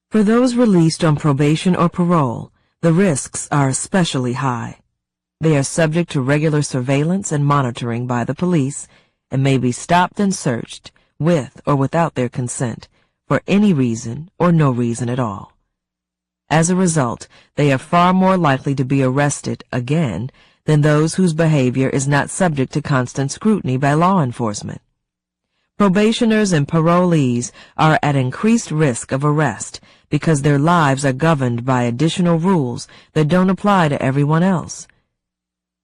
For those released on probation or parole, the risks are especially high. They are subject to regular surveillance and monitoring by the police and may be stopped and searched, with or without their consent, for any reason or no reason at all. As a result, they are far more likely to be arrested again than those whose behavior is not subject to constant scrutiny by law enforcement. Probationers and parolees are at increased risk of arrest because their lives are governed by additional rules that don't apply to everyone else.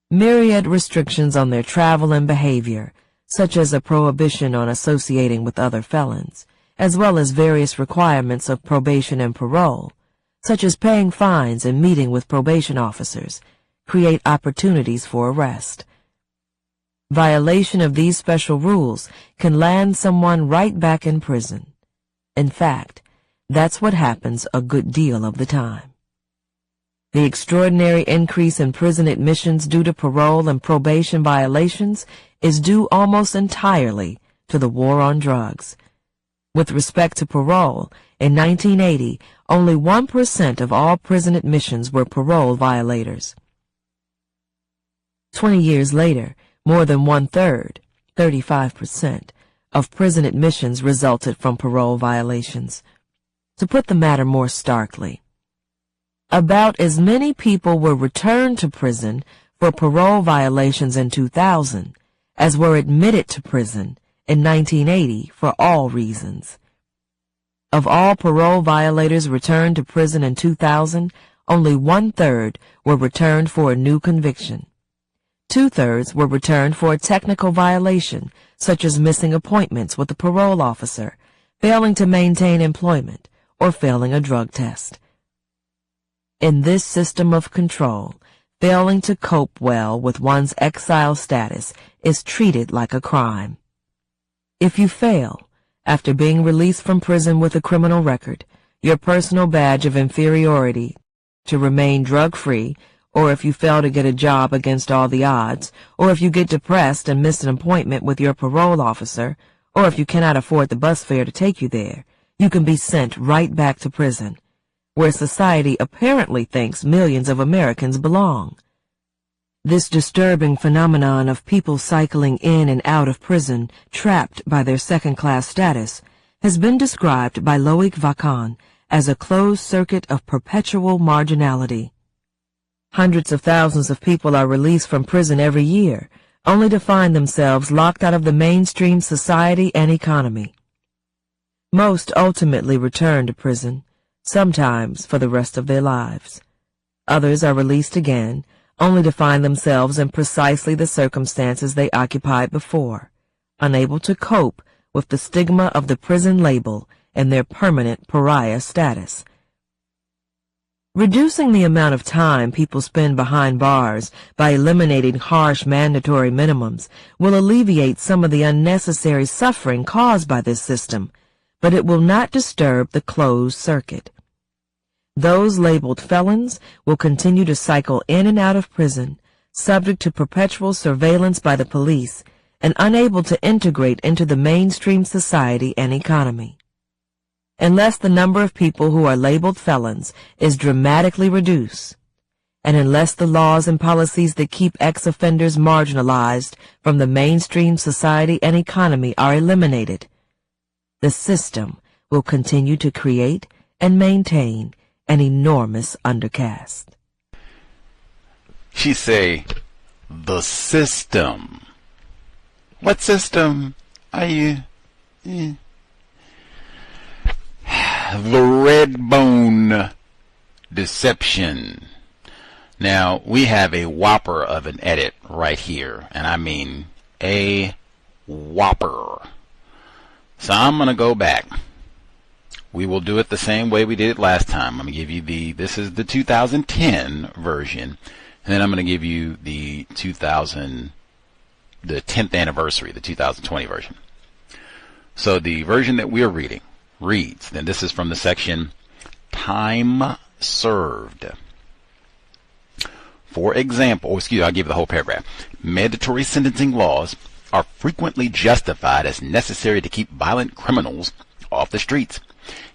Myriad restrictions on their travel and behavior, such as a prohibition on associating with other felons, as well as various requirements of probation and parole, such as paying fines and meeting with probation officers, create opportunities for arrest. Violation of these special rules can land someone right back in prison. In fact, that's what happens a good deal of the time. The extraordinary increase in prison admissions due to parole and probation violations is due almost entirely to the war on drugs. With respect to parole, in 1980, only 1% of all prison admissions were parole violators. 20 years later, more than 1/3, 35%, of prison admissions resulted from parole violations. To put the matter more starkly, About as many people were returned to prison for parole violations in 2000 as were admitted to prison in 1980 for all reasons. Of all parole violators returned to prison in 2000, only 1/3 were returned for a new conviction. 2/3 were returned for a technical violation, such as missing appointments with a parole officer, failing to maintain employment, or failing a drug test. In this system of control, failing to cope well with one's exile status is treated like a crime. If you fail, after being released from prison with a criminal record, your personal badge of inferiority to remain drug-free, or if you fail to get a job against all the odds, or if you get depressed and miss an appointment with your parole officer, or if you cannot afford the bus fare to take you there, you can be sent right back to prison, where society apparently thinks millions of Americans belong. This disturbing phenomenon of people cycling in and out of prison, trapped by their second-class status, has been described by Loic Vacan as a closed circuit of perpetual marginality. Hundreds of thousands of people are released from prison every year, only to find themselves locked out of the mainstream society and economy. Most ultimately return to prison, sometimes for the rest of their lives. Others are released again, only to find themselves in precisely the circumstances they occupied before, unable to cope with the stigma of the prison label and their permanent pariah status. Reducing the amount of time people spend behind bars by eliminating harsh mandatory minimums will alleviate some of the unnecessary suffering caused by this system, but it will not disturb the closed circuit. Those labeled felons will continue to cycle in and out of prison, subject to perpetual surveillance by the police and unable to integrate into the mainstream society and economy. Unless the number of people who are labeled felons is dramatically reduced, and unless the laws and policies that keep ex-offenders marginalized from the mainstream society and economy are eliminated, the system will continue to create and maintain an enormous undercast. She say, the system. What system are you? The red bone deception. Now, we have a whopper of an edit right here, and I mean a whopper. So I'm going to go back. We will do it the same way we did it last time. I'm going to give you this is the 2010 version, and then I'm going to give you the 10th anniversary, the 2020 version. So the version that we're reading reads, then this is from the section Time Served. For example, I'll give you the whole paragraph. Mandatory sentencing laws are frequently justified as necessary to keep violent criminals off the streets.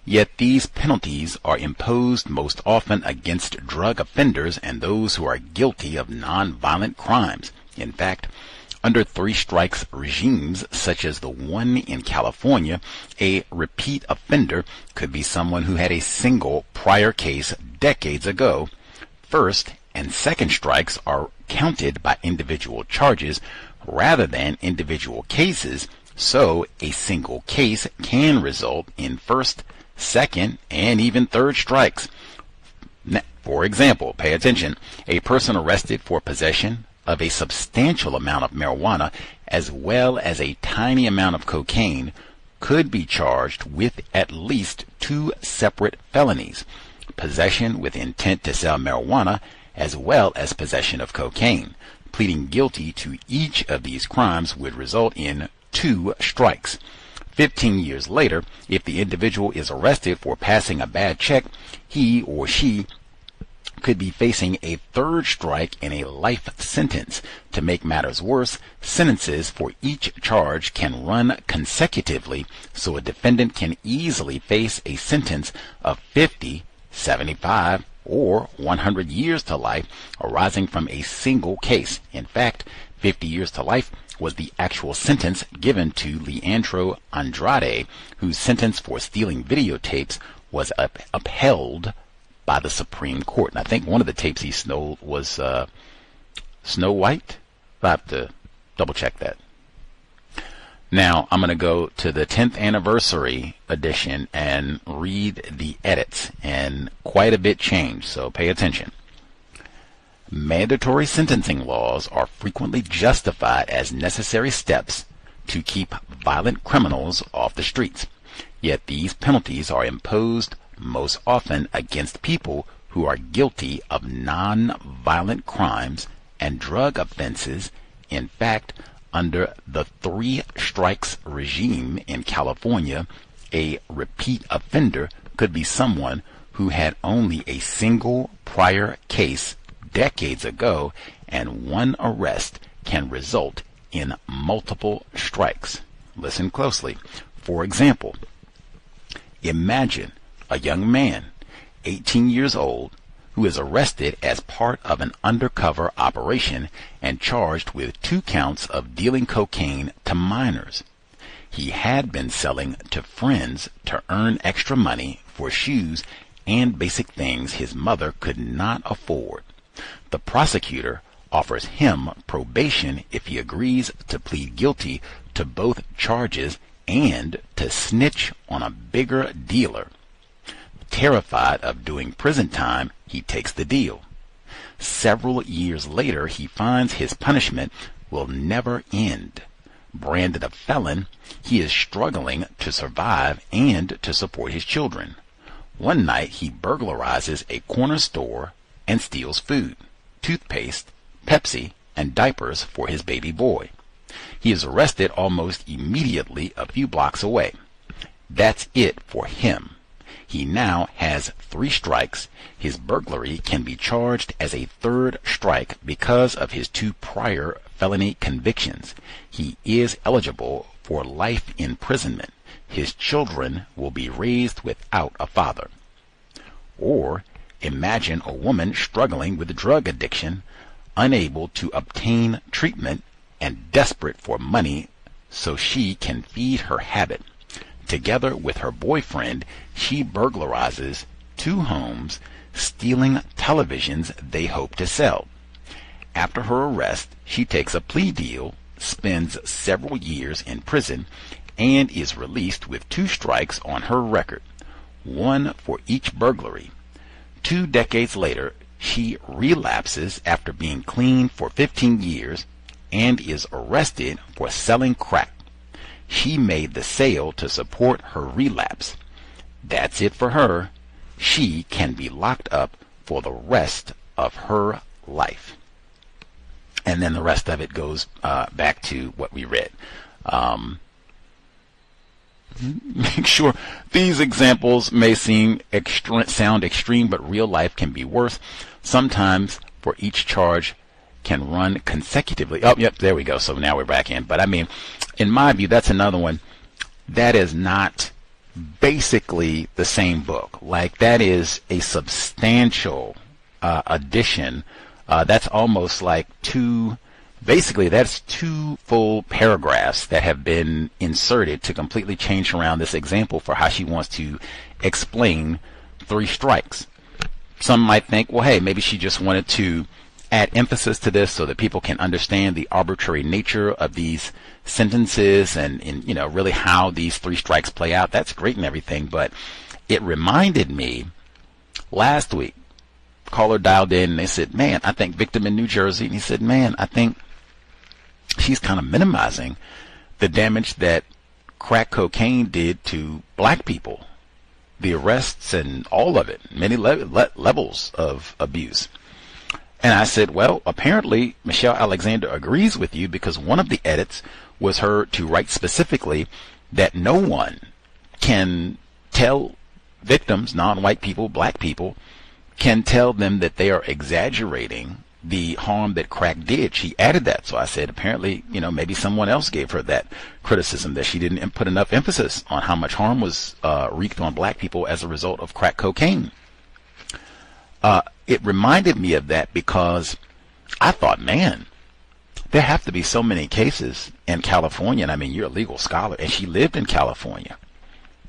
Yet these penalties are imposed most often against drug offenders and those who are guilty of non-violent crimes. In fact, under three strikes regimes such as the one in California, a repeat offender could be someone who had a single prior case decades ago. First and second strikes are counted by individual charges rather than individual cases, so a single case can result in first, second, and even third strikes. For example, pay attention, a person arrested for possession of a substantial amount of marijuana as well as a tiny amount of cocaine could be charged with at least 2 separate felonies: possession with intent to sell marijuana as well as possession of cocaine. Pleading guilty to each of these crimes would result in 2 strikes. 15 years later, if the individual is arrested for passing a bad check, he or she could be facing a 3rd strike and a life sentence. To make matters worse, sentences for each charge can run consecutively, so a defendant can easily face a sentence of 50, 75, or 100 years to life arising from a single case. In fact, 50 years to life was the actual sentence given to Leandro Andrade, whose sentence for stealing videotapes was upheld by the Supreme Court. And I think one of the tapes he stole was Snow White. I'll have to double check that. Now I'm going to go to the 10th anniversary edition and read the edits, and quite a bit changed, so pay attention. Mandatory sentencing laws are frequently justified as necessary steps to keep violent criminals off the streets. Yet these penalties are imposed most often against people who are guilty of non-violent crimes and drug offenses. In fact, under the 3 strikes regime in California, a repeat offender could be someone who had only a single prior case decades ago, and one arrest can result in multiple strikes. Listen closely. For example, imagine a young man, 18 years old, who is arrested as part of an undercover operation and charged with 2 counts of dealing cocaine to minors. He had been selling to friends to earn extra money for shoes and basic things his mother could not afford. The prosecutor offers him probation if he agrees to plead guilty to both charges and to snitch on a bigger dealer. Terrified of doing prison time, he takes the deal. Several years later, he finds his punishment will never end. Branded a felon, he is struggling to survive and to support his children. One night, he burglarizes a corner store and steals food, toothpaste, Pepsi, and diapers for his baby boy. He is arrested almost immediately a few blocks away. That's it for him. He now has 3 strikes. His burglary can be charged as a 3rd strike because of his 2 prior felony convictions. He is eligible for life imprisonment. His children will be raised without a father. Or imagine a woman struggling with drug addiction, unable to obtain treatment, and desperate for money so she can feed her habit. Together with her boyfriend, she burglarizes 2 homes, stealing televisions they hope to sell. After her arrest, she takes a plea deal, spends several years in prison, and is released with 2 strikes on her record, 1 for each burglary. 2 decades later, she relapses after being clean for 15 years and is arrested for selling crack. She made the sale to support her relapse. That's it for her. She can be locked up for the rest of her life. And then the rest of it goes back to what we read. Make sure these examples may sound extreme, but real life can be worse. Sometimes for each charge can run consecutively. Oh, yep, there we go. So now we're back in. But I mean, in my view, that's another one that is not basically the same book. Like, that is a substantial addition. That's almost like 2, basically that's 2 full paragraphs that have been inserted to completely change around this example for how she wants to explain 3 strikes. Some might think, well, hey, maybe she just wanted to add emphasis to this so that people can understand the arbitrary nature of these sentences and really how these 3 strikes play out. That's great and everything, but it reminded me last week, caller dialed in and they said, man, I think victim in New Jersey, and he said, man, I think she's kind of minimizing the damage that crack cocaine did to black people, the arrests and all of it, many levels of abuse. And I said, well, apparently Michelle Alexander agrees with you, because one of the edits was her to write specifically that no one can tell victims, non-white people, black people, can tell them that they are exaggerating the harm that crack did. She added that. So I said, apparently, maybe someone else gave her that criticism, that she didn't put enough emphasis on how much harm was wreaked on black people as a result of crack cocaine. It reminded me of that because I thought, man, there have to be so many cases in California. And I mean, you're a legal scholar, and she lived in California.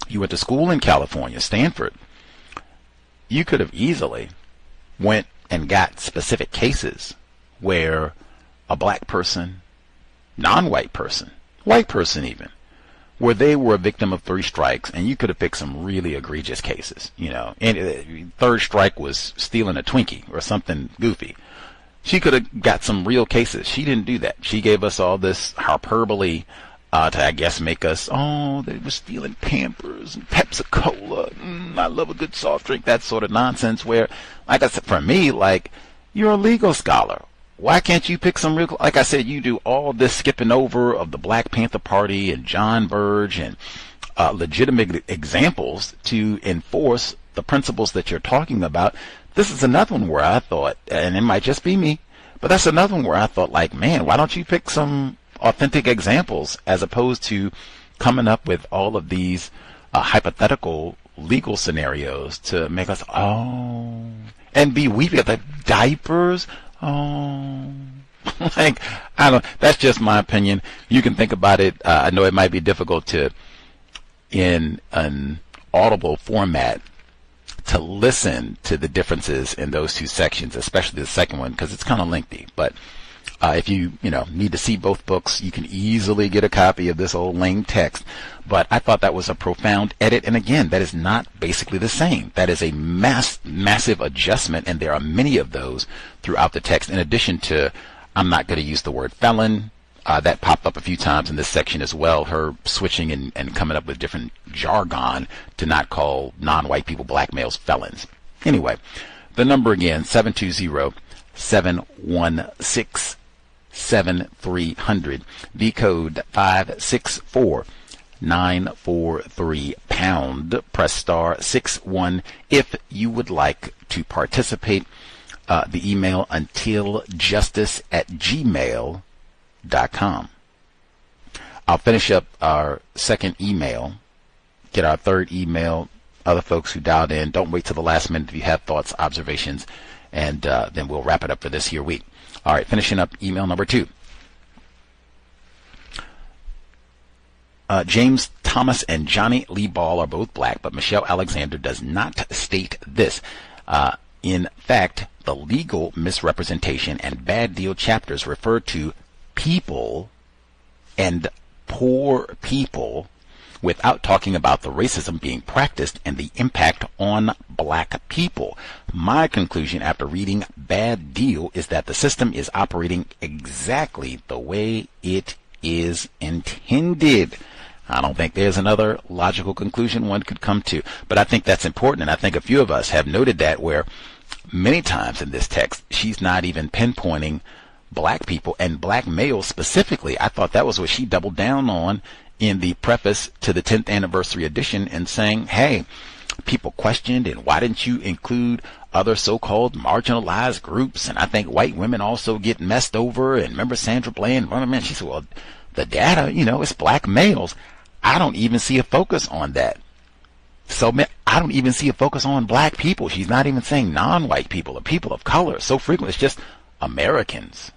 You went to school in California, Stanford. you could have easily went and got specific cases where a black person, non-white person, white person even, where they were a victim of 3 strikes, and you could have picked some really egregious cases, you know. And third strike was stealing a Twinkie or something goofy. She could have got some real cases. She didn't do that. She gave us all this hyperbole to, I guess, make us, oh, they were stealing Pampers and Pepsi-Cola. I love a good soft drink, that sort of nonsense where, like I said, for me, like, you're a legal scholar. Why can't you pick some real, like I said, you do all this skipping over of the Black Panther Party and John Burge and legitimate examples to enforce the principles that you're talking about. This is another one where I thought, and it might just be me, but that's another one where I thought, like, man, why don't you pick some authentic examples as opposed to coming up with all of these hypothetical legal scenarios to make us, oh, and be weepy at the diapers. Oh, like, I don't, that's just my opinion. You can think about it. I know it might be difficult to, in an audible format, to listen to the differences in those 2 sections, especially the second one, because it's kind of lengthy. But if you need to see both books, you can easily get a copy of this old lame text. But I thought that was a profound edit, and again, that is not basically the same. That is a massive adjustment, and there are many of those throughout the text. In addition to, I'm not going to use the word felon. That popped up a few times in this section as well, her switching and coming up with different jargon to not call non-white people, black males, felons. Anyway, the number again, 720-716-7300, the code 564-943#. Press star 61 if you would like to participate. The email untiljustice@gmail.com. I'll finish up our second email, get our third email. Other folks who dialed in, don't wait till the last minute if you have thoughts, observations, and then we'll wrap it up for this here week. All right, finishing up email number 2. James Thomas and Johnny Lee Ball are both black, but Michelle Alexander does not state this. In fact, the legal misrepresentation and bad deal chapters refer to people and poor people without talking about the racism being practiced and the impact on black people. My conclusion after reading Bad Deal is that the system is operating exactly the way it is intended. I don't think there's another logical conclusion one could come to, but I think that's important, and I think a few of us have noted that, where many times in this text she's not even pinpointing black people and black males specifically. I thought that was what she doubled down on in the preface to the 10th anniversary edition, and saying, hey, people questioned, and why didn't you include other so-called marginalized groups? And I think white women also get messed over. And remember Sandra Bland? She said, well, the data, it's black males. I don't even see a focus on that. So I don't even see a focus on black people. She's not even saying non-white people or people of color. So frequently it's just Americans.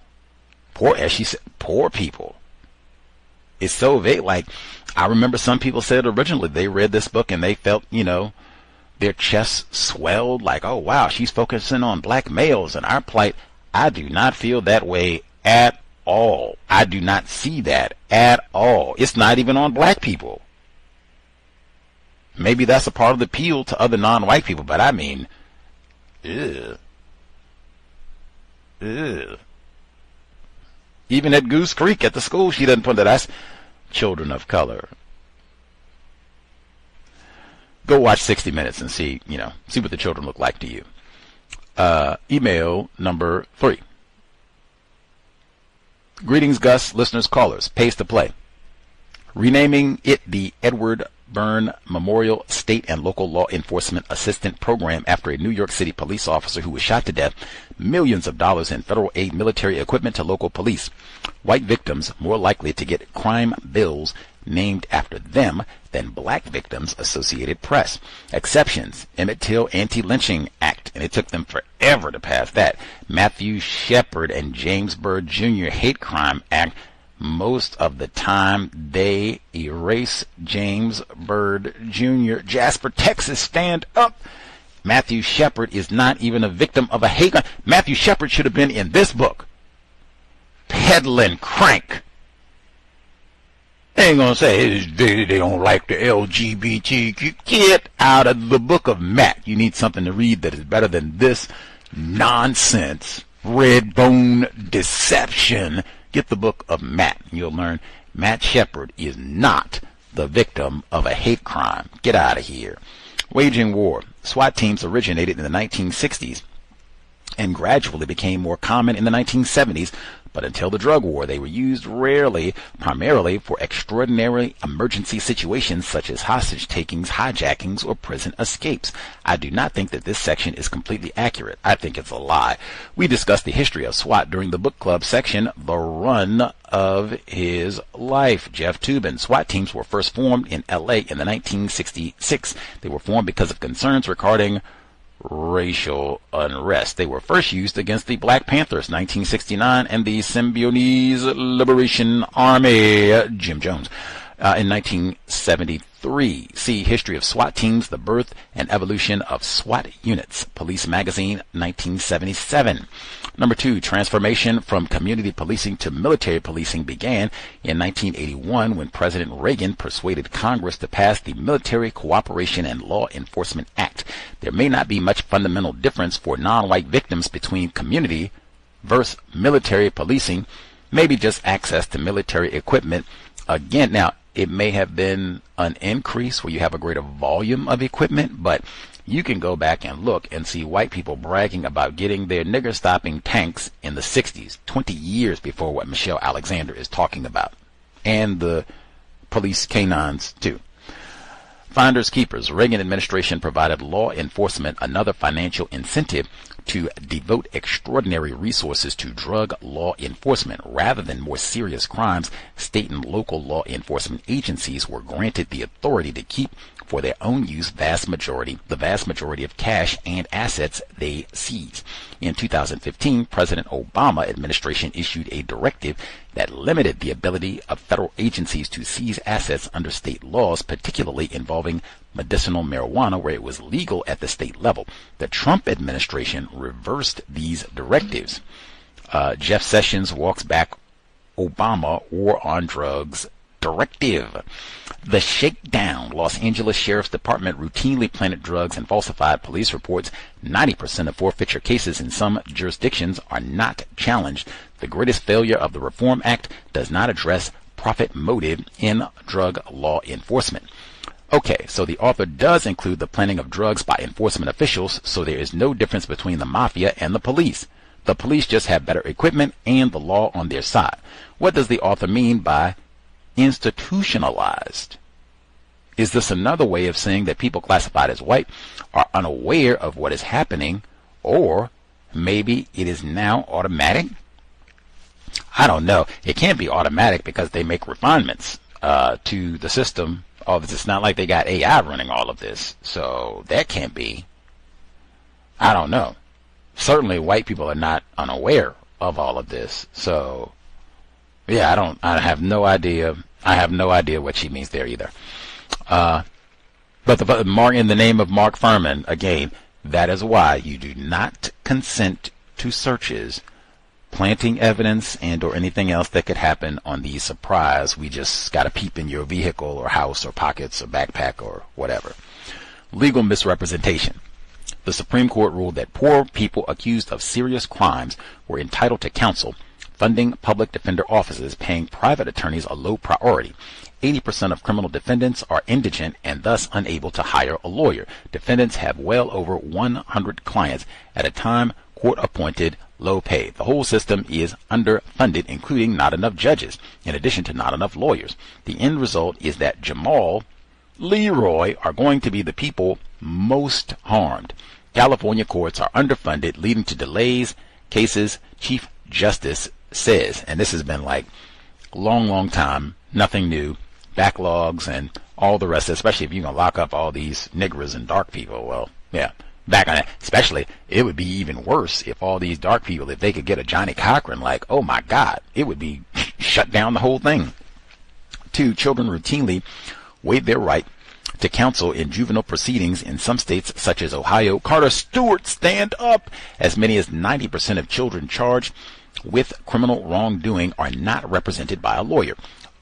Poor, as she said, poor people. It's so vague. Like, I remember some people said originally they read this book and they felt, their chests swelled, like, oh wow, she's focusing on black males and our plight. I do not feel that way at all. I do not see that at all. It's not even on black people. Maybe that's a part of the appeal to other non-white people, but I mean, ew. Ew. Even at Goose Creek at the school, she doesn't put that. That's children of color. Go watch 60 Minutes and see what the children look like to you. Email number 3. Greetings, Gus, listeners, callers. Pays to play. Renaming it the Edward Byrne Memorial State and Local Law Enforcement Assistant Program after a New York City police officer who was shot to death. Millions of dollars in federal aid, military equipment to local police. White victims more likely to get crime bills named after them than black victims. Associated Press. Exceptions. Emmett Till Anti-Lynching Act, and it took them forever to pass that. Matthew Shepard and James Byrd Jr. Hate Crime Act. Most of the time they erase James Byrd Jr. Jasper, Texas, stand up. Matthew Shepard is not even a victim of a hate crime. Matthew Shepard should have been in this book. Peddling crank. They ain't gonna say they don't like the LGBTQ. Get out of the book of Matt. You need something to read that is better than this nonsense, red bone deception. Get the book of Matt. You'll learn Matt Shepard is not the victim of a hate crime. Get out of here. Waging war. SWAT teams originated in the 1960s and gradually became more common in the 1970s, but until the drug war, they were used rarely, primarily for extraordinary emergency situations such as hostage takings, hijackings, or prison escapes. I do not think that this section is completely accurate. I think it's a lie. We discussed the history of SWAT during the book club section, The Run of His Life. Jeff Toobin. SWAT teams were first formed in L.A. in the 1966. They were formed because of concerns regarding racial unrest. They were first used against the Black Panthers, 1969, and the Symbionese Liberation Army, Jim Jones, in 1973. See History of SWAT Teams, the Birth and Evolution of SWAT Units, Police Magazine, 1977. Number 2, transformation from community policing to military policing began in 1981 when President Reagan persuaded Congress to pass the Military Cooperation and Law Enforcement Act. There may not be much fundamental difference for non-white victims between community versus military policing, maybe just access to military equipment. Again, now, it may have been an increase where you have a greater volume of equipment, but you can go back and look and see white people bragging about getting their nigger-stopping tanks in the 60s, 20 years before what Michelle Alexander is talking about. And the police canines, too. Finders keepers. Reagan administration provided law enforcement another financial incentive to devote extraordinary resources to drug law enforcement. Rather than more serious crimes, state and local law enforcement agencies were granted the authority to keep for their own use the vast majority of cash and assets they seize. In 2015, President Obama administration issued a directive that limited the ability of federal agencies to seize assets under state laws, particularly involving medicinal marijuana, where it was legal at the state level. The Trump administration reversed these directives. Jeff Sessions walks back Obama war on drugs directive. The shakedown. Los Angeles Sheriff's Department routinely planted drugs and falsified police reports. 90% of forfeiture cases in some jurisdictions are not challenged. The greatest failure of the Reform Act does not address profit motive in drug law enforcement. Okay, so the author does include the planting of drugs by enforcement officials, so there is no difference between the mafia and the police. The police just have better equipment and the law on their side. What does the author mean by institutionalized? Is this another way of saying that people classified as white are unaware of what is happening, or maybe it is now automatic? I don't know. It can't be automatic because they make refinements to the system. It's not like they got AI running all of this, so that can't be. I don't know. Certainly white people are not unaware of all of this, so yeah, I have no idea. I have no idea what she means there either. But in the name of Mark Furman, again, that is why you do not consent to searches, planting evidence, and or anything else that could happen on the surprise. We just got to peep in your vehicle or house or pockets or backpack or whatever. Legal misrepresentation. The Supreme Court ruled that poor people accused of serious crimes were entitled to counsel, funding public defender offices, paying private attorneys a low priority. 80% of criminal defendants are indigent and thus unable to hire a lawyer. Defendants have well over 100 clients at a time, court-appointed, low pay. The whole system is underfunded, including not enough judges, in addition to not enough lawyers. The end result is that Jamal, Leroy are going to be the people most harmed. California courts are underfunded, leading to delays, cases, Chief Justice says. And this has been like long time, nothing new, backlogs and all the rest, especially if you're going to lock up all these niggers and dark people. Well, yeah, back on it. Especially, it would be even worse if all these dark people, if they could get a Johnny Cochran, like, oh my God, it would be shut down the whole thing. 2, children routinely waive their right to counsel in juvenile proceedings in some states such as Ohio. Carter Stewart, stand up! As many as 90% of children charged with criminal wrongdoing are not represented by a lawyer.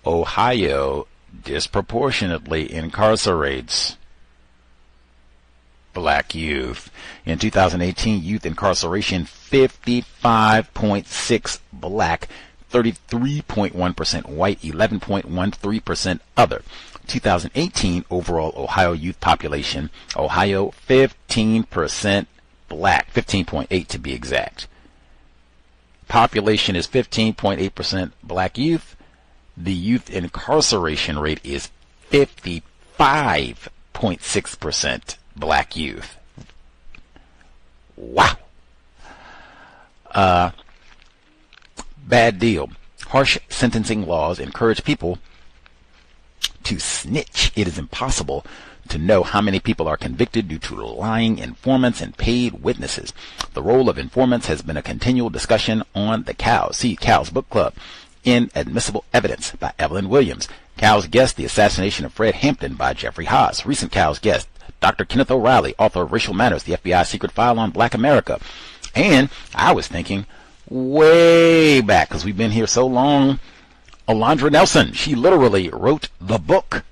Ohio disproportionately incarcerates black youth. In 2018, youth incarceration 55.6 black, 33.1% white, 11.13% other. 2018 overall Ohio youth population, Ohio 15% black, 15.8 to be exact. Population is 15.8% black youth. The youth incarceration rate is 55.6% black youth. Wow. Bad deal. Harsh sentencing laws encourage people to snitch. It is impossible to know how many people are convicted due to lying informants and paid witnesses. The role of informants has been a continual discussion on the C.O.W.S. See C.O.W.S. Book Club. Inadmissible Evidence by Evelyn Williams. C.O.W.S. guest, The Assassination of Fred Hampton by Jeffrey Haas. Recent C.O.W.S. guest, Dr. Kenneth O'Reilly, author of Racial Matters, the FBI secret file on Black America. And I was thinking way back, because we've been here so long, Alondra Nelson. She literally wrote the book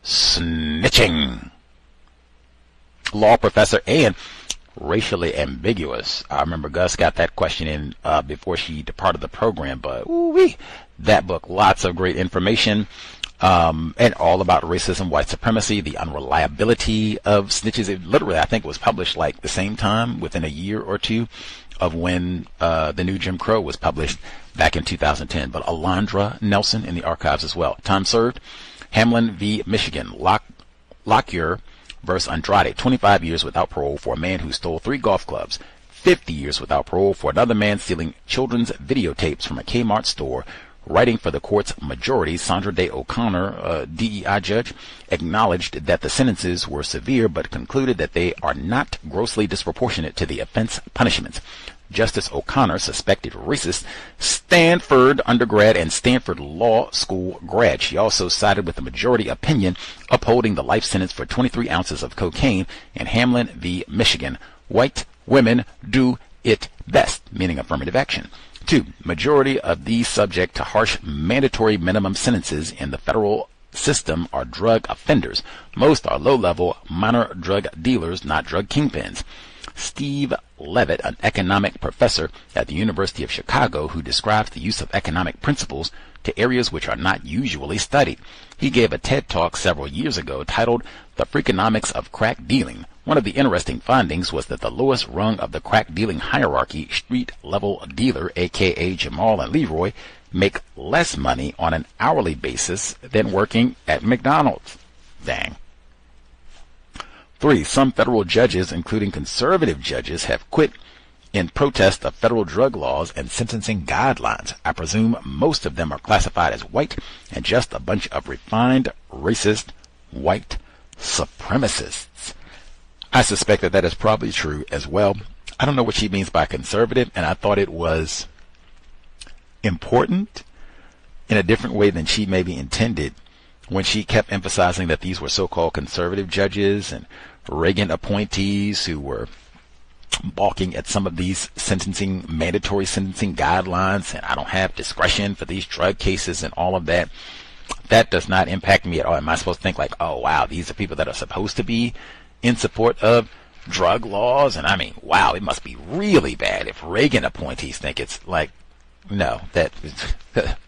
Snitching. Law professor and racially ambiguous. I remember Gus got that question in before she departed the program, but ooh-wee, that book, lots of great information, and all about racism, white supremacy, the unreliability of snitches. It literally, I think, was published like the same time, within a year or two of when the new Jim Crow was published back in 2010. But Alondra Nelson in the archives as well. Time served. Hamlin v. Michigan. Lockyer versus Andrade. 25 years without parole for a man who stole 3 golf clubs. 50 years without parole for another man stealing children's videotapes from a Kmart store. Writing for the court's majority, Sandra Day O'Connor, DEI judge, acknowledged that the sentences were severe but concluded that they are not grossly disproportionate to the offense punishments. Justice O'Connor, suspected racist, Stanford undergrad and Stanford Law School grad. She also sided with the majority opinion upholding the life sentence for 23 ounces of cocaine in Hamlin v. Michigan. White women do it best, meaning affirmative action. 2. Majority of these subject to harsh mandatory minimum sentences in the federal system are drug offenders. Most are low-level minor drug dealers, not drug kingpins. Steve Levitt, an economic professor at the University of Chicago, who describes the use of economic principles to areas which are not usually studied. He gave a TED Talk several years ago titled The Freakonomics of Crack Dealing. One of the interesting findings was that the lowest rung of the crack dealing hierarchy, street-level dealer, aka Jamal and Leroy, make less money on an hourly basis than working at McDonald's. Dang. 3. Some federal judges, including conservative judges, have quit in protest of federal drug laws and sentencing guidelines. I presume most of them are classified as white and just a bunch of refined, racist, white supremacists. I suspect that that is probably true as well. I don't know what she means by conservative, and I thought it was important in a different way than she maybe intended when she kept emphasizing that these were so-called conservative judges and Reagan appointees who were balking at some of these mandatory sentencing guidelines, and I don't have discretion for these drug cases and all of that. That does not impact me at all. Am I supposed to think like, oh wow, these are people that are supposed to be in support of drug laws? And I mean, wow, it must be really bad if Reagan appointees think it's like, no, that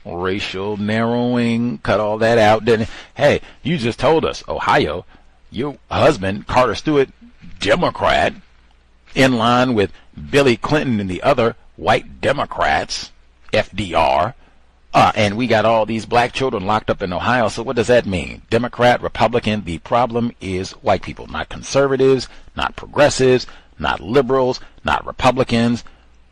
racial narrowing, cut all that out. Didn't? Hey, you just told us, Ohio, your husband, Carter Stewart, Democrat, in line with Billy Clinton and the other white Democrats, FDR, and we got all these black children locked up in Ohio. So what does that mean? Democrat, Republican, the problem is white people, not conservatives, not progressives, not liberals, not Republicans,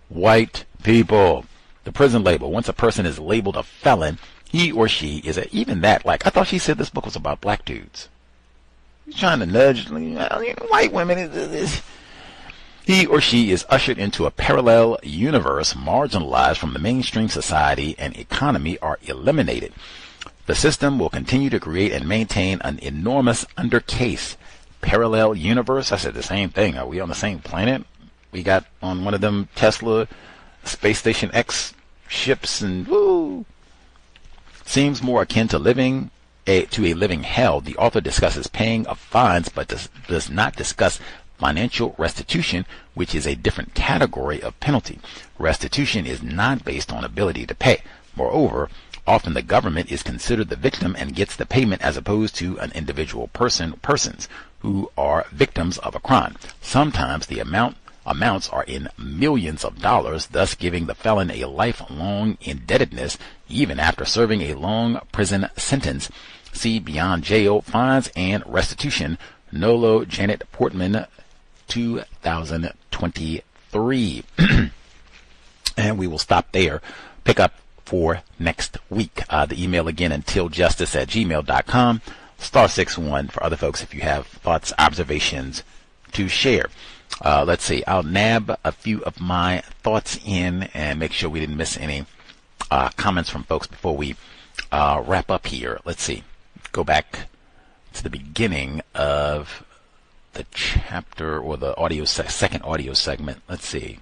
white people. The prison label, once a person is labeled a felon, he or she is even that, like, I thought she said this book was about black dudes. He's trying to nudge white women. He or she is ushered into a parallel universe, marginalized from the mainstream society, and economy are eliminated. The system will continue to create and maintain an enormous undercase parallel universe. I said the same thing. Are we on the same planet? We got on one of them Tesla Space Station X ships, and woo! Seems more akin to a living hell. The author discusses paying of fines, but does not discuss financial restitution, which is a different category of penalty. Restitution is not based on ability to pay. Moreover, often the government is considered the victim and gets the payment, as opposed to an individual persons who are victims of a crime. Sometimes the amounts are in millions of dollars, thus giving the felon a lifelong indebtedness even after serving a long prison sentence. See Beyond Jail, Fines and Restitution, Nolo Janet Portman, 2023. And we will stop there. Pick up for next week. The email again, untiljustice@gmail.com, *61 for other folks if you have thoughts, observations to share. Let's see. I'll nab a few of my thoughts in and make sure we didn't miss any comments from folks before we wrap up here. Let's see. Go back to the beginning of the chapter, or the audio second audio segment. Let's see.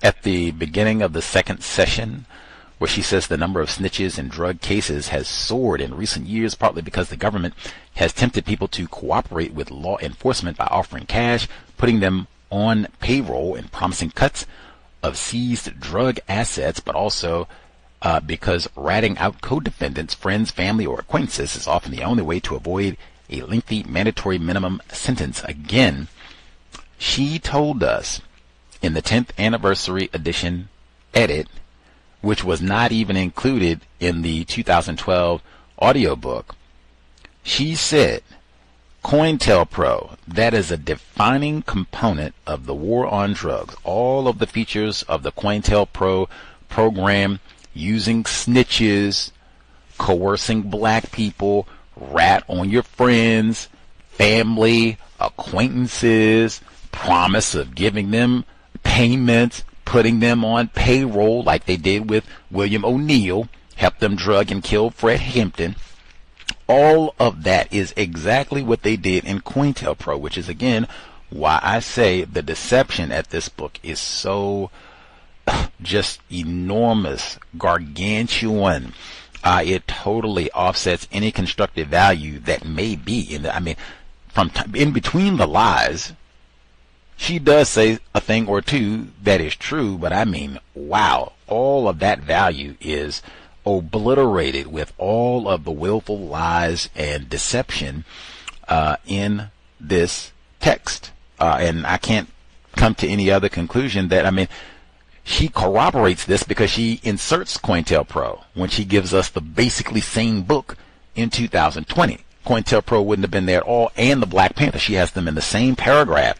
At the beginning of the second session, where she says the number of snitches in drug cases has soared in recent years, partly because the government has tempted people to cooperate with law enforcement by offering cash, putting them on payroll, and promising cuts of seized drug assets, but also because ratting out co-defendants, friends, family, or acquaintances is often the only way to avoid a lengthy mandatory minimum sentence. Again, she told us in the 10th anniversary edition edit, which was not even included in the 2012 audiobook, she said, COINTELPRO, that is a defining component of the war on drugs. All of the features of the COINTELPRO program, using snitches, coercing black people, rat on your friends, family, acquaintances, promise of giving them payments, putting them on payroll like they did with William O'Neill, helped them drug and kill Fred Hampton. All of that is exactly what they did in COINTELPRO, which is, again, why I say the deception at this book is so just enormous, gargantuan. It totally offsets any constructive value that may be in the, from in between the lies. She does say a thing or two that is true, but wow, all of that value is obliterated with all of the willful lies and deception in this text. And I can't come to any other conclusion that, she corroborates this because she inserts COINTELPRO when she gives us the basically same book in 2020. COINTELPRO wouldn't have been there at all, and the Black Panther. She has them in the same paragraph.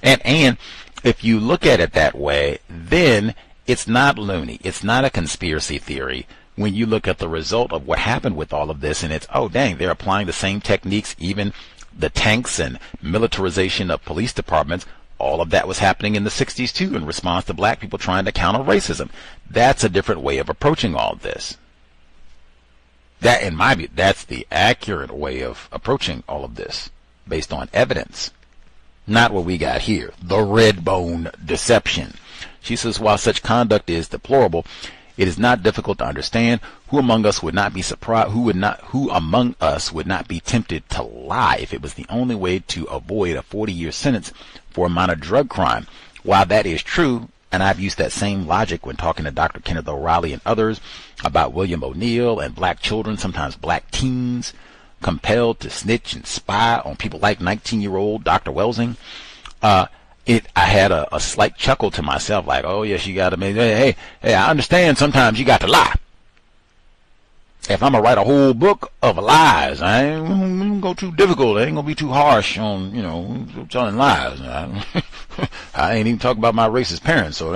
And if you look at it that way, then it's not loony. It's not a conspiracy theory when you look at the result of what happened with all of this, and it's, oh dang, they're applying the same techniques, even the tanks and militarization of police departments. All of that was happening in the 60s too, in response to black people trying to counter racism. That's a different way of approaching all of this. That, in my view, that's the accurate way of approaching all of this, based on evidence. Not what we got here, the red bone deception. She says, while such conduct is deplorable, it is not difficult to understand who among us would not be surprised, who among us would not be tempted to lie if it was the only way to avoid a 40-year sentence for a minor drug crime. While that is true, and I've used that same logic when talking to Dr. Kenneth O'Reilly and others about William O'Neill and black children, sometimes black teens, compelled to snitch and spy on people like 19-year-old Dr. Welsing, I had a slight chuckle to myself, like, oh yes, you gotta make, hey, I understand sometimes you got to lie. If I'm gonna write a whole book of lies, I ain't gonna go too difficult. I ain't gonna be too harsh on, telling lies. I ain't even talking about my racist parents, so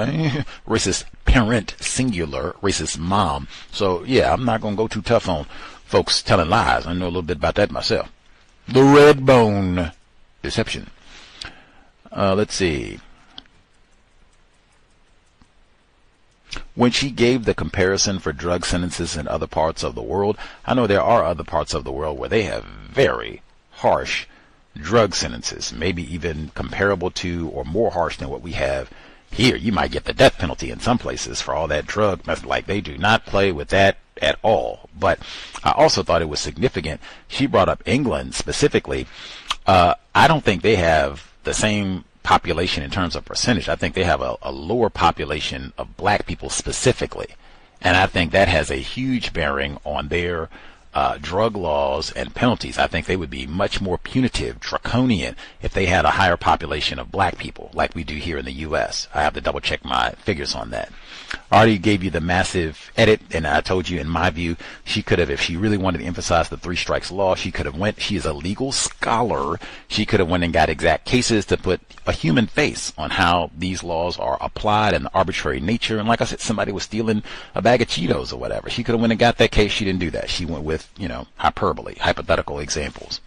racist parent, singular, racist mom. So yeah, I'm not gonna go too tough on folks telling lies. I know a little bit about that myself. The red bone deception. Let's see. When she gave the comparison for drug sentences in other parts of the world, I know there are other parts of the world where they have very harsh drug sentences, maybe even comparable to or more harsh than what we have here. You might get the death penalty in some places for all that drug. Like, they do not play with that at all. But I also thought it was significant. She brought up England specifically. I don't think they have the same population in terms of percentage. I think they have a lower population of black people specifically. And I think that has a huge bearing on their drug laws and penalties. I think they would be much more punitive, draconian, if they had a higher population of black people like we do here in the U.S. I have to double check my figures on that. I already gave you the massive edit, and I told you, in my view, she could have, if she really wanted to emphasize the 3 strikes law, she could have went, she is a legal scholar, she could have went and got exact cases to put a human face on how these laws are applied and the arbitrary nature. And like I said, somebody was stealing a bag of Cheetos or whatever. She could have went and got that case. She didn't do that. She went with, hyperbole, hypothetical examples.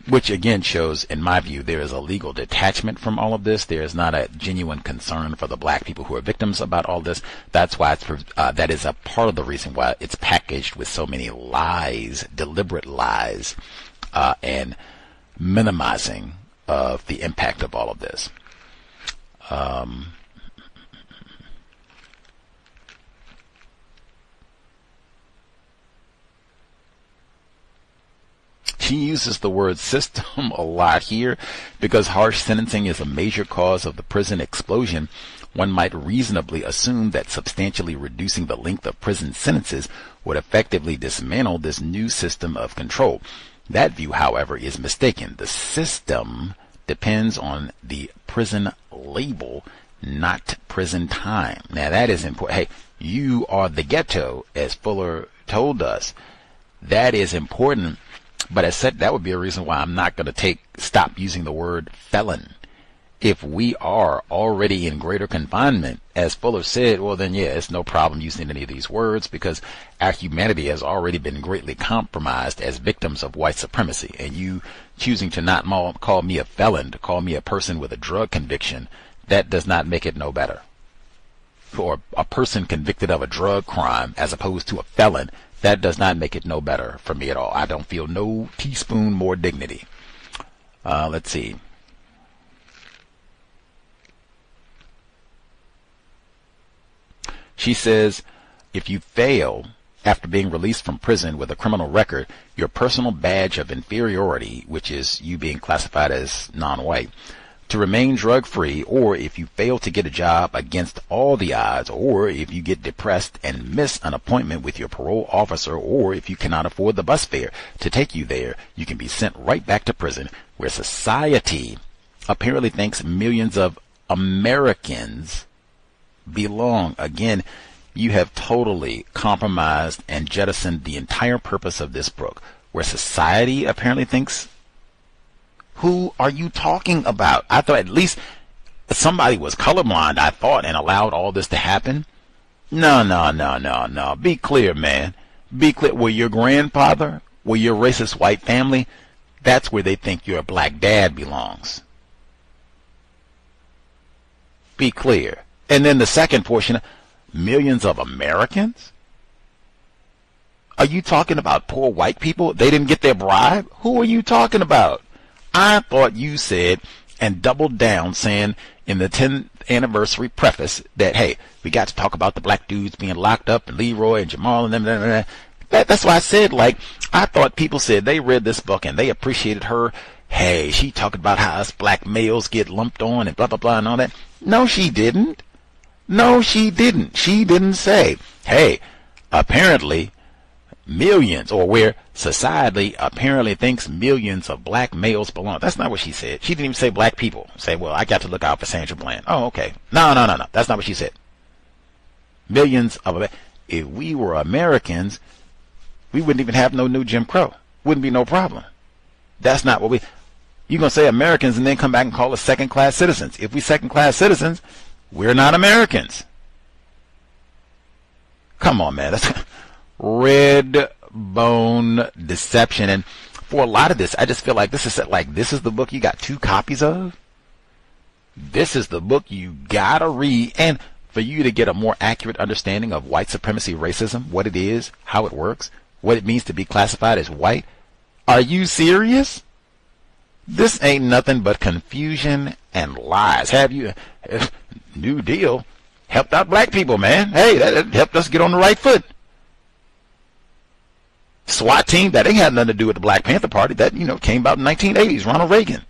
Which again shows, in my view, there is a legal detachment from all of this. There is not a genuine concern for the black people who are victims about all this. That's why that is a part of the reason why it's packaged with so many lies, deliberate lies, and minimizing of the impact of all of this. She uses the word system a lot here because harsh sentencing is a major cause of the prison explosion. One might reasonably assume that substantially reducing the length of prison sentences would effectively dismantle this new system of control. That view, however, is mistaken. The system depends on the prison label, not prison time. Now, that is important. Hey, you are the ghetto, as Fuller told us. That is important. But I said that would be a reason why I'm not going to stop using the word felon. If we are already in greater confinement, as Fuller said, well then yeah, it's no problem using any of these words because our humanity has already been greatly compromised as victims of white supremacy. And you choosing to not call me a felon, to call me a person with a drug conviction, that does not make it no better. For a person convicted of a drug crime as opposed to a felon, that does not make it no better for me at all. I don't feel no teaspoon more dignity. Let's see. She says, if you fail after being released from prison with a criminal record, your personal badge of inferiority, which is you being classified as non-white, to remain drug-free, or if you fail to get a job against all the odds, or if you get depressed and miss an appointment with your parole officer, or if you cannot afford the bus fare to take you there, you can be sent right back to prison, where society apparently thinks millions of Americans belong. Again, you have totally compromised and jettisoned the entire purpose of this book, where society apparently thinks. Who are you talking about? I thought at least somebody was colorblind, I thought, and allowed all this to happen. No. Be clear, man. Be clear. Where your grandfather, where your racist white family, that's where they think your black dad belongs. Be clear. And then the second portion, millions of Americans? Are you talking about poor white people? They didn't get their bribe? Who are you talking about? I thought you said and doubled down saying in the 10th anniversary preface that, hey, we got to talk about the black dudes being locked up and Leroy and Jamal and them. That's why I said, like, I thought people said they read this book and they appreciated her. Hey, she talking about how us black males get lumped on and blah, blah, blah and all that. No, she didn't. No, she didn't. She didn't say, hey, apparently millions, or where society apparently thinks millions of black males belong. That's not what she said. She didn't even say black people. Say, well, I got to look out for Sandra Bland. Oh, okay. No. That's not what she said. Millions of, if we were Americans, we wouldn't even have no new Jim Crow. Wouldn't be no problem. That's not what you're going to say Americans and then come back and call us second-class citizens. If we second-class citizens, we're not Americans. Come on, man. That's red bone deception. And for a lot of this, I just feel like this is the book you got 2 copies of. This is the book you gotta read. And for you to get a more accurate understanding of white supremacy racism, what it is, how it works, what it means to be classified as white? Are you serious? This ain't nothing but confusion and lies. Have you? New Deal helped out black people, man. Hey, that helped us get on the right foot. SWAT team, that ain't had nothing to do with the Black Panther Party. That, came about in the 1980s, Ronald Reagan.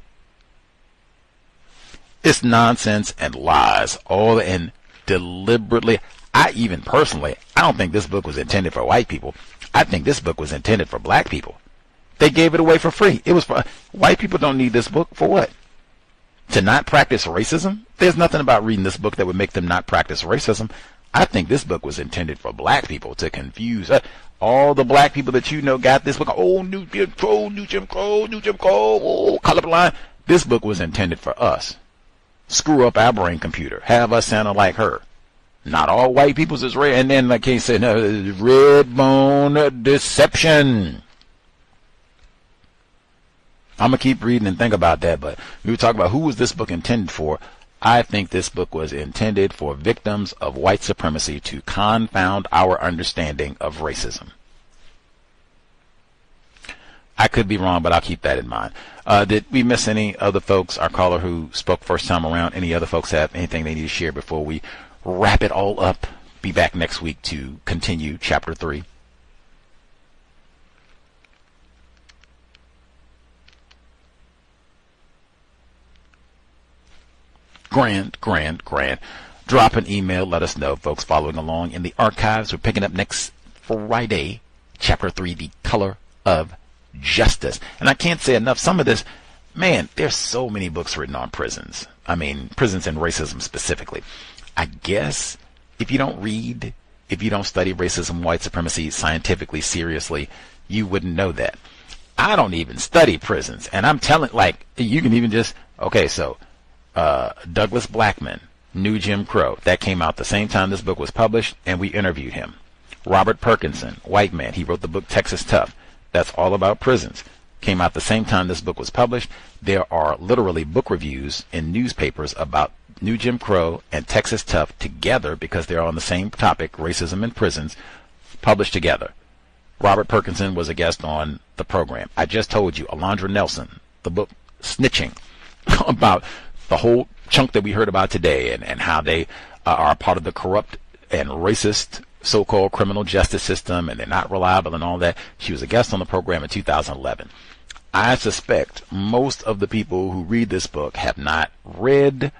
It's nonsense and lies, all and deliberately. I don't think this book was intended for white people. I think this book was intended for black people. They gave it away for free. It was for white people. Don't need this book for what? To not practice racism? There's nothing about reading this book that would make them not practice racism. I think this book was intended for black people to confuse. All the black people that got this book. Oh, New Jim Crow, New Jim Crow, New Jim Crow, oh, colorblind. This book was intended for us. Screw up our brain computer. Have us sounding like her. Not all white people's is red. And then, like he said, no, red bone deception. I'm going to keep reading and think about that, but we were talking about who was this book intended for. I think this book was intended for victims of white supremacy to confound our understanding of racism. I could be wrong, but I'll keep that in mind. Did we miss any other folks, our caller who spoke first time around? Any other folks have anything they need to share before we wrap it all up? Be back next week to continue Chapter 3. Grand. Drop an email. Let us know, folks, following along in the archives. We're picking up next Friday, Chapter 3, The Color of Justice. And I can't say enough. Some of this, man, there's so many books written on prisons. I mean, prisons and racism specifically. I guess if you don't read, if you don't study racism, white supremacy scientifically, seriously, you wouldn't know that. I don't even study prisons. And I'm telling, like, you can even just, okay, so Douglas Blackman, New Jim Crow, that came out the same time this book was published, and we interviewed him. Robert Perkinson, white man, he wrote the book Texas Tough. That's all about prisons. Came out the same time this book was published. There are literally book reviews in newspapers about New Jim Crow and Texas Tough together because they're on the same topic, racism in prisons, published together. Robert Perkinson was a guest on the program. I just told you, Alondra Nelson, the book Snitching, about the whole chunk that we heard about today and how they are a part of the corrupt and racist so-called criminal justice system and they're not reliable and all that. She was a guest on the program in 2011. I suspect most of the people who read this book have not read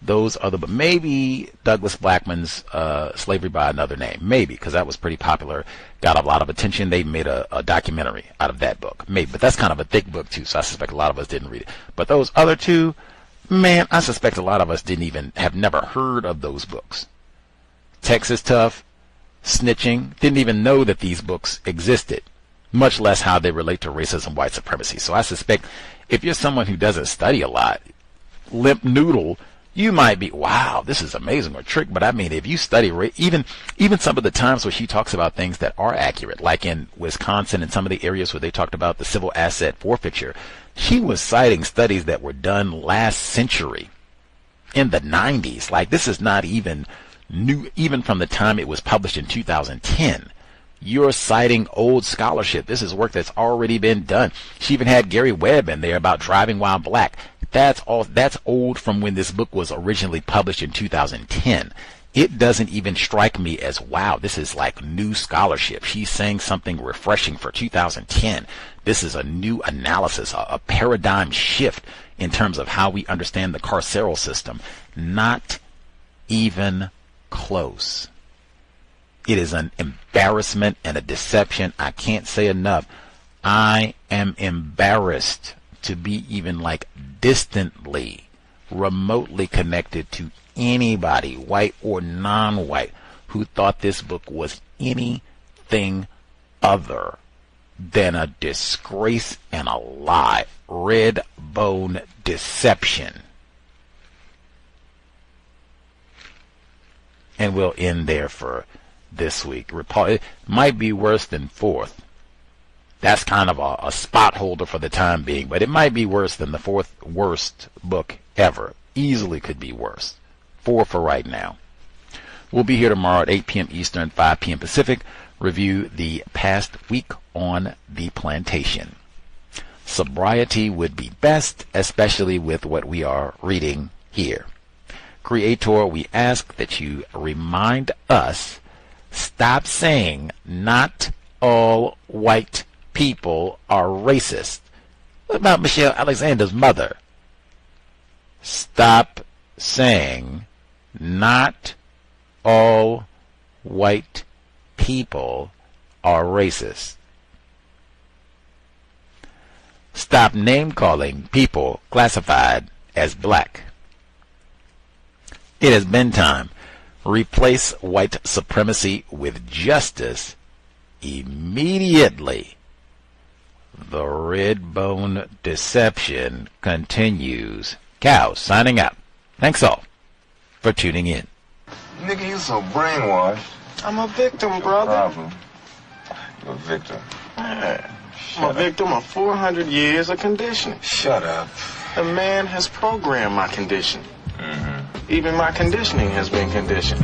those other, but maybe Douglas Blackman's Slavery by Another Name, maybe, because that was pretty popular, got a lot of attention. They made a documentary out of that book, maybe, but that's kind of a thick book too, so I suspect a lot of us didn't read it. But those other two, man, I suspect a lot of us have never heard of those books. Texas Tough, Snitching, didn't even know that these books existed, much less how they relate to racism, white supremacy. So I suspect if you're someone who doesn't study a lot, limp noodle, you might be, wow, this is amazing, or trick. But I mean, if you study, even some of the times where she talks about things that are accurate, like in Wisconsin and some of the areas where they talked about the civil asset forfeiture, she was citing studies that were done last century in the 90s. Like, this is not even new, even from the time it was published in 2010. You're citing old scholarship. This is work that's already been done. She even had Gary Webb in there about driving while black. That's old from when this book was originally published in 2010. It doesn't even strike me as, wow, this is like new scholarship. She's saying something refreshing for 2010. This is a new analysis, a paradigm shift in terms of how we understand the carceral system. Not even close. It is an embarrassment and a deception. I can't say enough. I am embarrassed to be even like distantly, remotely connected to anybody, white or non-white, who thought this book was anything other than a disgrace and a lie. Red bone deception. And we'll end there for this week. It might be worse than Fourth. That's kind of a spot holder for the time being, but it might be worse than the fourth worst book ever. Easily could be worse. 4 for right now. We'll be here tomorrow at 8 p.m. Eastern, 5 p.m. Pacific. Review the past week on the plantation. Sobriety would be best, especially with what we are reading here. Creator, we ask that you remind us, stop saying not all white people are racist. What about Michelle Alexander's mother? Stop saying not all white people are racist. Stop name-calling people classified as black. It has been time. Replace white supremacy with justice immediately. The red bone deception continues. Cow signing out. Thanks all for tuning in. Nigga, you so brainwashed. I'm a victim, brother. Problem. You're a victim. I'm a victim of 400 years of conditioning. Shut up. The man has programmed my condition. Even my conditioning has been conditioned.